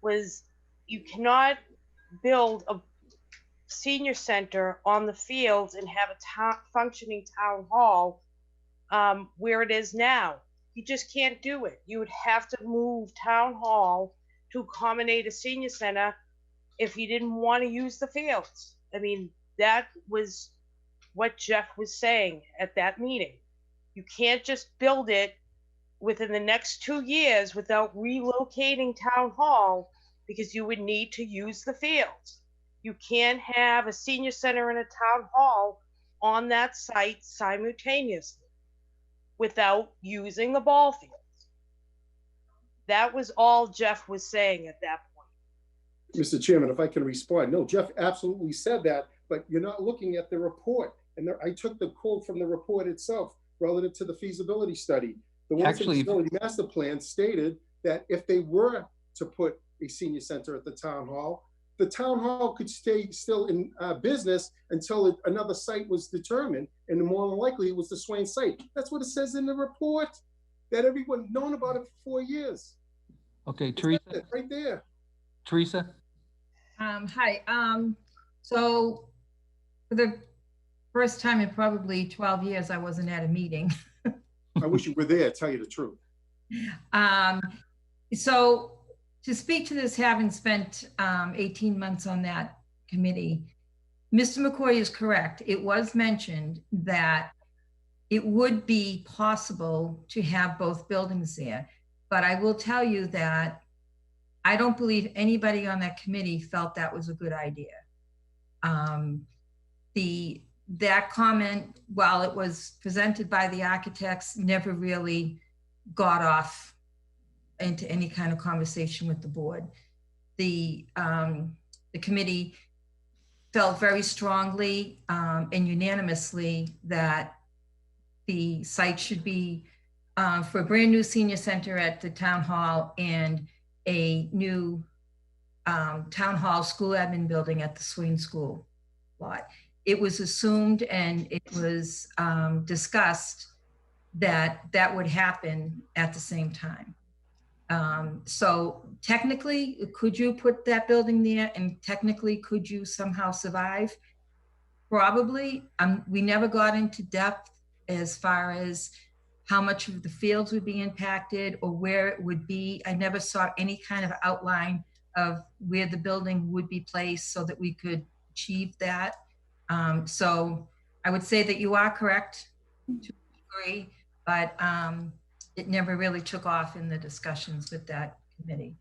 was you cannot build a senior center on the fields and have a functioning town hall where it is now. You just can't do it. You would have to move town hall to accommodate a senior center if you didn't want to use the fields. I mean, that was what Jeff was saying at that meeting. You can't just build it within the next 2 years without relocating town hall because you would need to use the fields. You can't have a senior center and a town hall on that site simultaneously without using the ball fields. That was all Jeff was saying at that point. Mr. Chairman, if I can respond. No, Jeff absolutely said that, but you're not looking at the report. And I took the quote from the report itself relative to the feasibility study. The Wilmington Facility Master Plan stated that if they were to put a senior center at the town hall could stay still in business until another site was determined, and more than likely it was the Swain site. That's what it says in the report, that everyone known about it for 4 years. Okay, Teresa. Right there. Teresa. Hi. So for the first time in probably 12 years, I wasn't at a meeting. I wish you were there, tell you the truth. So to speak to this, having spent 18 months on that committee, Mr. McCoy is correct. It was mentioned that it would be possible to have both buildings there. But I will tell you that I don't believe anybody on that committee felt that was a good idea. That comment, while it was presented by the architects, never really got off into any kind of conversation with the board. The committee felt very strongly and unanimously that the site should be for a brand new senior center at the town hall and a new town hall school admin building at the Swain School lot. It was assumed and it was discussed that that would happen at the same time. So technically, could you put that building there and technically could you somehow survive? Probably. We never got into depth as far as how much of the fields would be impacted or where it would be. I never saw any kind of outline of where the building would be placed so that we could achieve that. So I would say that you are correct to a degree, but it never really took off in the discussions with that committee.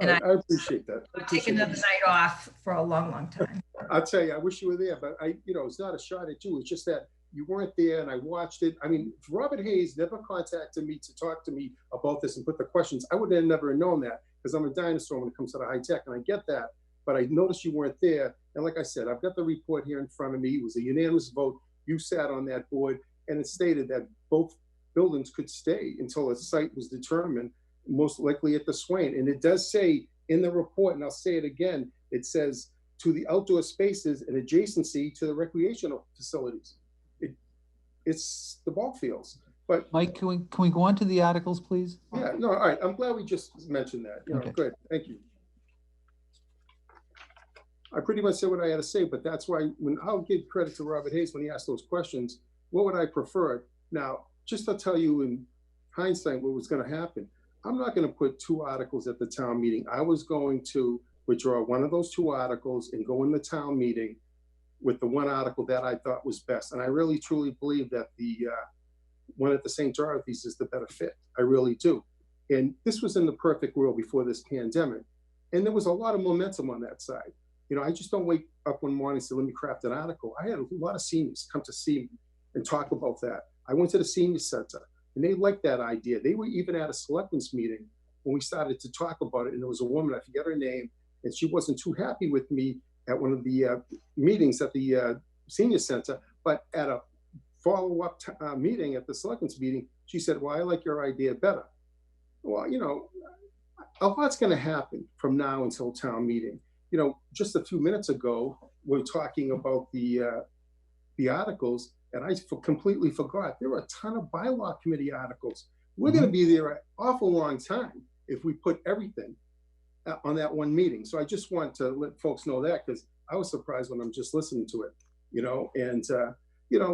And I appreciate that. I'll take another night off for a long, long time. I'll tell you, I wish you were there, but it's not a shot at you. It's just that you weren't there and I watched it. I mean, if Robert Hayes never contacted me to talk to me about this and put the questions, I would have never known that because I'm a dinosaur when it comes to the high tech, and I get that. But I noticed you weren't there. And like I said, I've got the report here in front of me. It was a unanimous vote. You sat on that board, and it stated that both buildings could stay until a site was determined, most likely at the Swain. And it does say in the report, and I'll say it again, it says to the outdoor spaces and adjacency to the recreational facilities. It's the ball fields. But Mike, can we go on to the articles, please? Yeah, no, all right. I'm glad we just mentioned that. Okay. Good. Thank you. I pretty much said what I had to say, but that's why I'll give credit to Robert Hayes when he asked those questions. What would I prefer? Now, just to tell you in hindsight what was going to happen, I'm not going to put two articles at the town meeting. I was going to withdraw one of those two articles and go in the town meeting with the one article that I thought was best. And I really, truly believe that the one at the St. Dorothy's is the better fit. I really do. And this was in the perfect world before this pandemic. And there was a lot of momentum on that side. I just don't wake up one morning and say, let me craft an article. I had a lot of seniors come to see me and talk about that. I went to the senior center and they liked that idea. They were even at a selectmen's meeting when we started to talk about it. And there was a woman, I forget her name, and she wasn't too happy with me at one of the meetings at the senior center, but at a follow-up meeting at the selectmen's meeting, she said, well, I like your idea better. Well, a lot's going to happen from now until town meeting. Just a few minutes ago, we were talking about the articles, and I completely forgot. There were a ton of bylaw committee articles. We're going to be there an awful long time if we put everything on that one meeting. So I just want to let folks know that, because I was surprised when I'm just listening to it,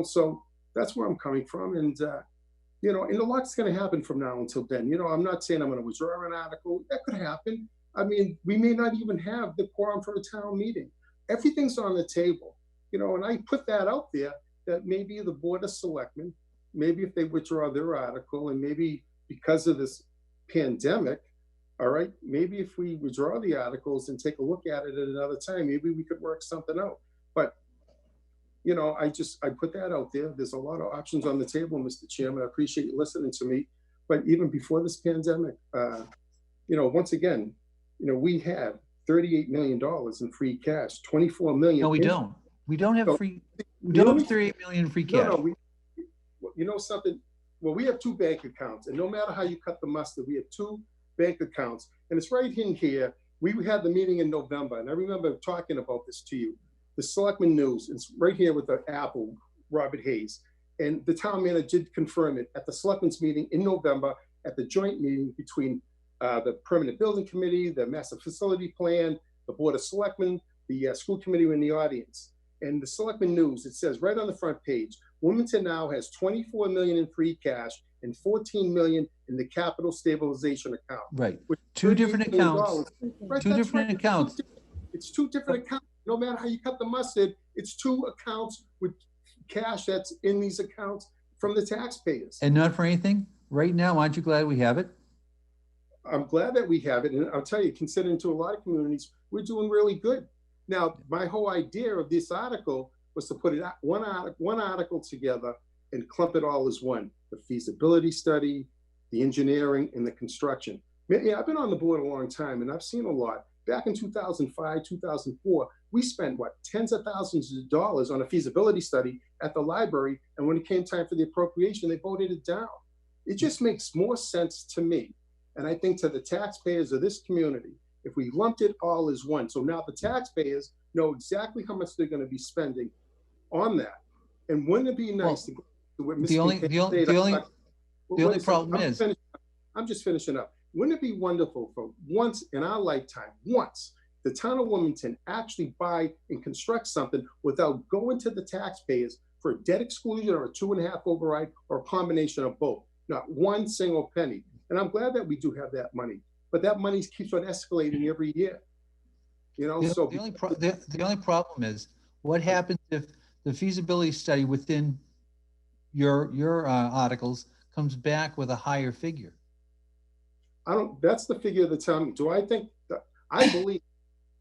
so that's where I'm coming from. And, and a lot's going to happen from now until then. I'm not saying I'm going to withdraw an article. That could happen. I mean, we may not even have the quorum for a town meeting. Everything's on the table, and I put that out there that maybe the Board of Selectmen, maybe if they withdraw their article, and maybe because of this pandemic, all right, maybe if we withdraw the articles and take a look at it at another time, maybe we could work something out. But, I put that out there. There's a lot of options on the table, Mr. Chairman. I appreciate you listening to me. But even before this pandemic, once again, we had $38 million in free cash, 24 million. No, we don't. We don't have free. We don't have 38 million free cash. No, something. Well, we have two bank accounts, and no matter how you cut the mustard, we have two bank accounts, and it's right in here. We had the meeting in November, and I remember talking about this to you. The Selectman News, it's right here with the Apple, Robert Hayes, and the town manager did confirm it at the Selectmen's meeting in November at the joint meeting between the Permanent Building Committee, the Master Facility Plan, the Board of Selectmen, the school committee were in the audience. And the Selectmen News, it says right on the front page, Wilmington now has 24 million in free cash and 14 million in the capital stabilization account. Right. Two different accounts. Right, two different accounts. It's two different accounts. No matter how you cut the mustard, it's 2 accounts with cash that's in these accounts from the taxpayers. And not for anything? Right now, aren't you glad we have it? I'm glad that we have it. And I'll tell you, considering to a lot of communities, we're doing really good. Now, my whole idea of this article was to put it one article together and clump it all as one: the feasibility study, the engineering, and the construction. Yeah, I've been on the board a long time, and I've seen a lot. Back in 2005, 2004, we spent, what, tens of thousands of dollars on a feasibility study at the library, and when it came time for the appropriation, they voted it down. It just makes more sense to me, and I think to the taxpayers of this community, if we lumped it all as one. So now the taxpayers know exactly how much they're going to be spending on that. And wouldn't it be nice to go to what Ms. The only problem is, I'm just finishing up. Wouldn't it be wonderful for once in our lifetime, once, the town of Wilmington actually buy and construct something without going to the taxpayers for a debt exclusion or a 2.5 override or a combination of both? Not one single penny. And I'm glad that we do have that money, but that money keeps on escalating every year. You know, the only problem is, what happens if the feasibility study within your articles comes back with a higher figure? That's the figure of the town. Do I think that, I believe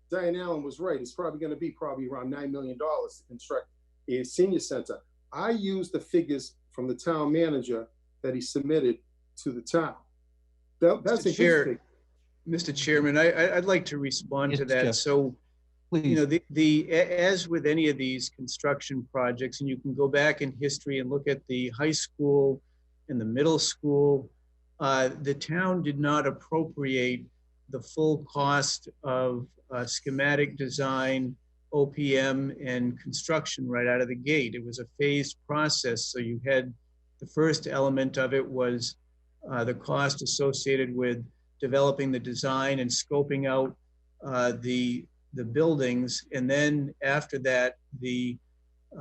Diane Allen was right. It's probably going to be around $9 million to construct a senior center. I used the figures from the town manager that he submitted to the town. That's Mr. Chairman, I'd like to respond to that. So, you know, as with any of these construction projects, and you can go back in history and look at the high school and the middle school, the town did not appropriate the full cost of schematic design, OPM, and construction right out of the gate. It was a phased process. So you had the first element of it was the cost associated with developing the design and scoping out the buildings. And then after that,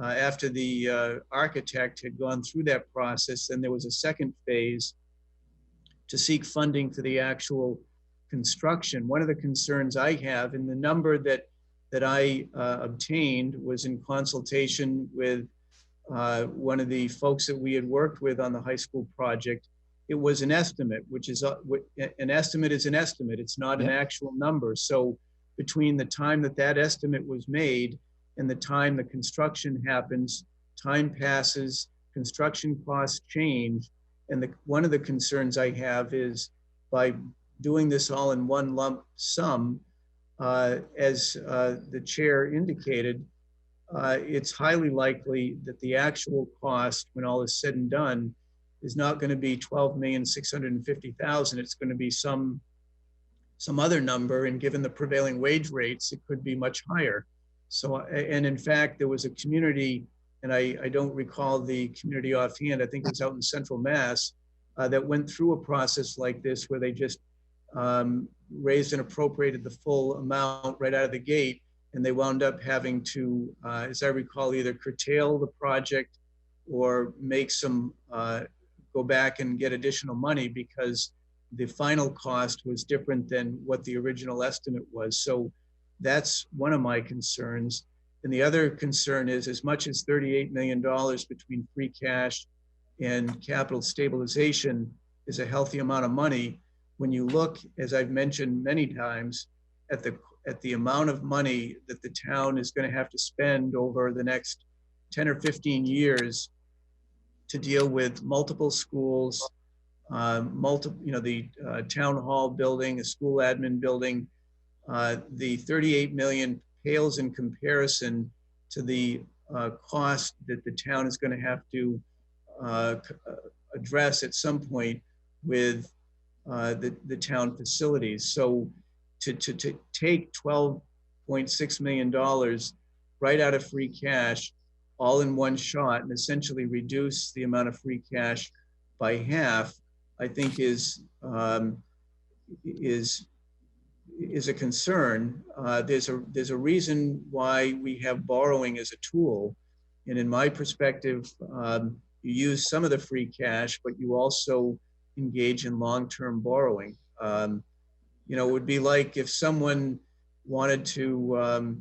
after the architect had gone through that process, then there was a second phase to seek funding for the actual construction. One of the concerns I have, and the number that I obtained was in consultation with one of the folks that we had worked with on the high school project. It was an estimate, which is an estimate is an estimate. It's not an actual number. So between the time that estimate was made and the time the construction happens, time passes, construction costs change. And one of the concerns I have is by doing this all in one lump sum, as the chair indicated, it's highly likely that the actual cost, when all is said and done, is not going to be $12,650,000. It's going to be some other number, and given the prevailing wage rates, it could be much higher. So, and in fact, there was a community, and I don't recall the community offhand, I think it was out in Central Mass, that went through a process like this where they just raised and appropriated the full amount right out of the gate, and they wound up having to, as I recall, either curtail the project or make some, go back and get additional money because the final cost was different than what the original estimate was. So that's one of my concerns. And the other concern is, as much as $38 million between free cash and capital stabilization is a healthy amount of money, when you look, as I've mentioned many times, at the amount of money that the town is going to have to spend over the next 10 or 15 years to deal with multiple schools, the town hall building, a school admin building, the 38 million pales in comparison to the cost that the town is going to have to address at some point with the town facilities. So to take $12.6 million right out of free cash all in one shot and essentially reduce the amount of free cash by half, I think is a concern. There's a reason why we have borrowing as a tool. And in my perspective, you use some of the free cash, but you also engage in long-term borrowing. It would be like if someone wanted to,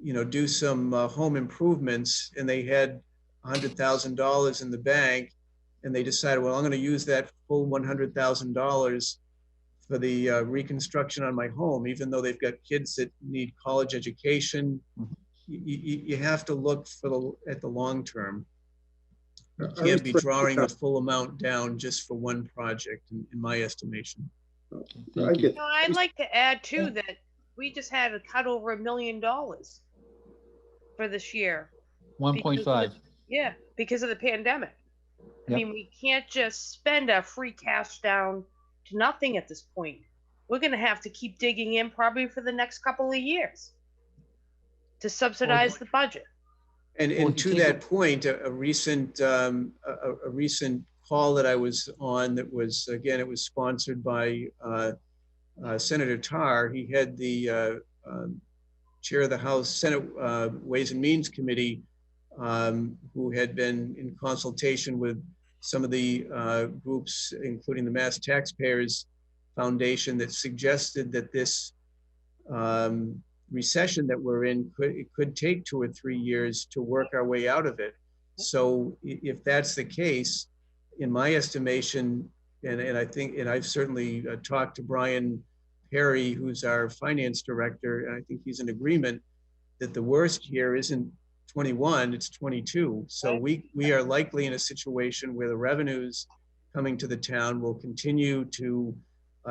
do some home improvements, and they had $100,000 in the bank, and they decided, well, I'm going to use that full $100,000 for the reconstruction on my home, even though they've got kids that need college education. You have to look at the long term. You can't be drawing the full amount down just for one project, in my estimation. I'd like to add too that we just had a cut over $1 million for this year. 1.5. Yeah, because of the pandemic. I Yep. mean, we can't just spend our free cash down to nothing at this point. We're going to have to keep digging in probably for the next couple of years to subsidize the budget. And to that point, a recent call that I was on that was, again, it was sponsored by Senator Tarr. He had the chair of the House Senate Ways and Means Committee, who had been in consultation with some of the groups, including the Mass Taxpayers Foundation, that suggested that this recession that we're in could take 2 or 3 years to work our way out of it. So if that's the case, in my estimation, and I think, and I've certainly talked to Brian Perry, who's our finance director, and I think he's in agreement that the worst year isn't 21, it's 22. So we are likely in a situation where the revenues coming to the town will continue to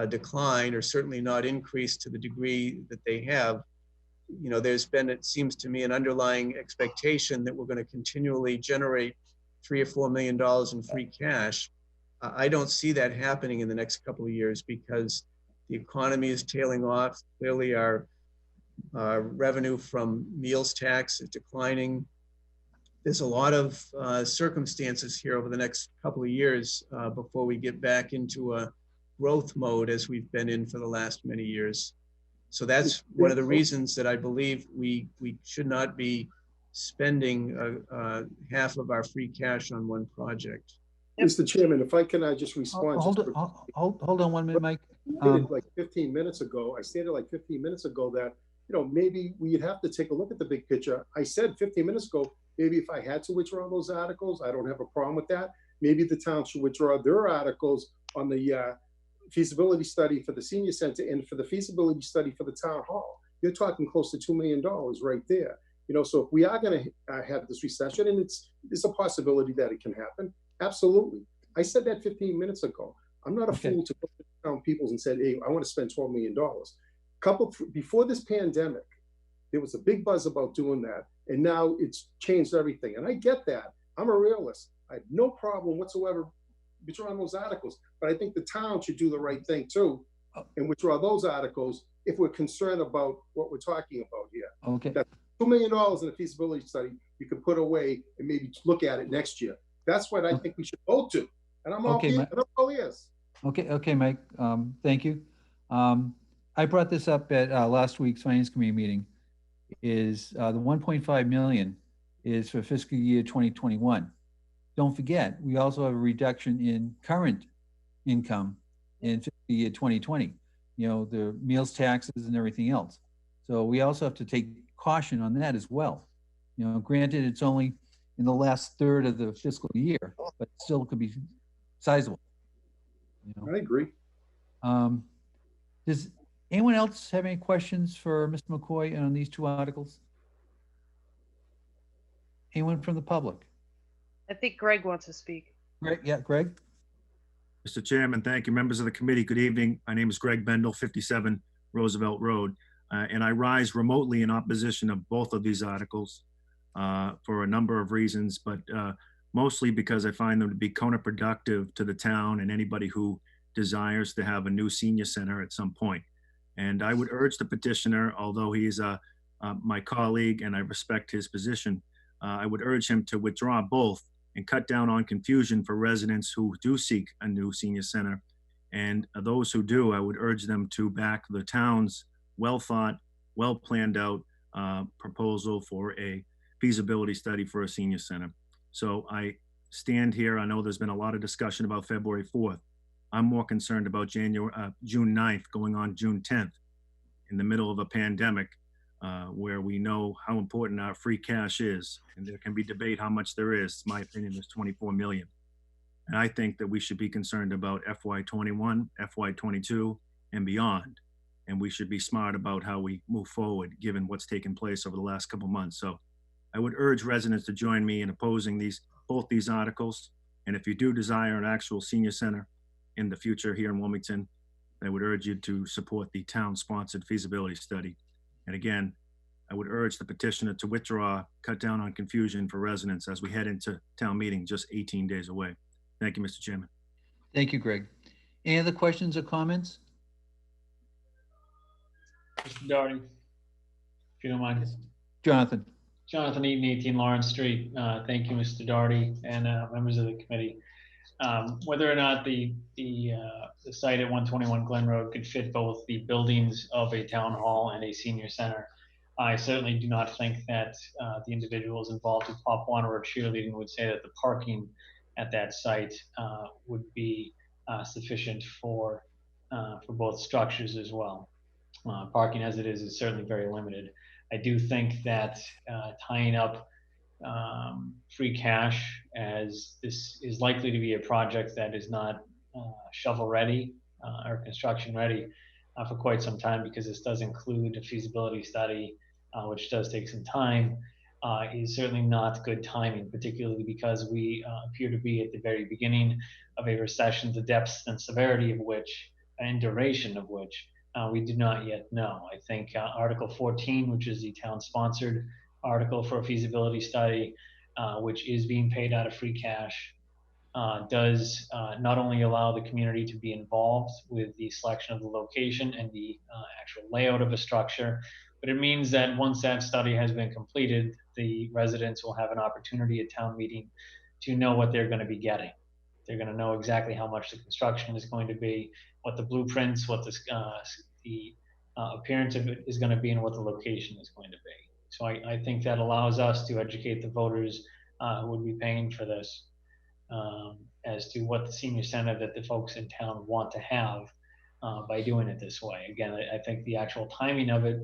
decline, or certainly not increase to the degree that they have. There's been, it seems to me, an underlying expectation that we're going to continually generate $3 or $4 million in free cash. I don't see that happening in the next couple of years because the economy is tailing off. Clearly, our revenue from meals tax is declining. There's a lot of circumstances here over the next couple of years before we get back into a growth mode as we've been in for the last many years. So that's one of the reasons that I believe we should not be spending half of our free cash on one project. Mr. Chairman, if I can just respond. Hold on 1 minute, Mike. Like 15 minutes ago, I stated like 15 minutes ago that, maybe we'd have to take a look at the big picture. I said 15 minutes ago, maybe if I had to withdraw those articles, I don't have a problem with that. Maybe the town should withdraw their articles on the feasibility study for the senior center and for the feasibility study for the town hall. You're talking close to $2 million right there. So if we are going to have this recession, and it's a possibility that it can happen, absolutely. I said that 15 minutes ago. I'm not a fool to look at town people and said, hey, I want to spend $12 million. Before this pandemic, there was a big buzz about doing that, and now it's changed everything. And I get that. I'm a realist. I have no problem whatsoever withdrawing those articles, but I think the town should do the right thing too and withdraw those articles if we're concerned about what we're talking about here. Okay. That's $2 million in a feasibility study you can put away and maybe look at it next year. That's what I think we should vote to. And I'm all ears. Okay, Mike. Thank you. I brought this up at last week's Finance Committee meeting. Is the 1.5 million is for fiscal year 2021. Don't forget, we also have a reduction in current income in fiscal year 2020. The meals taxes and everything else. So we also have to take caution on that as well. Granted, it's only in the last third of the fiscal year, but still could be sizable. I agree. Does anyone else have any questions for Mr. McCoy on these two articles? Anyone from the public? I think Greg wants to speak. Greg, yeah, Greg. Mr. Chairman, thank you. Members of the committee, good evening. My name is Greg Bendel, 57 Roosevelt Road, and I rise remotely in opposition of both of these articles for a number of reasons, but mostly because I find them to be counterproductive to the town and anybody who desires to have a new senior center at some point. And I would urge the petitioner, although he is my colleague and I respect his position, I would urge him to withdraw both and cut down on confusion for residents who do seek a new senior center. And those who do, I would urge them to back the town's well-thought, well-planned out proposal for a feasibility study for a senior center. So I stand here. I know there's been a lot of discussion about February 4th. I'm more concerned about June 9th going on June 10th in the middle of a pandemic where we know how important our free cash is. And there can be debate how much there is. My opinion is 24 million. And I think that we should be concerned about FY21, FY22, and beyond. And we should be smart about how we move forward, given what's taken place over the last couple of months. So I would urge residents to join me in opposing both these articles. And if you do desire an actual senior center in the future here in Wilmington, I would urge you to support the town-sponsored feasibility study. And again, I would urge the petitioner to withdraw, cut down on confusion for residents as we head into town meeting just 18 days away. Thank you, Mr. Chairman. Thank you, Greg. Any other questions or comments? Mr. Doherty, if you don't mind. Jonathan. Jonathan Eaton, 18 Lawrence Street. Thank you, Mr. Doherty, and members of the committee. Whether or not the site at 121 Glen Road could fit both the buildings of a town hall and a senior center, I certainly do not think that the individuals involved with Pop Warner or cheerleading would say that the parking at that site would be sufficient for both structures as well. Parking as it is certainly very limited. I do think that tying up free cash, as this is likely to be a project that is not shovel ready or construction ready for quite some time, because this does include a feasibility study, which does take some time, is certainly not good timing, particularly because we appear to be at the very beginning of a recession, the depths and severity of which and duration of which we do not yet know. I think Article 14, which is the town-sponsored article for a feasibility study, which is being paid out of free cash, does not only allow the community to be involved with the selection of the location and the actual layout of a structure, but it means that once that study has been completed, the residents will have an opportunity at town meeting to know what they're going to be getting. They're going to know exactly how much the construction is going to be, what the blueprints, what the appearance of it is going to be, and what the location is going to be. So I think that allows us to educate the voters who would be paying for this as to what the senior center that the folks in town want to have by doing it this way. Again, I think the actual timing of it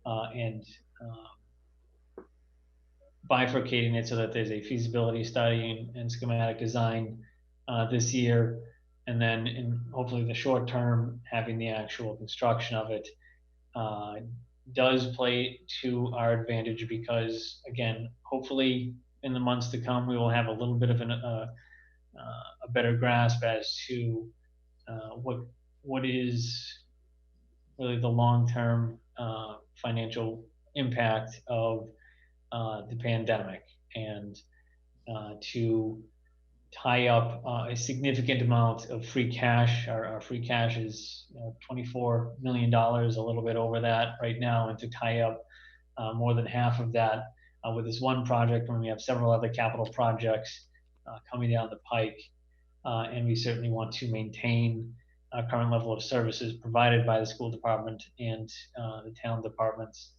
and bifurcating it so that there's a feasibility study and schematic design this year, and then in hopefully the short term, having the actual construction of it does play to our advantage, because again, hopefully in the months to come, we will have a little bit of a better grasp as to what is really the long-term financial impact of the pandemic, and to tie up a significant amount of free cash. Our free cash is $24 million, a little bit over that right now, and to tie up more than half of that with this one project when we have several other capital projects coming down the pike. And we certainly want to maintain a current level of services provided by the school department and the town departments.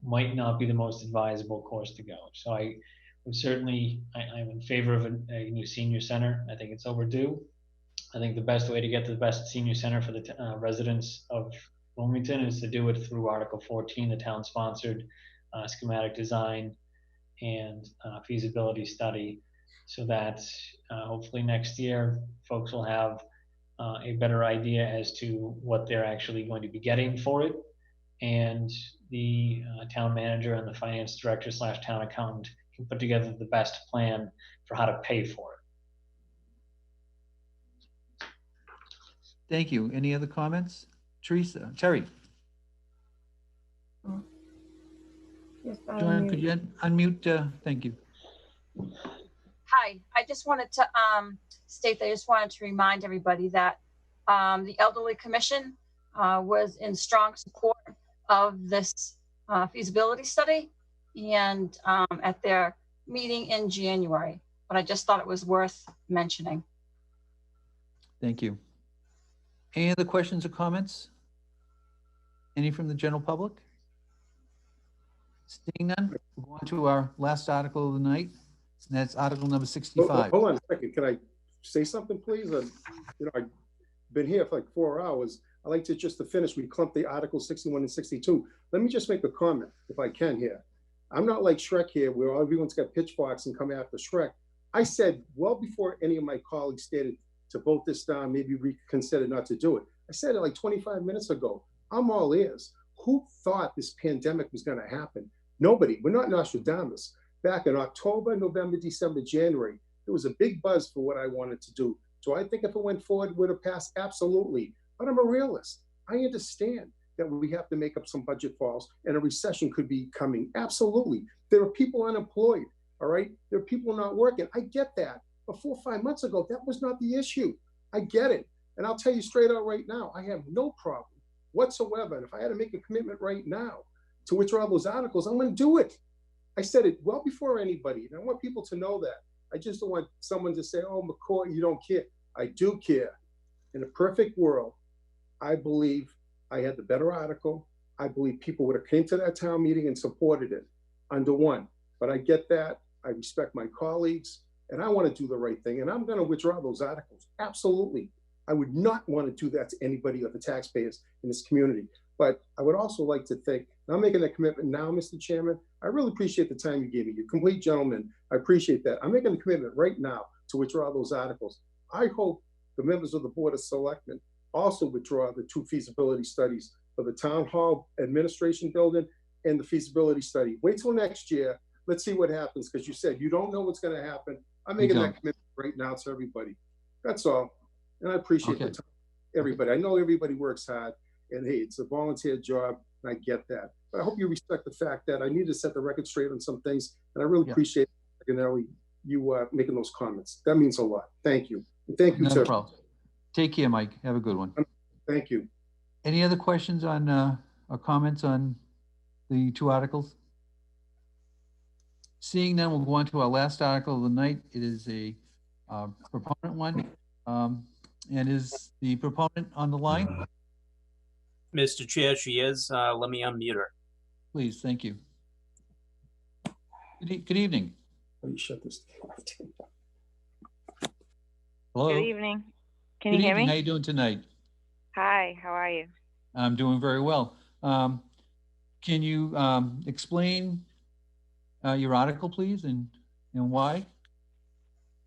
Might not be the most advisable course to go. So I would certainly, I'm in favor of a new senior center. I think it's overdue. I think the best way to get to the best senior center for the residents of Wilmington is to do it through Article 14, the town-sponsored schematic design and feasibility study, so that hopefully next year folks will have a better idea as to what they're actually going to be getting for it, and the town manager and the finance director / town accountant can put together the best plan for how to pay for it. Thank you. Any other comments? Terry? Yes, Joanne, could you unmute? Thank you. Hi, I just wanted to state that I just wanted to remind everybody that the Elderly Commission was in strong support of this feasibility study, and at their meeting in January, but I just thought it was worth mentioning. Thank you. Any other questions or comments? Any from the general public? Seeing none, we'll go on to our last article of the night, and that's article number 65. Hold on a second. Can I say something, please? You know, I've been here for like 4 hours. I like to just to finish, we clumped the Articles 61 and 62. Let me just make a comment, if I can here. I'm not like Shrek here, where everyone's got pitchforks and come after Shrek. I said, well before any of my colleagues stated to vote this down, maybe reconsider not to do it. I said it like 25 minutes ago. I'm all ears. Who thought this pandemic was going to happen? Nobody. We're not Nostradamus. Back in October, November, December, January, there was a big buzz for what I wanted to do. Do I think if it went forward, it would have passed? Absolutely. But I'm a realist. I understand that we have to make up some budget falls and a recession could be coming. Absolutely. There are people unemployed, all right? There are people not working. I get that. But 4 or 5 months ago, that was not the issue. I get it. And I'll tell you straight out right now, I have no problem whatsoever. And if I had to make a commitment right now to withdraw those articles, I'm going to do it. I said it well before anybody. And I want people to know that. I just don't want someone to say, oh, McCoy, you don't care. I do care. In a perfect world, I believe I had the better article. I believe people would have came to that town meeting and supported it under one. But I get that. I respect my colleagues. And I want to do the right thing. And I'm going to withdraw those articles. Absolutely. I would not want to do that to anybody or the taxpayers in this community. But I would also like to thank, and I'm making that commitment now, Mr. Chairman. I really appreciate the time you gave me. You're a complete gentleman. I appreciate that. I'm making a commitment right now to withdraw those articles. I hope the members of the Board of Selectmen also withdraw the 2 feasibility studies for the Town Hall Administration Building and the feasibility study. Wait till next year. Let's see what happens, because you said you don't know what's going to happen. I'm making that commitment right now to everybody. That's all. And I appreciate the time, everybody. I know everybody works hard, and hey, it's a volunteer job, and I get that. But I hope you respect the fact that I need to set the record straight on some things, and I really appreciate you making those comments. That means a lot. Thank you. And thank you, No problem. Take care, Mike. Have a good one. Thank you. Any other questions on or comments on the 2 articles? Seeing none, we'll go on to our last article of the night. It is a proponent one. And is the proponent on the line? Mr. Chair, she is. Let me unmute her. Please, thank you. Good evening. Let me shut this. Hello. Good evening. Can Good you hear evening. me? How you doing tonight? Hi, how are you? I'm doing very well. Can you explain your article, please, and why?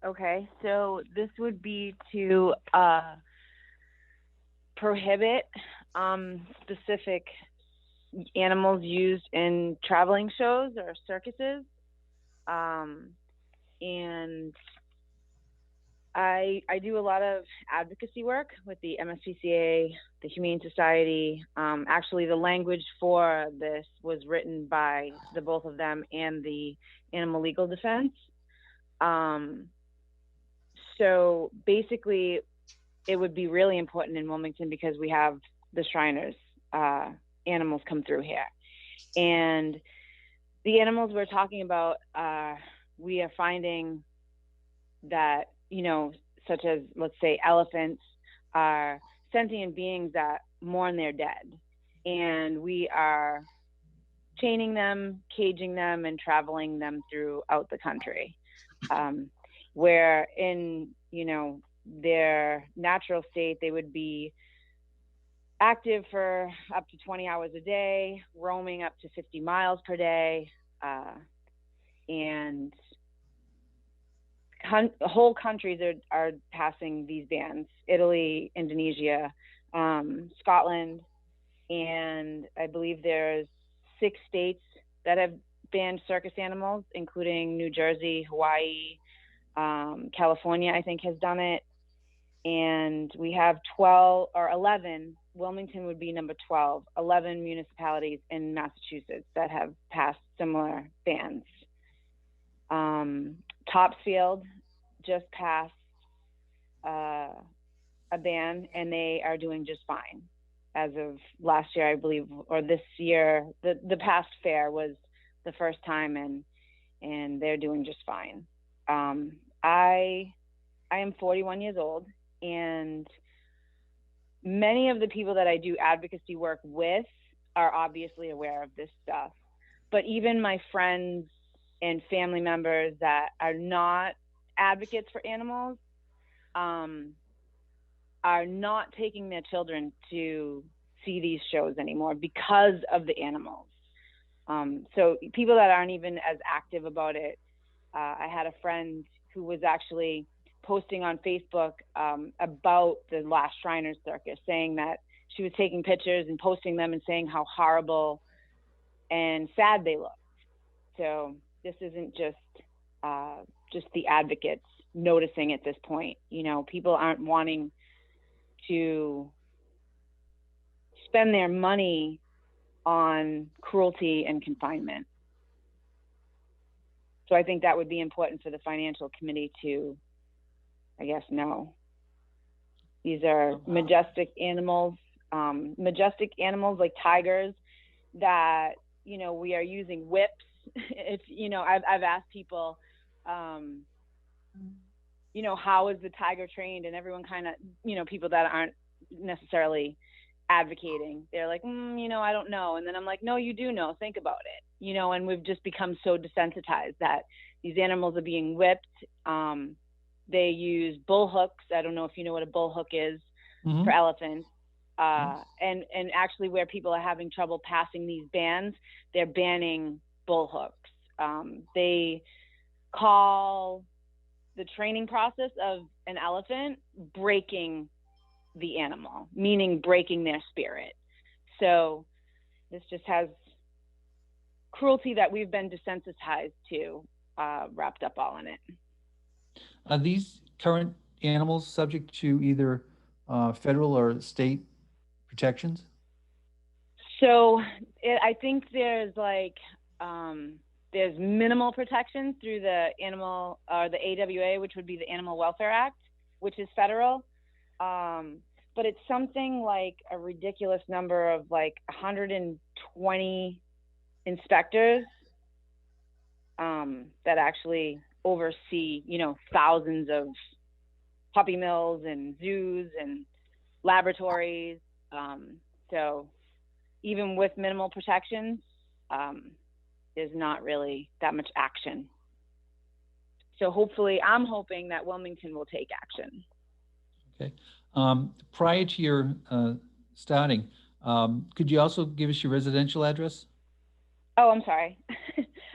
Okay, so this would be to prohibit specific animals used in traveling shows or circuses. And I do a lot of advocacy work with the MSPCA, the Humane Society. Actually, the language for this was written by the both of them and the Animal Legal Defense. So basically, it would be really important in Wilmington because we have the Shriners animals come through here. And the animals we're talking about, we are finding that, you know, such as, let's say, elephants are sentient beings that mourn their dead. And we are chaining them, caging them, and traveling them throughout the country. Where in, you know, their natural state, they would be active for up to 20 hours a day, roaming up to 50 miles per day, and whole countries are passing these bans. Italy, Indonesia, Scotland, and I believe there's 6 states that have banned circus animals, including New Jersey, Hawaii, California, I think, has done it. And we have 12 or 11, Wilmington would be number 12, 11 municipalities in Massachusetts that have passed similar bans. Topsfield just passed a ban, and they are doing just fine. As of last year, I believe, or this year, the past fair was the first time, and they're doing just fine. I am 41 years old, and many of the people that I do advocacy work with are obviously aware of this stuff. But even my friends and family members that are not advocates for animals, I are not taking their children to see these shows anymore because of the animals. So people that aren't even as active about it, I had a friend who was actually posting on Facebook about the last Shriners Circus, saying that she was taking pictures and posting them and saying how horrible and sad they looked. So this isn't just the advocates noticing at this point. You know, people aren't wanting to spend their money on cruelty and confinement. So I think that would be important for the financial committee to, I guess, know. These are majestic animals like tigers that, you know, we are using whips. If, you know, I've asked people, you know, how is the tiger trained? And everyone kind of, you know, people that aren't necessarily advocating, they're like, you know, I don't know. And then I'm like, no, you do know, think about it, you know. And we've just become so desensitized that these animals are being whipped. They use bull hooks. I don't know if you know what a bull hook is for elephants. And actually where people are having trouble passing these bans, they're banning bull hooks. They call the training process of an elephant breaking the animal, meaning breaking their spirit. So this just has cruelty that we've been desensitized to wrapped up all in it. Are these current animals subject to either federal or state protections? So I think there's like, there's minimal protection through the the AWA, which would be the Animal Welfare Act, which is federal. But it's something like a ridiculous number of like 120 inspectors that actually oversee, you know, thousands of puppy mills and zoos and laboratories. So even with minimal protections, there's not really that much action. So hopefully, I'm hoping that Wilmington will take action. Okay. Prior to your starting, could you also give us your residential address? Oh, I'm sorry.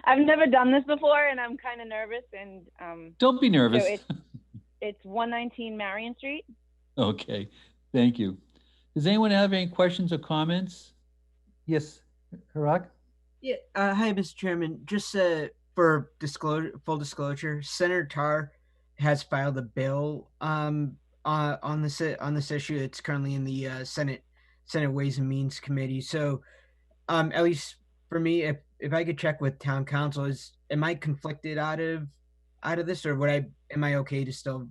I've never done this before, and I'm kind of nervous. And don't be nervous. So it's 119 Marion Street. Okay, thank you. Does anyone have any questions or comments? Yes, Harak? Yeah. Hi, Mr. Chairman. Just for full disclosure, Senator Tarr has filed a bill on this issue. It's currently in the Senate Ways and Means Committee. So, at least for me, if I could check with Town Council, am I conflicted out of this, or am I okay to still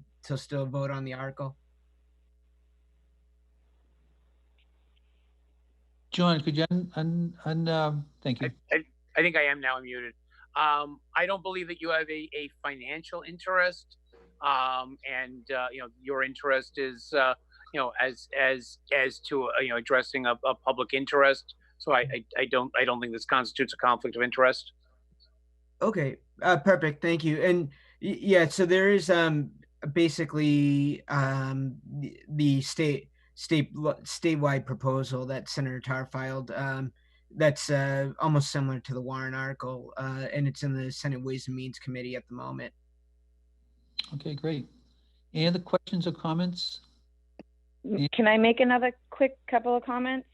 vote on the article? John, could you thank you. I think I am now unmuted. I don't believe that you have a financial interest, and you know, your interest is you know, as to you know, addressing a public interest. So I don't think this constitutes a conflict of interest. Okay, perfect. Thank you. And yeah, so there is basically the statewide proposal that Senator Tarr filed. That's almost similar to the Warren article, and it's in the Senate Ways and Means Committee at the moment. Okay, great. Any other questions or comments? Can I make another quick couple of comments?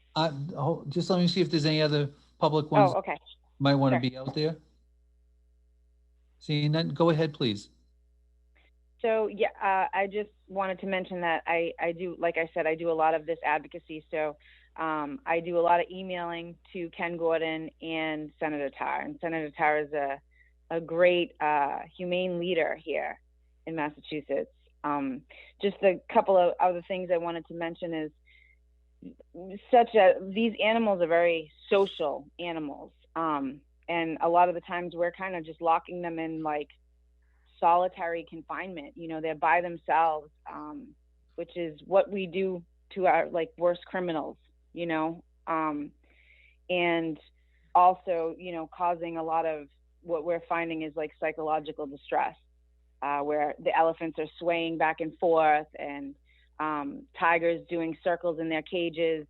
Just let me see if there's any other public ones. Oh, okay. Might want to be out there. Seeing none, go ahead, please. So yeah, I just wanted to mention that I do, like I said, I do a lot of this advocacy. So I do a lot of emailing to Ken Gordon and Senator Tarr. And Senator Tarr is a great humane leader here in Massachusetts. Just a couple of other things I wanted to mention is these animals are very social animals. And a lot of the times we're kind of just locking them in like solitary confinement. You know, they're by themselves, which is what we do to our like worst criminals, you know, and also, you know, causing a lot of what we're finding is like psychological distress, where the elephants are swaying back and forth and tigers doing circles in their cages,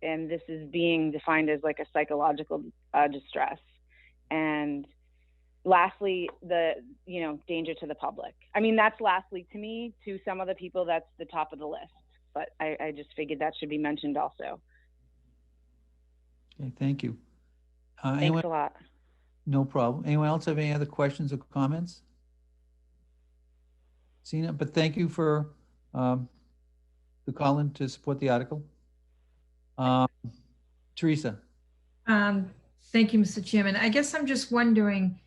and this is being defined as like a psychological distress. And lastly, the danger to the public. I mean, that's lastly to me. To some other people, that's the top of the list. But I just figured that should be mentioned also. Okay, thank you. Thanks a lot. No problem. Anyone else have any other questions or comments? Seen it, but thank you for the call in to support the article. Teresa. Thank you, Mr. Chairman. I guess I'm just wondering,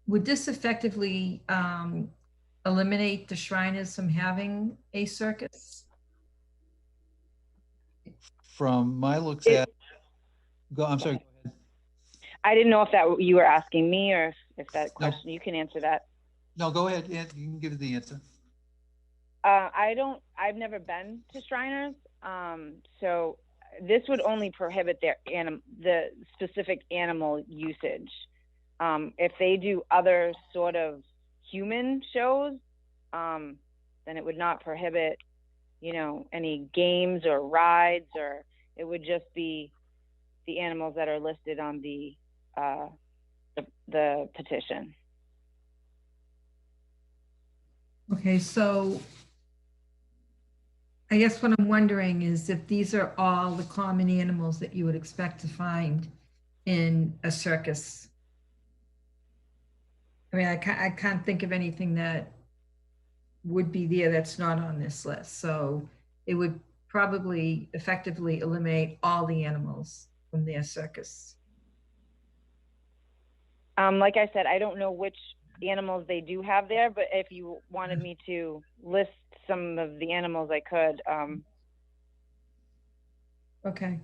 would this effectively eliminate the Shriners from having a circus? From my looks at, I'm sorry, go ahead. I didn't know if that you were asking me or if that question, you can answer that. No, go ahead. You can give the answer. I've never been to Shriners. So this would only prohibit the specific animal usage. If they do other sort of human shows, then it would not prohibit, any games or rides, or it would just be the animals that are listed on the petition. Okay, so I guess what I'm wondering is if these are all the common animals that you would expect to find in a circus. I mean, I can't think of anything that would be there that's not on this list. So it would probably effectively eliminate all the animals from their circus. Like I said, I don't know which animals they do have there, but if you wanted me to list some of the animals, I could. Okay.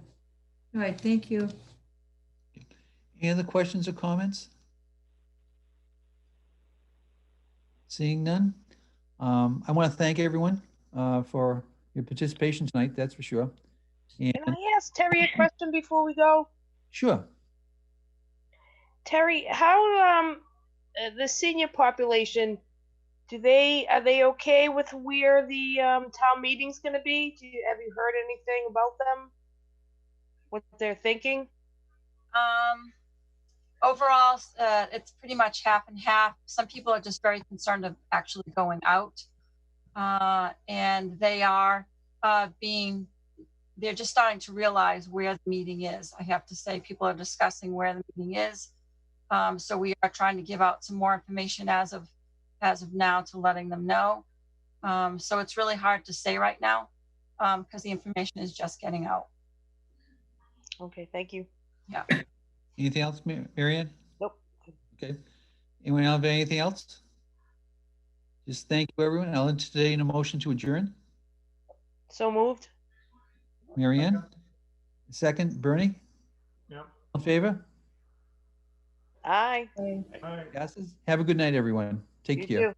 All right, thank you. Any other questions or comments? Seeing none. I want to thank everyone for your participation tonight, that's for sure. And Can I ask Terry a question before we go? sure. Terry, how the senior population, are they okay with where the town meeting's going to be? Have you heard anything about them? What they're thinking? Overall, it's pretty much half and half. Some people are just very concerned of actually going out. And they are they're just starting to realize where the meeting is. I have to say, people are discussing where the meeting is. So we are trying to give out some more information as of now to letting them know. So it's really hard to say right now because the information is just getting out. Okay, thank you. Yeah. Anything else, Marianne? Nope. Okay. Anyone else have anything else? Just thank you, everyone. I'll entertain a motion to adjourn. So moved. Marianne? Second, Bernie? Yep. All in favor? Aye. Passes. Have a good night, everyone. Take You care. too.